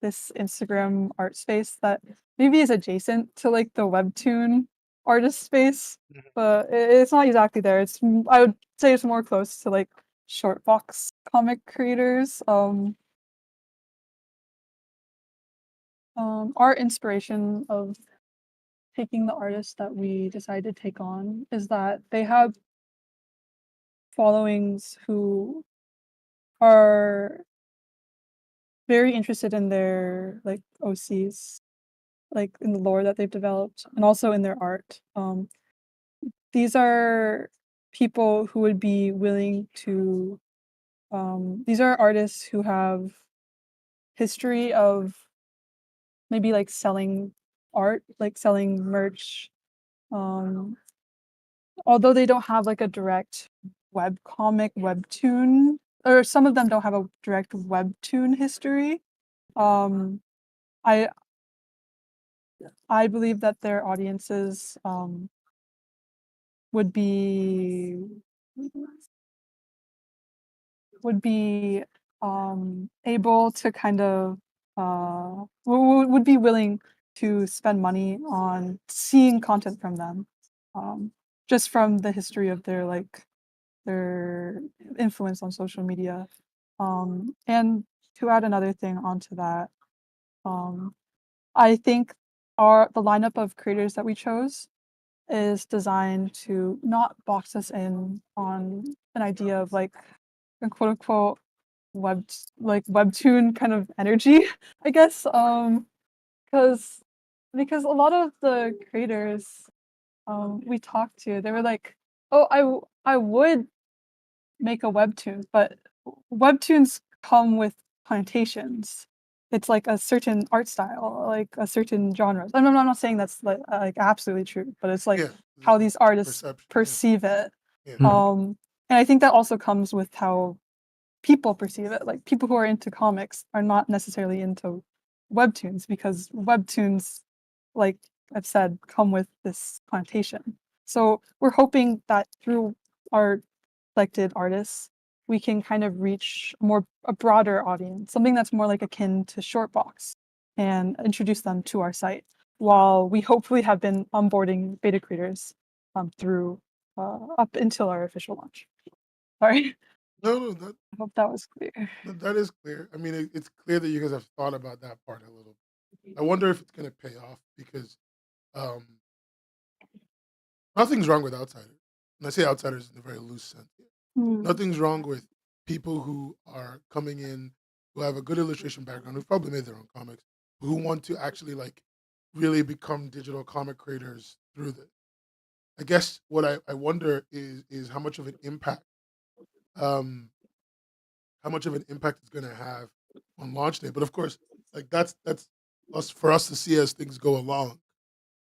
this Instagram art space that maybe is adjacent to like the webtoon artist space, but it's not exactly there. I would say it's more close to like short box comic creators. Our inspiration of taking the artists that we decided to take on is that they have followings who are very interested in their like OCs, like in the lore that they've developed, and also in their art. These are people who would be willing to. These are artists who have history of maybe like selling art, like selling merch. Although they don't have like a direct webtoon, or some of them don't have a direct webtoon history. I I believe that their audiences would be able to kind of would be willing to spend money on seeing content from them, just from the history of their influence on social media. And to add another thing onto that, I think the lineup of creators that we chose is designed to not box us in on an idea of like a quote unquote webtoon kind of energy, I guess. Because a lot of the creators we talked to, they were like, "Oh, I would make a webtoon, but webtoons come with connotations. It's like a certain art style, like a certain genre." I'm not saying that's like absolutely true, but it's like
Yeah,
how these artists
perception.
perceive it.
Yeah.
And I think that also comes with how people perceive it. Like people who are into comics are not necessarily into webtoons because webtoons, like I've said, come with this connotation. So we're hoping that through our selected artists, we can kind of reach a broader audience, something that's more like akin to Shortbox, and introduce them to our site. While we hopefully have been onboarding beta creators through up until our official launch. Sorry.
No,
I hope that was clear.
that is clear. I mean, it's clear that you guys have thought about that part a little. I wonder if it's going to pay off because um, nothing's wrong with outsiders. And I say outsiders in a very loose sense. Nothing's wrong with people who are coming in who have a good illustration background, who've probably made their own comics, who want to actually like really become digital comic creators through this. I guess what I wonder is um, how much of an impact it's going to have on launch day. But of course, like that's us for us to see as things go along.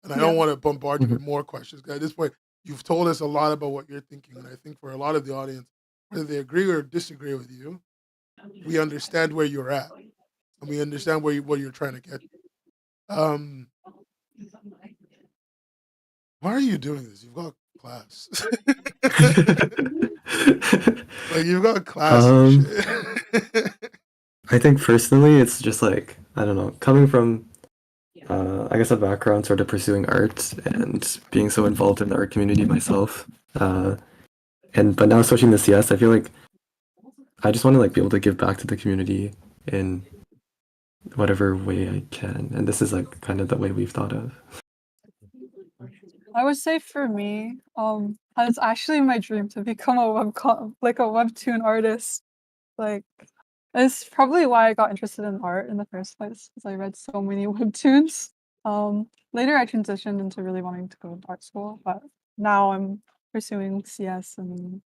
And I don't want to bombard you with more questions. 'Cause at this point, you've told us a lot about what you're thinking, and I think for a lot of the audience, whether they agree or disagree with you, we understand where you're at, and we understand what you're trying to get. Um, why are you doing this? You've got class. Like you've got class and shit.
I think personally, it's just like, I don't know, coming from, I guess, a background sort of pursuing art and being so involved in the art community myself. But now switching to CS, I feel like I just want to like be able to give back to the community in whatever way I can, and this is like kind of the way we've thought of.
I would say for me, it's actually my dream to become a webtoon artist. Like, it's probably why I got interested in art in the first place, because I read so many webtoons. Later I transitioned into really wanting to go to art school, but now I'm pursuing CS and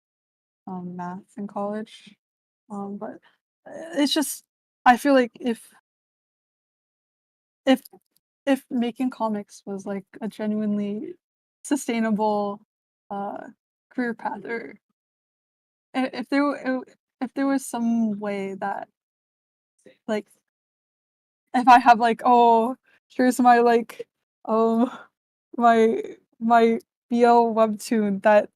math in college. But it's just I feel like if making comics was like a genuinely sustainable career path, or if there was some way that like if I have like, oh, here's my like my BL webtoon that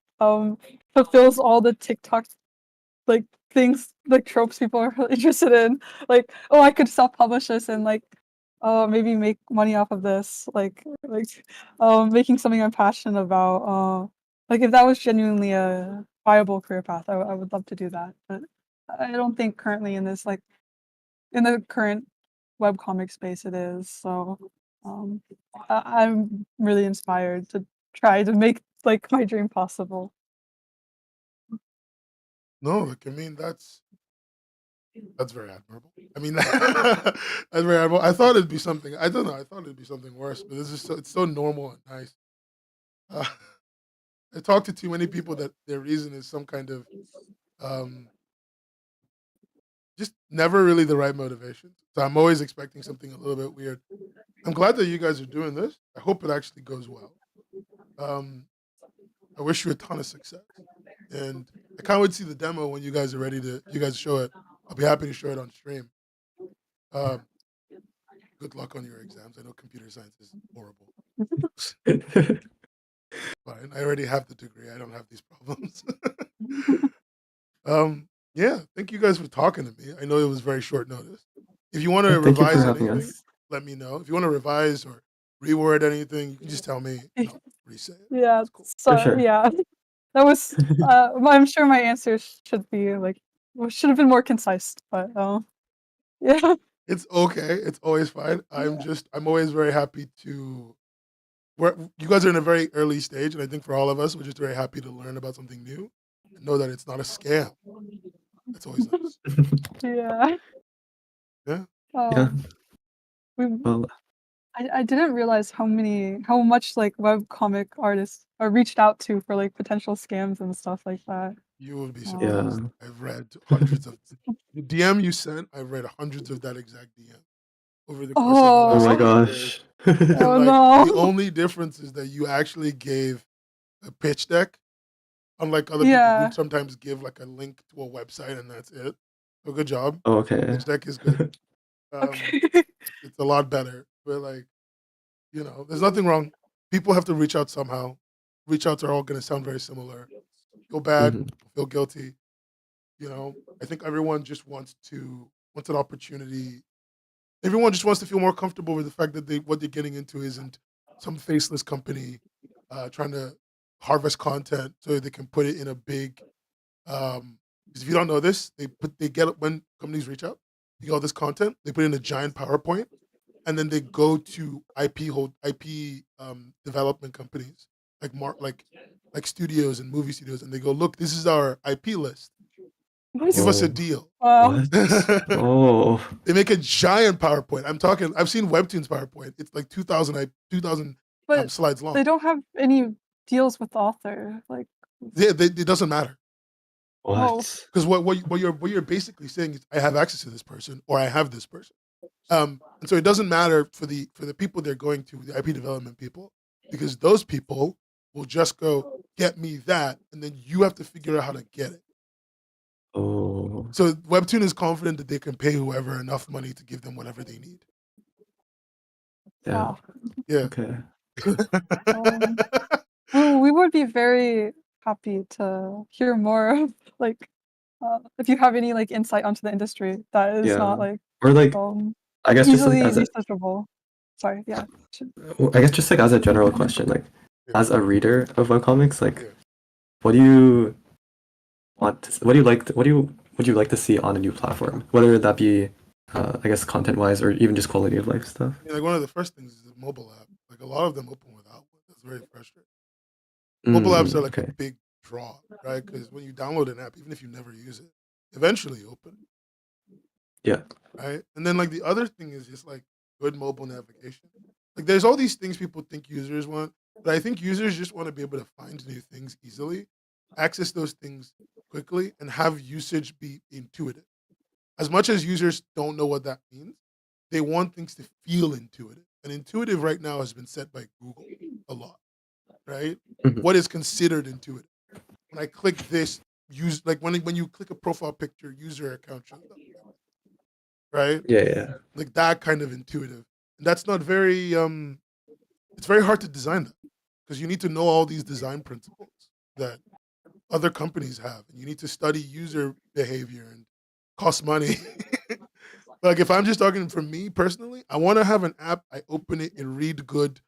fulfills all the TikTok like things, like tropes people are interested in, like, oh, I could self-publish this and like maybe make money off of this, like making something I'm passionate about. Like if that was genuinely a viable career path, I would love to do that, but I don't think currently in this like in the current webcomic space it is. So I'm really inspired to try to make like my dream possible.
No, like I mean that's very admirable. I mean that's very admirable. I thought it'd be something. I don't know. I thought it'd be something worse, but it's so normal and nice. Uh, I talk to too many people that their reason is some kind of um, just never really the right motivation. So I'm always expecting something a little bit weird. I'm glad that you guys are doing this. I hope it actually goes well. Um, I wish you a ton of success, and I can't wait to see the demo when you guys are ready to. You guys show it. I'll be happy to show it on stream. Um, good luck on your exams. I know computer science is horrible. Fine. I already have the degree. I don't have these problems. Yeah, thank you guys for talking to me. I know it was very short notice. If you want to
Thank you for
revise
having
anything,
us.
let me know. If you want to revise or reword anything, you can just tell me and I'll reset it.
Yeah,
It's cool.
For
so
sure.
yeah. That was I'm sure my answers should be like should have been more concise, but yeah.
It's okay. It's always fine. I'm always very happy to you guys are in a very early stage, and I think for all of us, we're just very happy to learn about something new and know that it's not a scam. That's always nice.
Yeah.
Yeah.
Yeah.
We
Well,
I didn't realize how much like webcomic artists are reached out to for like potential scams and stuff like that.
You would be
yeah.
surprised. I've read hundreds of the DM you sent. I've read hundreds of that exact DM over the course of the
Oh
last
my
2 years.
gosh.
And
Oh
like the
no.
only difference is that you actually gave a pitch deck, unlike other people who
Yeah.
sometimes give like a link to a website and that's it. So good job.
Oh, okay.
Pitch deck is good.
Okay.
It's a lot better. But like, there's nothing wrong. People have to reach out somehow. Reach outs are all going to sound very similar. Feel bad,
Mhm.
feel guilty. I think everyone just wants an opportunity. Everyone just wants to feel more comfortable with the fact that what they're getting into isn't some faceless company trying to harvest content so they can put it in a big. Because if you don't know this, they get it when companies reach out, they get all this content, they put it in a giant PowerPoint, and then they go to IP development companies like studios and movie studios, and they go, look, this is our IP list. Give us a
Oh,
deal.
Wow.
what? Oh,
They make a giant PowerPoint. I've seen Webtoon's PowerPoint. It's like 2,000
But
slides
they
long.
don't have any deals with the author. Like
Yeah, it doesn't matter
oh.
what?
because what you're basically saying is I have access to this person or I have this person. And so it doesn't matter for the people they're going to, the IP development people, because those people will just go get me that, and then you have to figure out how to get it.
Oh,
So Webtoon is confident that they can pay whoever enough money to give them whatever they need.
yeah.
Wow.
Yeah.
Okay.
We would be very happy to hear more of like if you have any like insight onto the industry that is
Yeah.
not like
Or like, I guess just like
easily
as a,
researchable. Sorry, yeah.
I guess just like as a general question, like
Yeah.
as a reader of webcomics, like
Yeah.
what do you want? What do you like? What do you would you like to see on a new platform? Whether that be, I guess, content-wise or even just quality of life stuff.
I mean, like one of the first things is the mobile app. Like a lot of them open without one. That's very frustrating. Mobile apps are like a
Okay.
big draw, right? Because when you download an app, even if you never use it, eventually you open it.
Yeah.
Right. And then like the other thing is just like good mobile navigation. Like there's all these things people think users want, but I think users just want to be able to find new things easily, access those things quickly, and have usage be intuitive. As much as users don't know what that means, they want things to feel intuitive. And intuitive right now has been set by Google a lot, right?
Mhm.
What is considered intuitive? When I click this, use like when you click a profile picture, user account shows up, right?
Yeah.
Like that kind of intuitive. And that's not very it's very hard to design that because you need to know all these design principles that other companies have, and you need to study user behavior and cost money. Like if I'm just talking for me personally, I want to have an app. I open it and read good.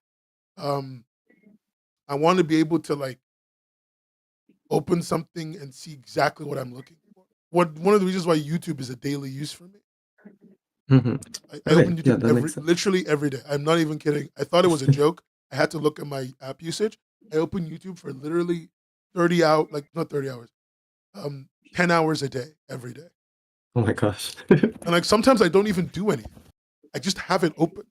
Um, I want to be able to like open something and see exactly what I'm looking for. One of the reasons why YouTube is a daily use for me.
Hmm.
I
Okay.
open
Yeah,
YouTube
that makes sense.
literally every day. I'm not even kidding. I thought it was a joke. I had to look at my app usage. I open YouTube for literally 30 hours, like not 30 hours, 10 hours a day, every day.
Oh my gosh.
And like sometimes I don't even do anything. I just have it open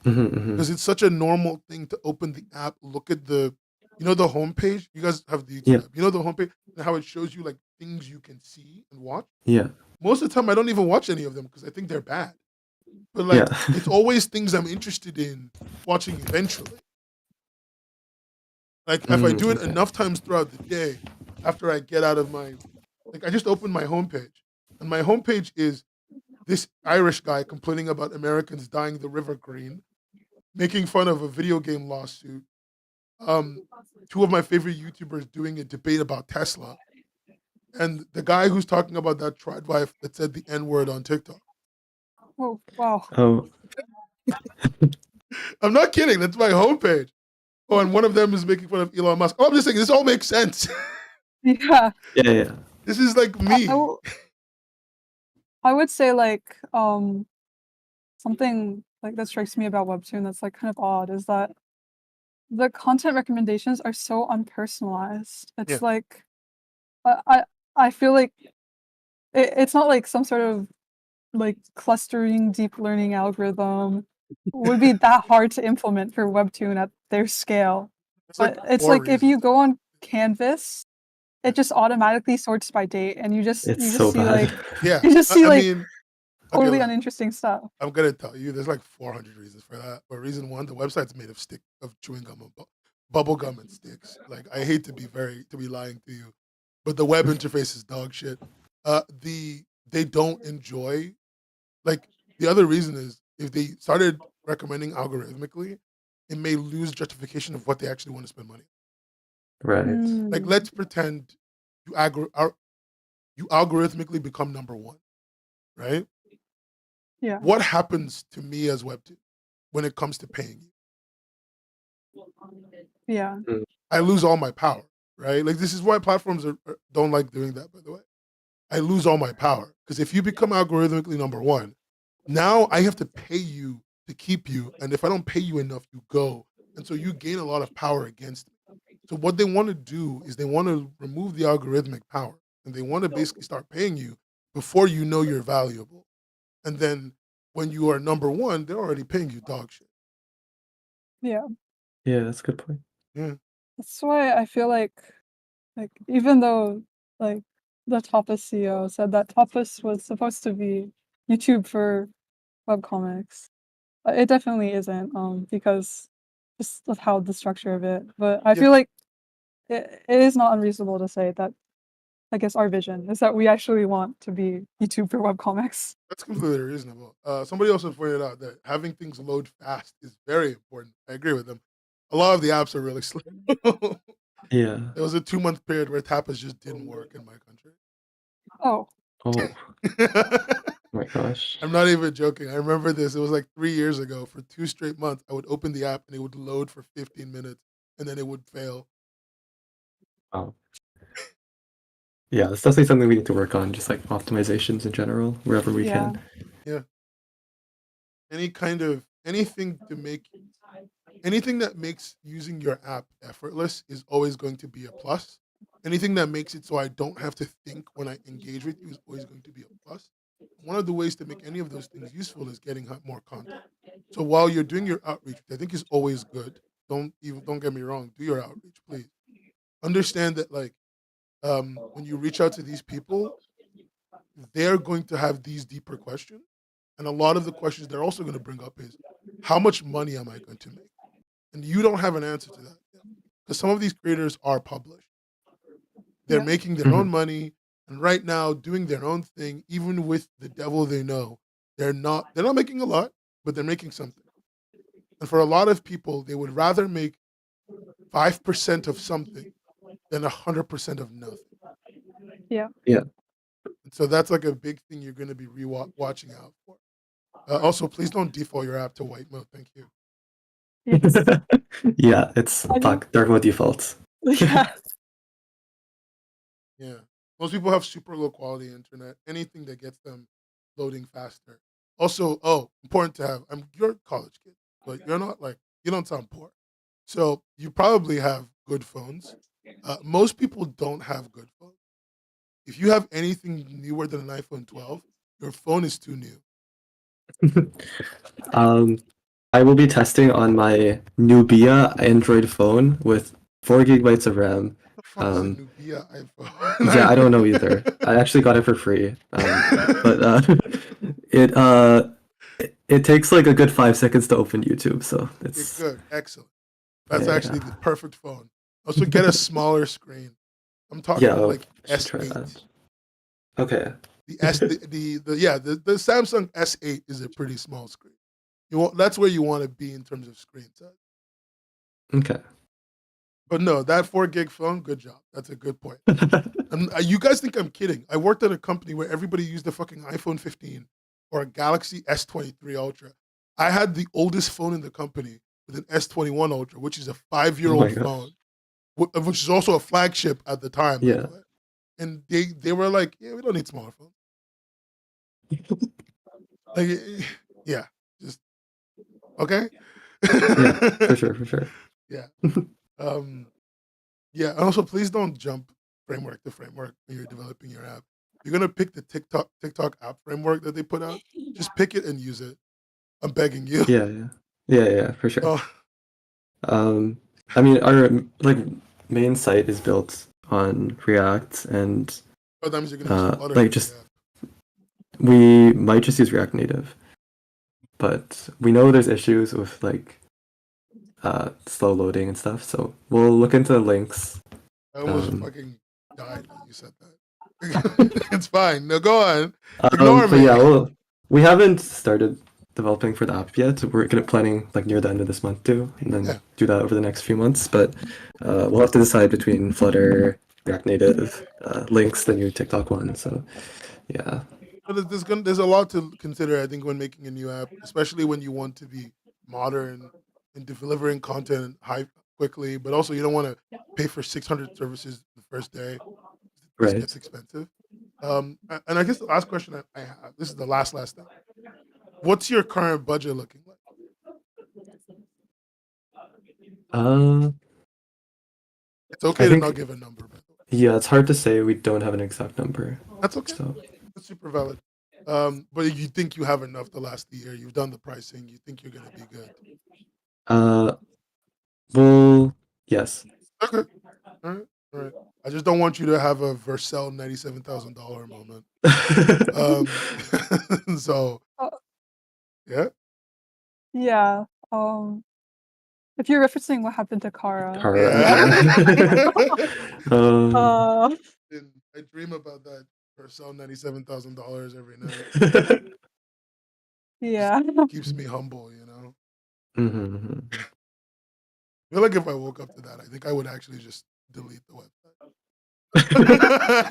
because it's such a normal thing to open the app, look at the homepage. You guys have the YouTube
Yeah.
app. You know the homepage and how it shows you like things you can see and watch.
Yeah.
Most of the time, I don't even watch any of them because I think they're bad. But like,
Yeah.
it's always things I'm interested in watching eventually. Like if I do it
Okay.
enough times throughout the day, after I get out of my, like I just opened my homepage, and my homepage is this Irish guy complaining about Americans dyeing the river green, making fun of a video game lawsuit. Two of my favorite YouTubers doing a debate about Tesla, and the guy who's talking about that tried wife that said the N word on TikTok.
Oh, wow.
Oh,
I'm not kidding. That's my homepage. Oh, and one of them is making fun of Elon Musk. Oh, I'm just saying this all makes sense.
Yeah.
yeah.
This is like me.
I would say like something like that strikes me about Webtoon that's like kind of odd is that the content recommendations are so unpersonalized. It's
Yeah.
like I feel like it's not like some sort of like clustering deep learning algorithm would be that hard to implement for Webtoon at their scale.
It's like
But it's
four
like if you
reasons.
go on Canvas, it just automatically sorts by date, and you just
It's so
see
bad.
like
Yeah.
you just see
I
like
mean,
totally
look,
uninteresting stuff.
I'm gonna tell you, there's like 400 reasons for that. But reason one, the website's made of chewing gum and bubble gum and sticks. Like I hate to be lying to you, but the web interface is dog shit. They don't enjoy, like, the other reason is if they started recommending algorithmically, it may lose justification of what they actually want to spend money.
Right.
Like let's pretend you algorithmically become number one, right?
Yeah.
What happens to me as Webtoon when it comes to paying you?
Yeah.
I lose all my power, right? Like this is why platforms don't like doing that, by the way. I lose all my power because if you become algorithmically number one, now I have to pay you to keep you, and if I don't pay you enough, you go, and so you gain a lot of power against me. So what they want to do is they want to remove the algorithmic power, and they want to basically start paying you before you know you're valuable, and then when you are number one, they're already paying you dog shit.
Yeah.
Yeah, that's a good point.
Yeah.
That's why I feel like even though like the Tapas CEO said that Tapas was supposed to be YouTube for webcomics, it definitely isn't, because just of how the structure of it. But I
Yeah.
feel like it is not unreasonable to say that I guess our vision is that we actually want to be YouTube for webcomics.
That's completely reasonable. Somebody also pointed out that having things load fast is very important. I agree with them. A lot of the apps are really slow.
Yeah.
There was a 2-month period where Tapas just didn't work in my country.
Oh,
Oh my gosh.
I'm not even joking. I remember this. It was like 3 years ago. For 2 straight months, I would open the app and it would load for 15 minutes and then it would fail.
Wow. Yeah, it's definitely something we need to work on, just like optimizations in general, wherever we
yeah.
can.
Yeah. Anything that makes using your app effortless is always going to be a plus. Anything that makes it so I don't have to think when I engage with you is always going to be a plus. One of the ways to make any of those things useful is getting more content. So while you're doing your outreach, which I think is always good, don't get me wrong, do your outreach, please. Understand that when you reach out to these people, they're going to have these deeper questions. And a lot of the questions they're also going to bring up is, how much money am I going to make? And you don't have an answer to that yet. Because some of these creators are published. They're
Yeah.
making their own money, and right now doing their own thing, even with the devil they know, they're not making a lot, but they're making something. And for a lot of people, they would rather make 5% of something than 100% of nothing.
Yeah.
Yeah.
And so that's like a big thing you're going to be watching out for. Also, please don't default your app to white mode. Thank you.
Yes.
Yeah, it's dark mode defaults.
Yeah.
Yeah. Most people have super low quality internet. Anything that gets them loading faster. Also, important to have. You're a college kid, but you're not you don't sound poor. So you probably have good phones. Most people don't have good phones. If you have anything newer than an iPhone 12, your phone is too new.
I will be testing on my Nubia Android phone with 4 gigabytes of RAM.
What the fuck is a Nubia iPhone?
Yeah, I don't know either. I actually got it for free. But it takes like a good 5 seconds to open YouTube, so it's
good. Excellent. That's
Yeah,
actually the perfect phone. Also, get a smaller screen. I'm talking
yeah.
like
Should try
S8.
that. Okay.
The the Samsung S8 is a pretty small screen. That's where you want to be in terms of screen size.
Okay.
But no, that 4 gig phone, good job. That's a good point. You guys think I'm kidding? I worked at a company where everybody used a fucking iPhone 15 or a Galaxy S23 Ultra. I had the oldest phone in the company with an S21 Ultra, which is a 5-year-old phone, which is also a flagship at the time. By the way. And they were like, yeah, we don't need smaller phones. Like, yeah, just okay.
Yeah, for sure.
Yeah. Yeah. And also, please don't jump framework to framework when you're developing your app. You're gonna pick the TikTok app framework that they put out. Just pick it and use it. I'm begging you.
Yeah, for sure.
Oh.
I mean, our main site is built on React, and
Sometimes you're gonna
we might just use React Native, but we know there's issues with slow loading and stuff. So we'll look into links.
I almost fucking died when you said that. It's fine. No, go on. Ignore me.
Yeah, we haven't started developing for the app yet. We're planning near the end of this month too, and then do that over the next few months. But we'll have to decide between Flutter, React Native, links, the new TikTok one. So yeah.
But there's a lot to consider, I think, when making a new app, especially when you want to be modern and delivering content quickly, but also you don't want to pay for 600 services the first day. It gets expensive. And I guess the last question I have, this is the last thing. What's your current budget looking like? It's okay to not give a number, by the way.
Yeah, it's hard to say. We don't have an exact number.
That's okay. So. That's super valid. But you think you have enough to last the year? You've done the pricing. You think you're going to be good?
Well, yes.
Okay. All right. I just don't want you to have a Vercel $97,000 moment. So, yeah.
Yeah. If you're referencing what happened to Kara.
I dream about that Vercel $97,000 every night.
Yeah.
Keeps me humble, you know.
Mm-hmm.
I feel like if I woke up to that, I think I would actually just delete the website.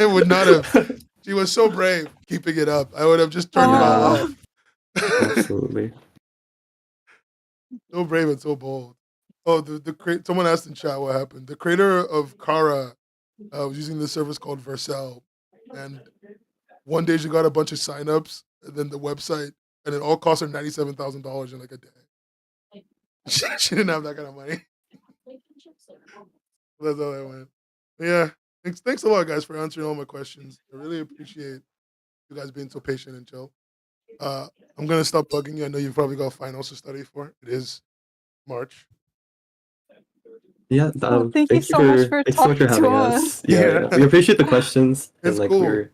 I would not have. She was so brave keeping it up. I would have just turned it all off.
Absolutely.
So brave and so bold. Oh, someone asked in chat what happened. The creator of Kara was using this service called Vercel, and one day she got a bunch of signups, and then the website, and it all cost her $97,000 in like a day. She didn't have that kind of money. That's how that went. But yeah, thanks a lot, guys, for answering all my questions. I really appreciate you guys being so patient and chill. I'm gonna stop bugging you. I know you've probably got finals to study for. It is March.
Yeah,
thank you so much for talking to us.
Yeah, we appreciate the questions.
It's
and
cool.
We're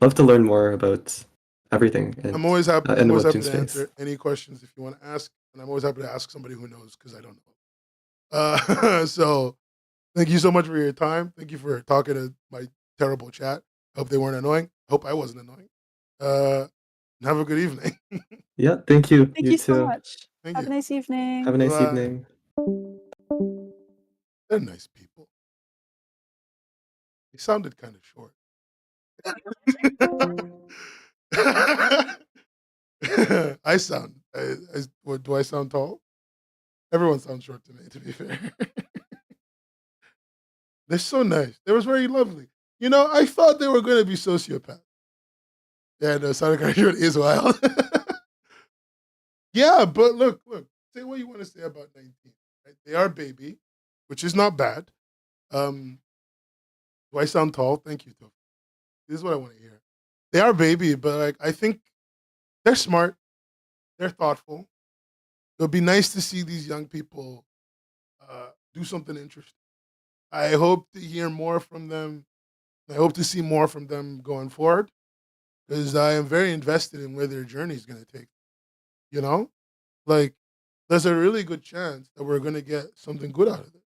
love to learn more about everything. And,
I'm always happy. I'm always happy to
space.
answer any questions if you want to ask, and I'm always happy to ask somebody who knows because I don't know. So, thank you so much for your time. Thank you for talking to my terrible chat. Hope they weren't annoying. Hope I wasn't annoying. Have a good evening.
Yeah, thank you.
Thank you so much.
Thank
Have
you.
a nice evening.
Have a nice evening.
They're nice people. They sounded kind of short. I sound. Do I sound tall? Everyone sounds short to me, to be fair. They're so nice. They was very lovely. You know, I thought they were going to be sociopaths. Yeah, no, sounded kind of short is wild. Yeah, but look. Say what you want to say about 19. Right? They are baby, which is not bad. Do I sound tall? Thank you, Tofi. This is what I want to hear. They are baby, but I think they're smart. They're thoughtful. It'll be nice to see these young people do something interesting. I hope to hear more from them. I hope to see more from them going forward because I am very invested in where their journey is going to take. You know, there's a really good chance that we're going to get something good out of it.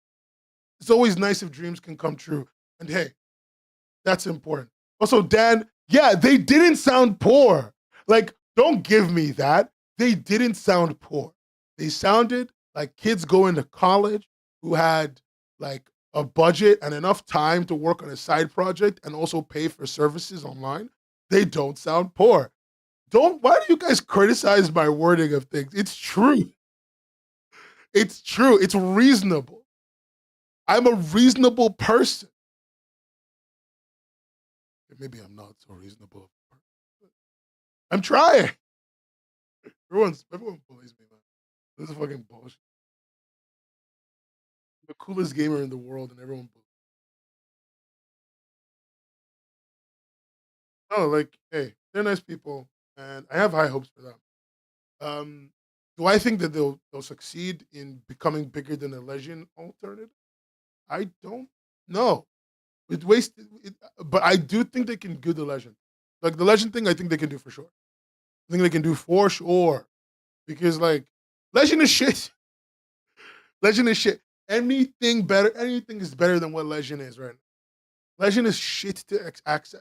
It's always nice if dreams can come true. And hey, that's important. Also, Dan, Yeah, they didn't sound poor. Like, don't give me that. They didn't sound poor. They sounded like kids going to college who had like a budget and enough time to work on a side project and also pay for services online. They don't sound poor. Why do you guys criticize my wording of things? It's true. It's true. It's reasonable. I'm a reasonable person. Maybe I'm not so reasonable. I'm trying. Everyone bullies me, man. This is fucking bullshit. I'm the coolest gamer in the world, and everyone bullies. Oh, like, hey, they're nice people, and I have high hopes for them. Do I think that they'll succeed in becoming bigger than a Legend alternative? I don't know. It wasted, but I do think they can do the Legend. Like the Legend thing, I think they can do for sure. I think they can do for sure because like Legend is shit. Legend is shit. Anything is better than what Legend is right now. Legend is shit to access.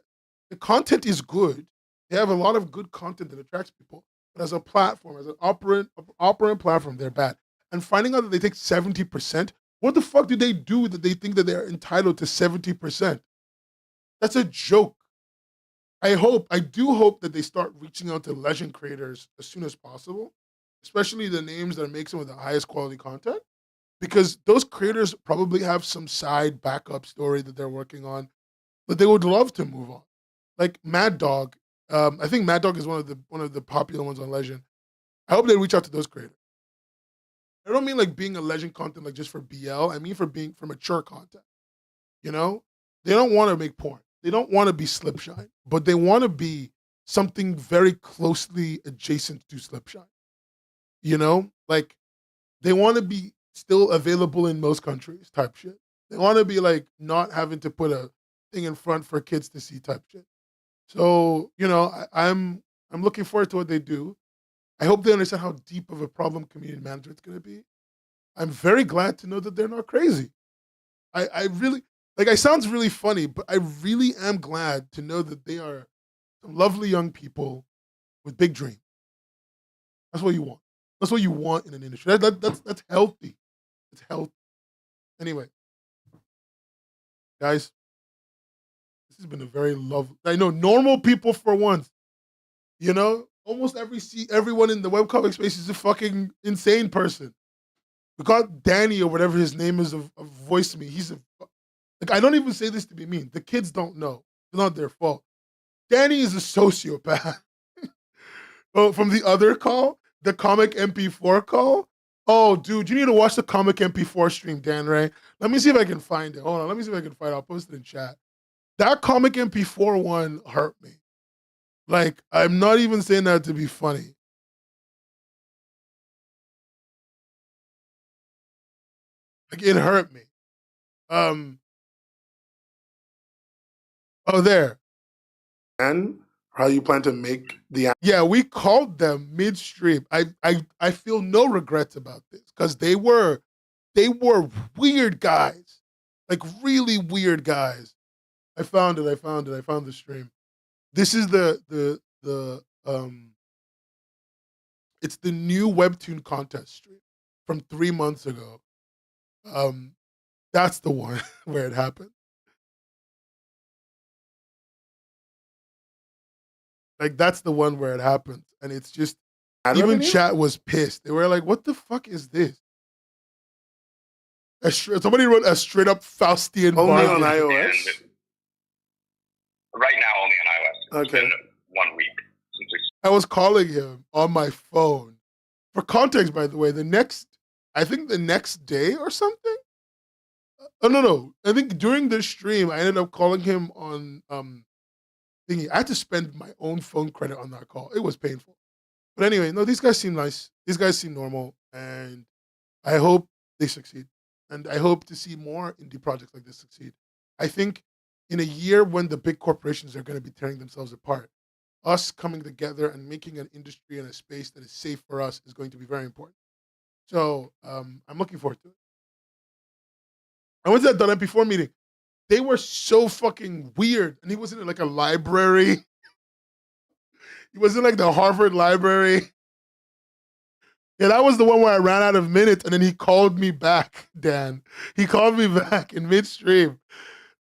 The content is good. They have a lot of good content that attracts people. But as a platform, as an operant platform, they're bad. And finding out that they take 70%, what the fuck do they do that they think that they're entitled to 70%? That's a joke. I do hope that they start reaching out to Legend creators as soon as possible, especially the names that make some of the highest quality content, because those creators probably have some side backup story that they're working on that they would love to move on. Like Mad Dog, I think Mad Dog is one of the popular ones on Legend. I hope they reach out to those creators. I don't mean like being a Legend content like just for BL. I mean for mature content. You know, they don't want to make porn. They don't want to be Slipshine, but they want to be something very closely adjacent to Slipshine. You know, like they want to be still available in most countries type shit. They want to be like not having to put a thing in front for kids to see type shit. So, you know, I'm looking forward to what they do. I hope they understand how deep of a problem community management's going to be. I'm very glad to know that they're not crazy. I really like. I sounds really funny, but I really am glad to know that they are some lovely young people with big dreams. That's what you want. That's what you want in an industry. That's healthy. It's healthy. Anyway, guys, this has been a very lovely. I know normal people for once. You know, almost everyone in the webcomic space is a fucking insane person. We got Danny or whatever his name is of voice me. He's a like I don't even say this to be mean. The kids don't know. It's not their fault. Danny is a sociopath. Oh, from the other call, the comic MP4 call. Oh, dude, you need to watch the comic MP4 stream, Dan Ray. Let me see if I can find it. Hold on, let me see if I can find it. I'll post it in chat. That comic MP4 one hurt me. Like, I'm not even saying that to be funny. Like, it hurt me. Oh, there. And how you plan to make the yeah, we called them midstream. I feel no regrets about this because they were weird guys, like really weird guys. I found it. I found the stream. This is the it's the new Webtoon contest stream from 3 months ago. That's the one where it happened. Like that's the one where it happened, and it's just even chat was pissed. They were like, "What the fuck is this?" Somebody wrote a straight up Faustian
only
bargain.
on iOS. Right now, only on iOS.
Okay.
It's been 1 week since we.
I was calling him on my phone. For context, by the way, I think the next day or something. Oh no! I think during the stream, I ended up calling him on thingy. I had to spend my own phone credit on that call. It was painful. But anyway, no, these guys seem nice. These guys seem normal, and I hope they succeed. And I hope to see more indie projects like this succeed. I think in a year when the big corporations are going to be tearing themselves apart, us coming together and making an industry and a space that is safe for us is going to be very important. So I'm looking forward to it. I went to that .mp4 meeting. They were so fucking weird. And he was in like a library. He was in like the Harvard Library. Yeah, that was the one where I ran out of minutes and then he called me back, Dan. He called me back in midstream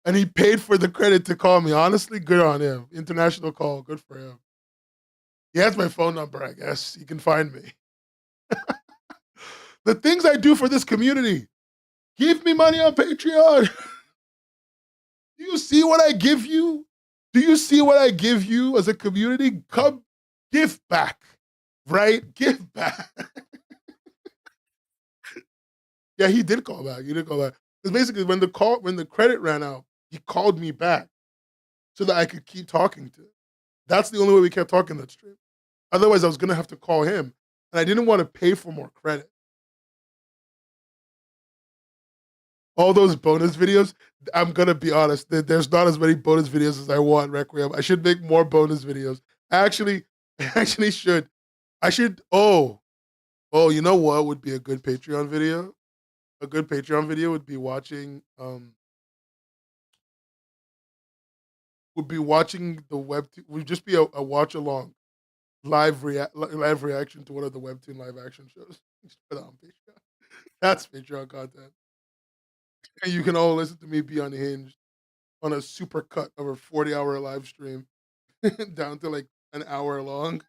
and he paid for the credit to call me. Honestly, good on him. International call, good for him. He has my phone number, I guess. He can find me. The things I do for this community. Give me money on Patreon. Do you see what I give you? Do you see what I give you as a community? Come give back, right? Give back. Yeah, he did call back. He did call back. Because basically when the credit ran out, he called me back so that I could keep talking to him. That's the only way we kept talking that stream. Otherwise, I was gonna have to call him. And I didn't want to pay for more credit. All those bonus videos, I'm gonna be honest, there's not as many bonus videos as I want, Requiem. I should make more bonus videos. I actually should. I should, you know what would be a good Patreon video? A good Patreon video would be watching the Webtoon, would just be a watch along live reaction to one of the Webtoon live action shows. Just put it on Patreon. That's Patreon content. And you can all listen to me be unhinged on a super cut of a 40-hour live stream down to like an hour long.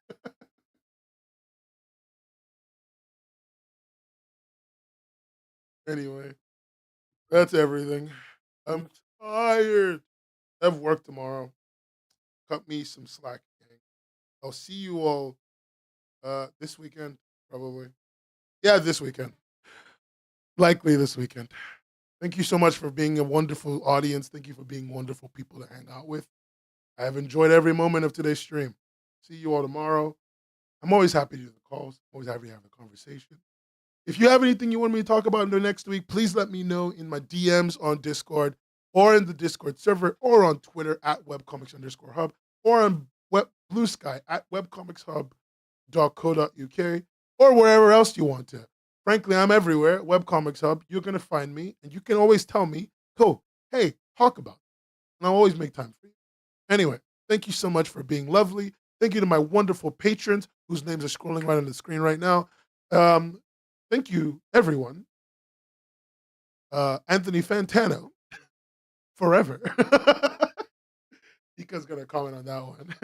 Anyway, that's everything. I'm tired. I have work tomorrow. Cut me some slack, gang. I'll see you all this weekend, probably. Yeah, this weekend. Likely this weekend. Thank you so much for being a wonderful audience. Thank you for being wonderful people to hang out with. I have enjoyed every moment of today's stream. See you all tomorrow. I'm always happy to do the calls. Always happy to have the conversation. If you have anything you want me to talk about in the next week, please let me know in my DMs on Discord or in the Discord server or on Twitter at webcomics_hub or on Blue Sky at webcomicshub.co.uk or wherever else you want to. Frankly, I'm everywhere. Webcomics Hub. You're going to find me and you can always tell me, hey, talk about it. And I'll always make time for you. Anyway, thank you so much for being lovely. Thank you to my wonderful patrons whose names are scrolling right on the screen right now. Thank you, everyone. Anthony Fantano, forever. Ika's going to comment on that one.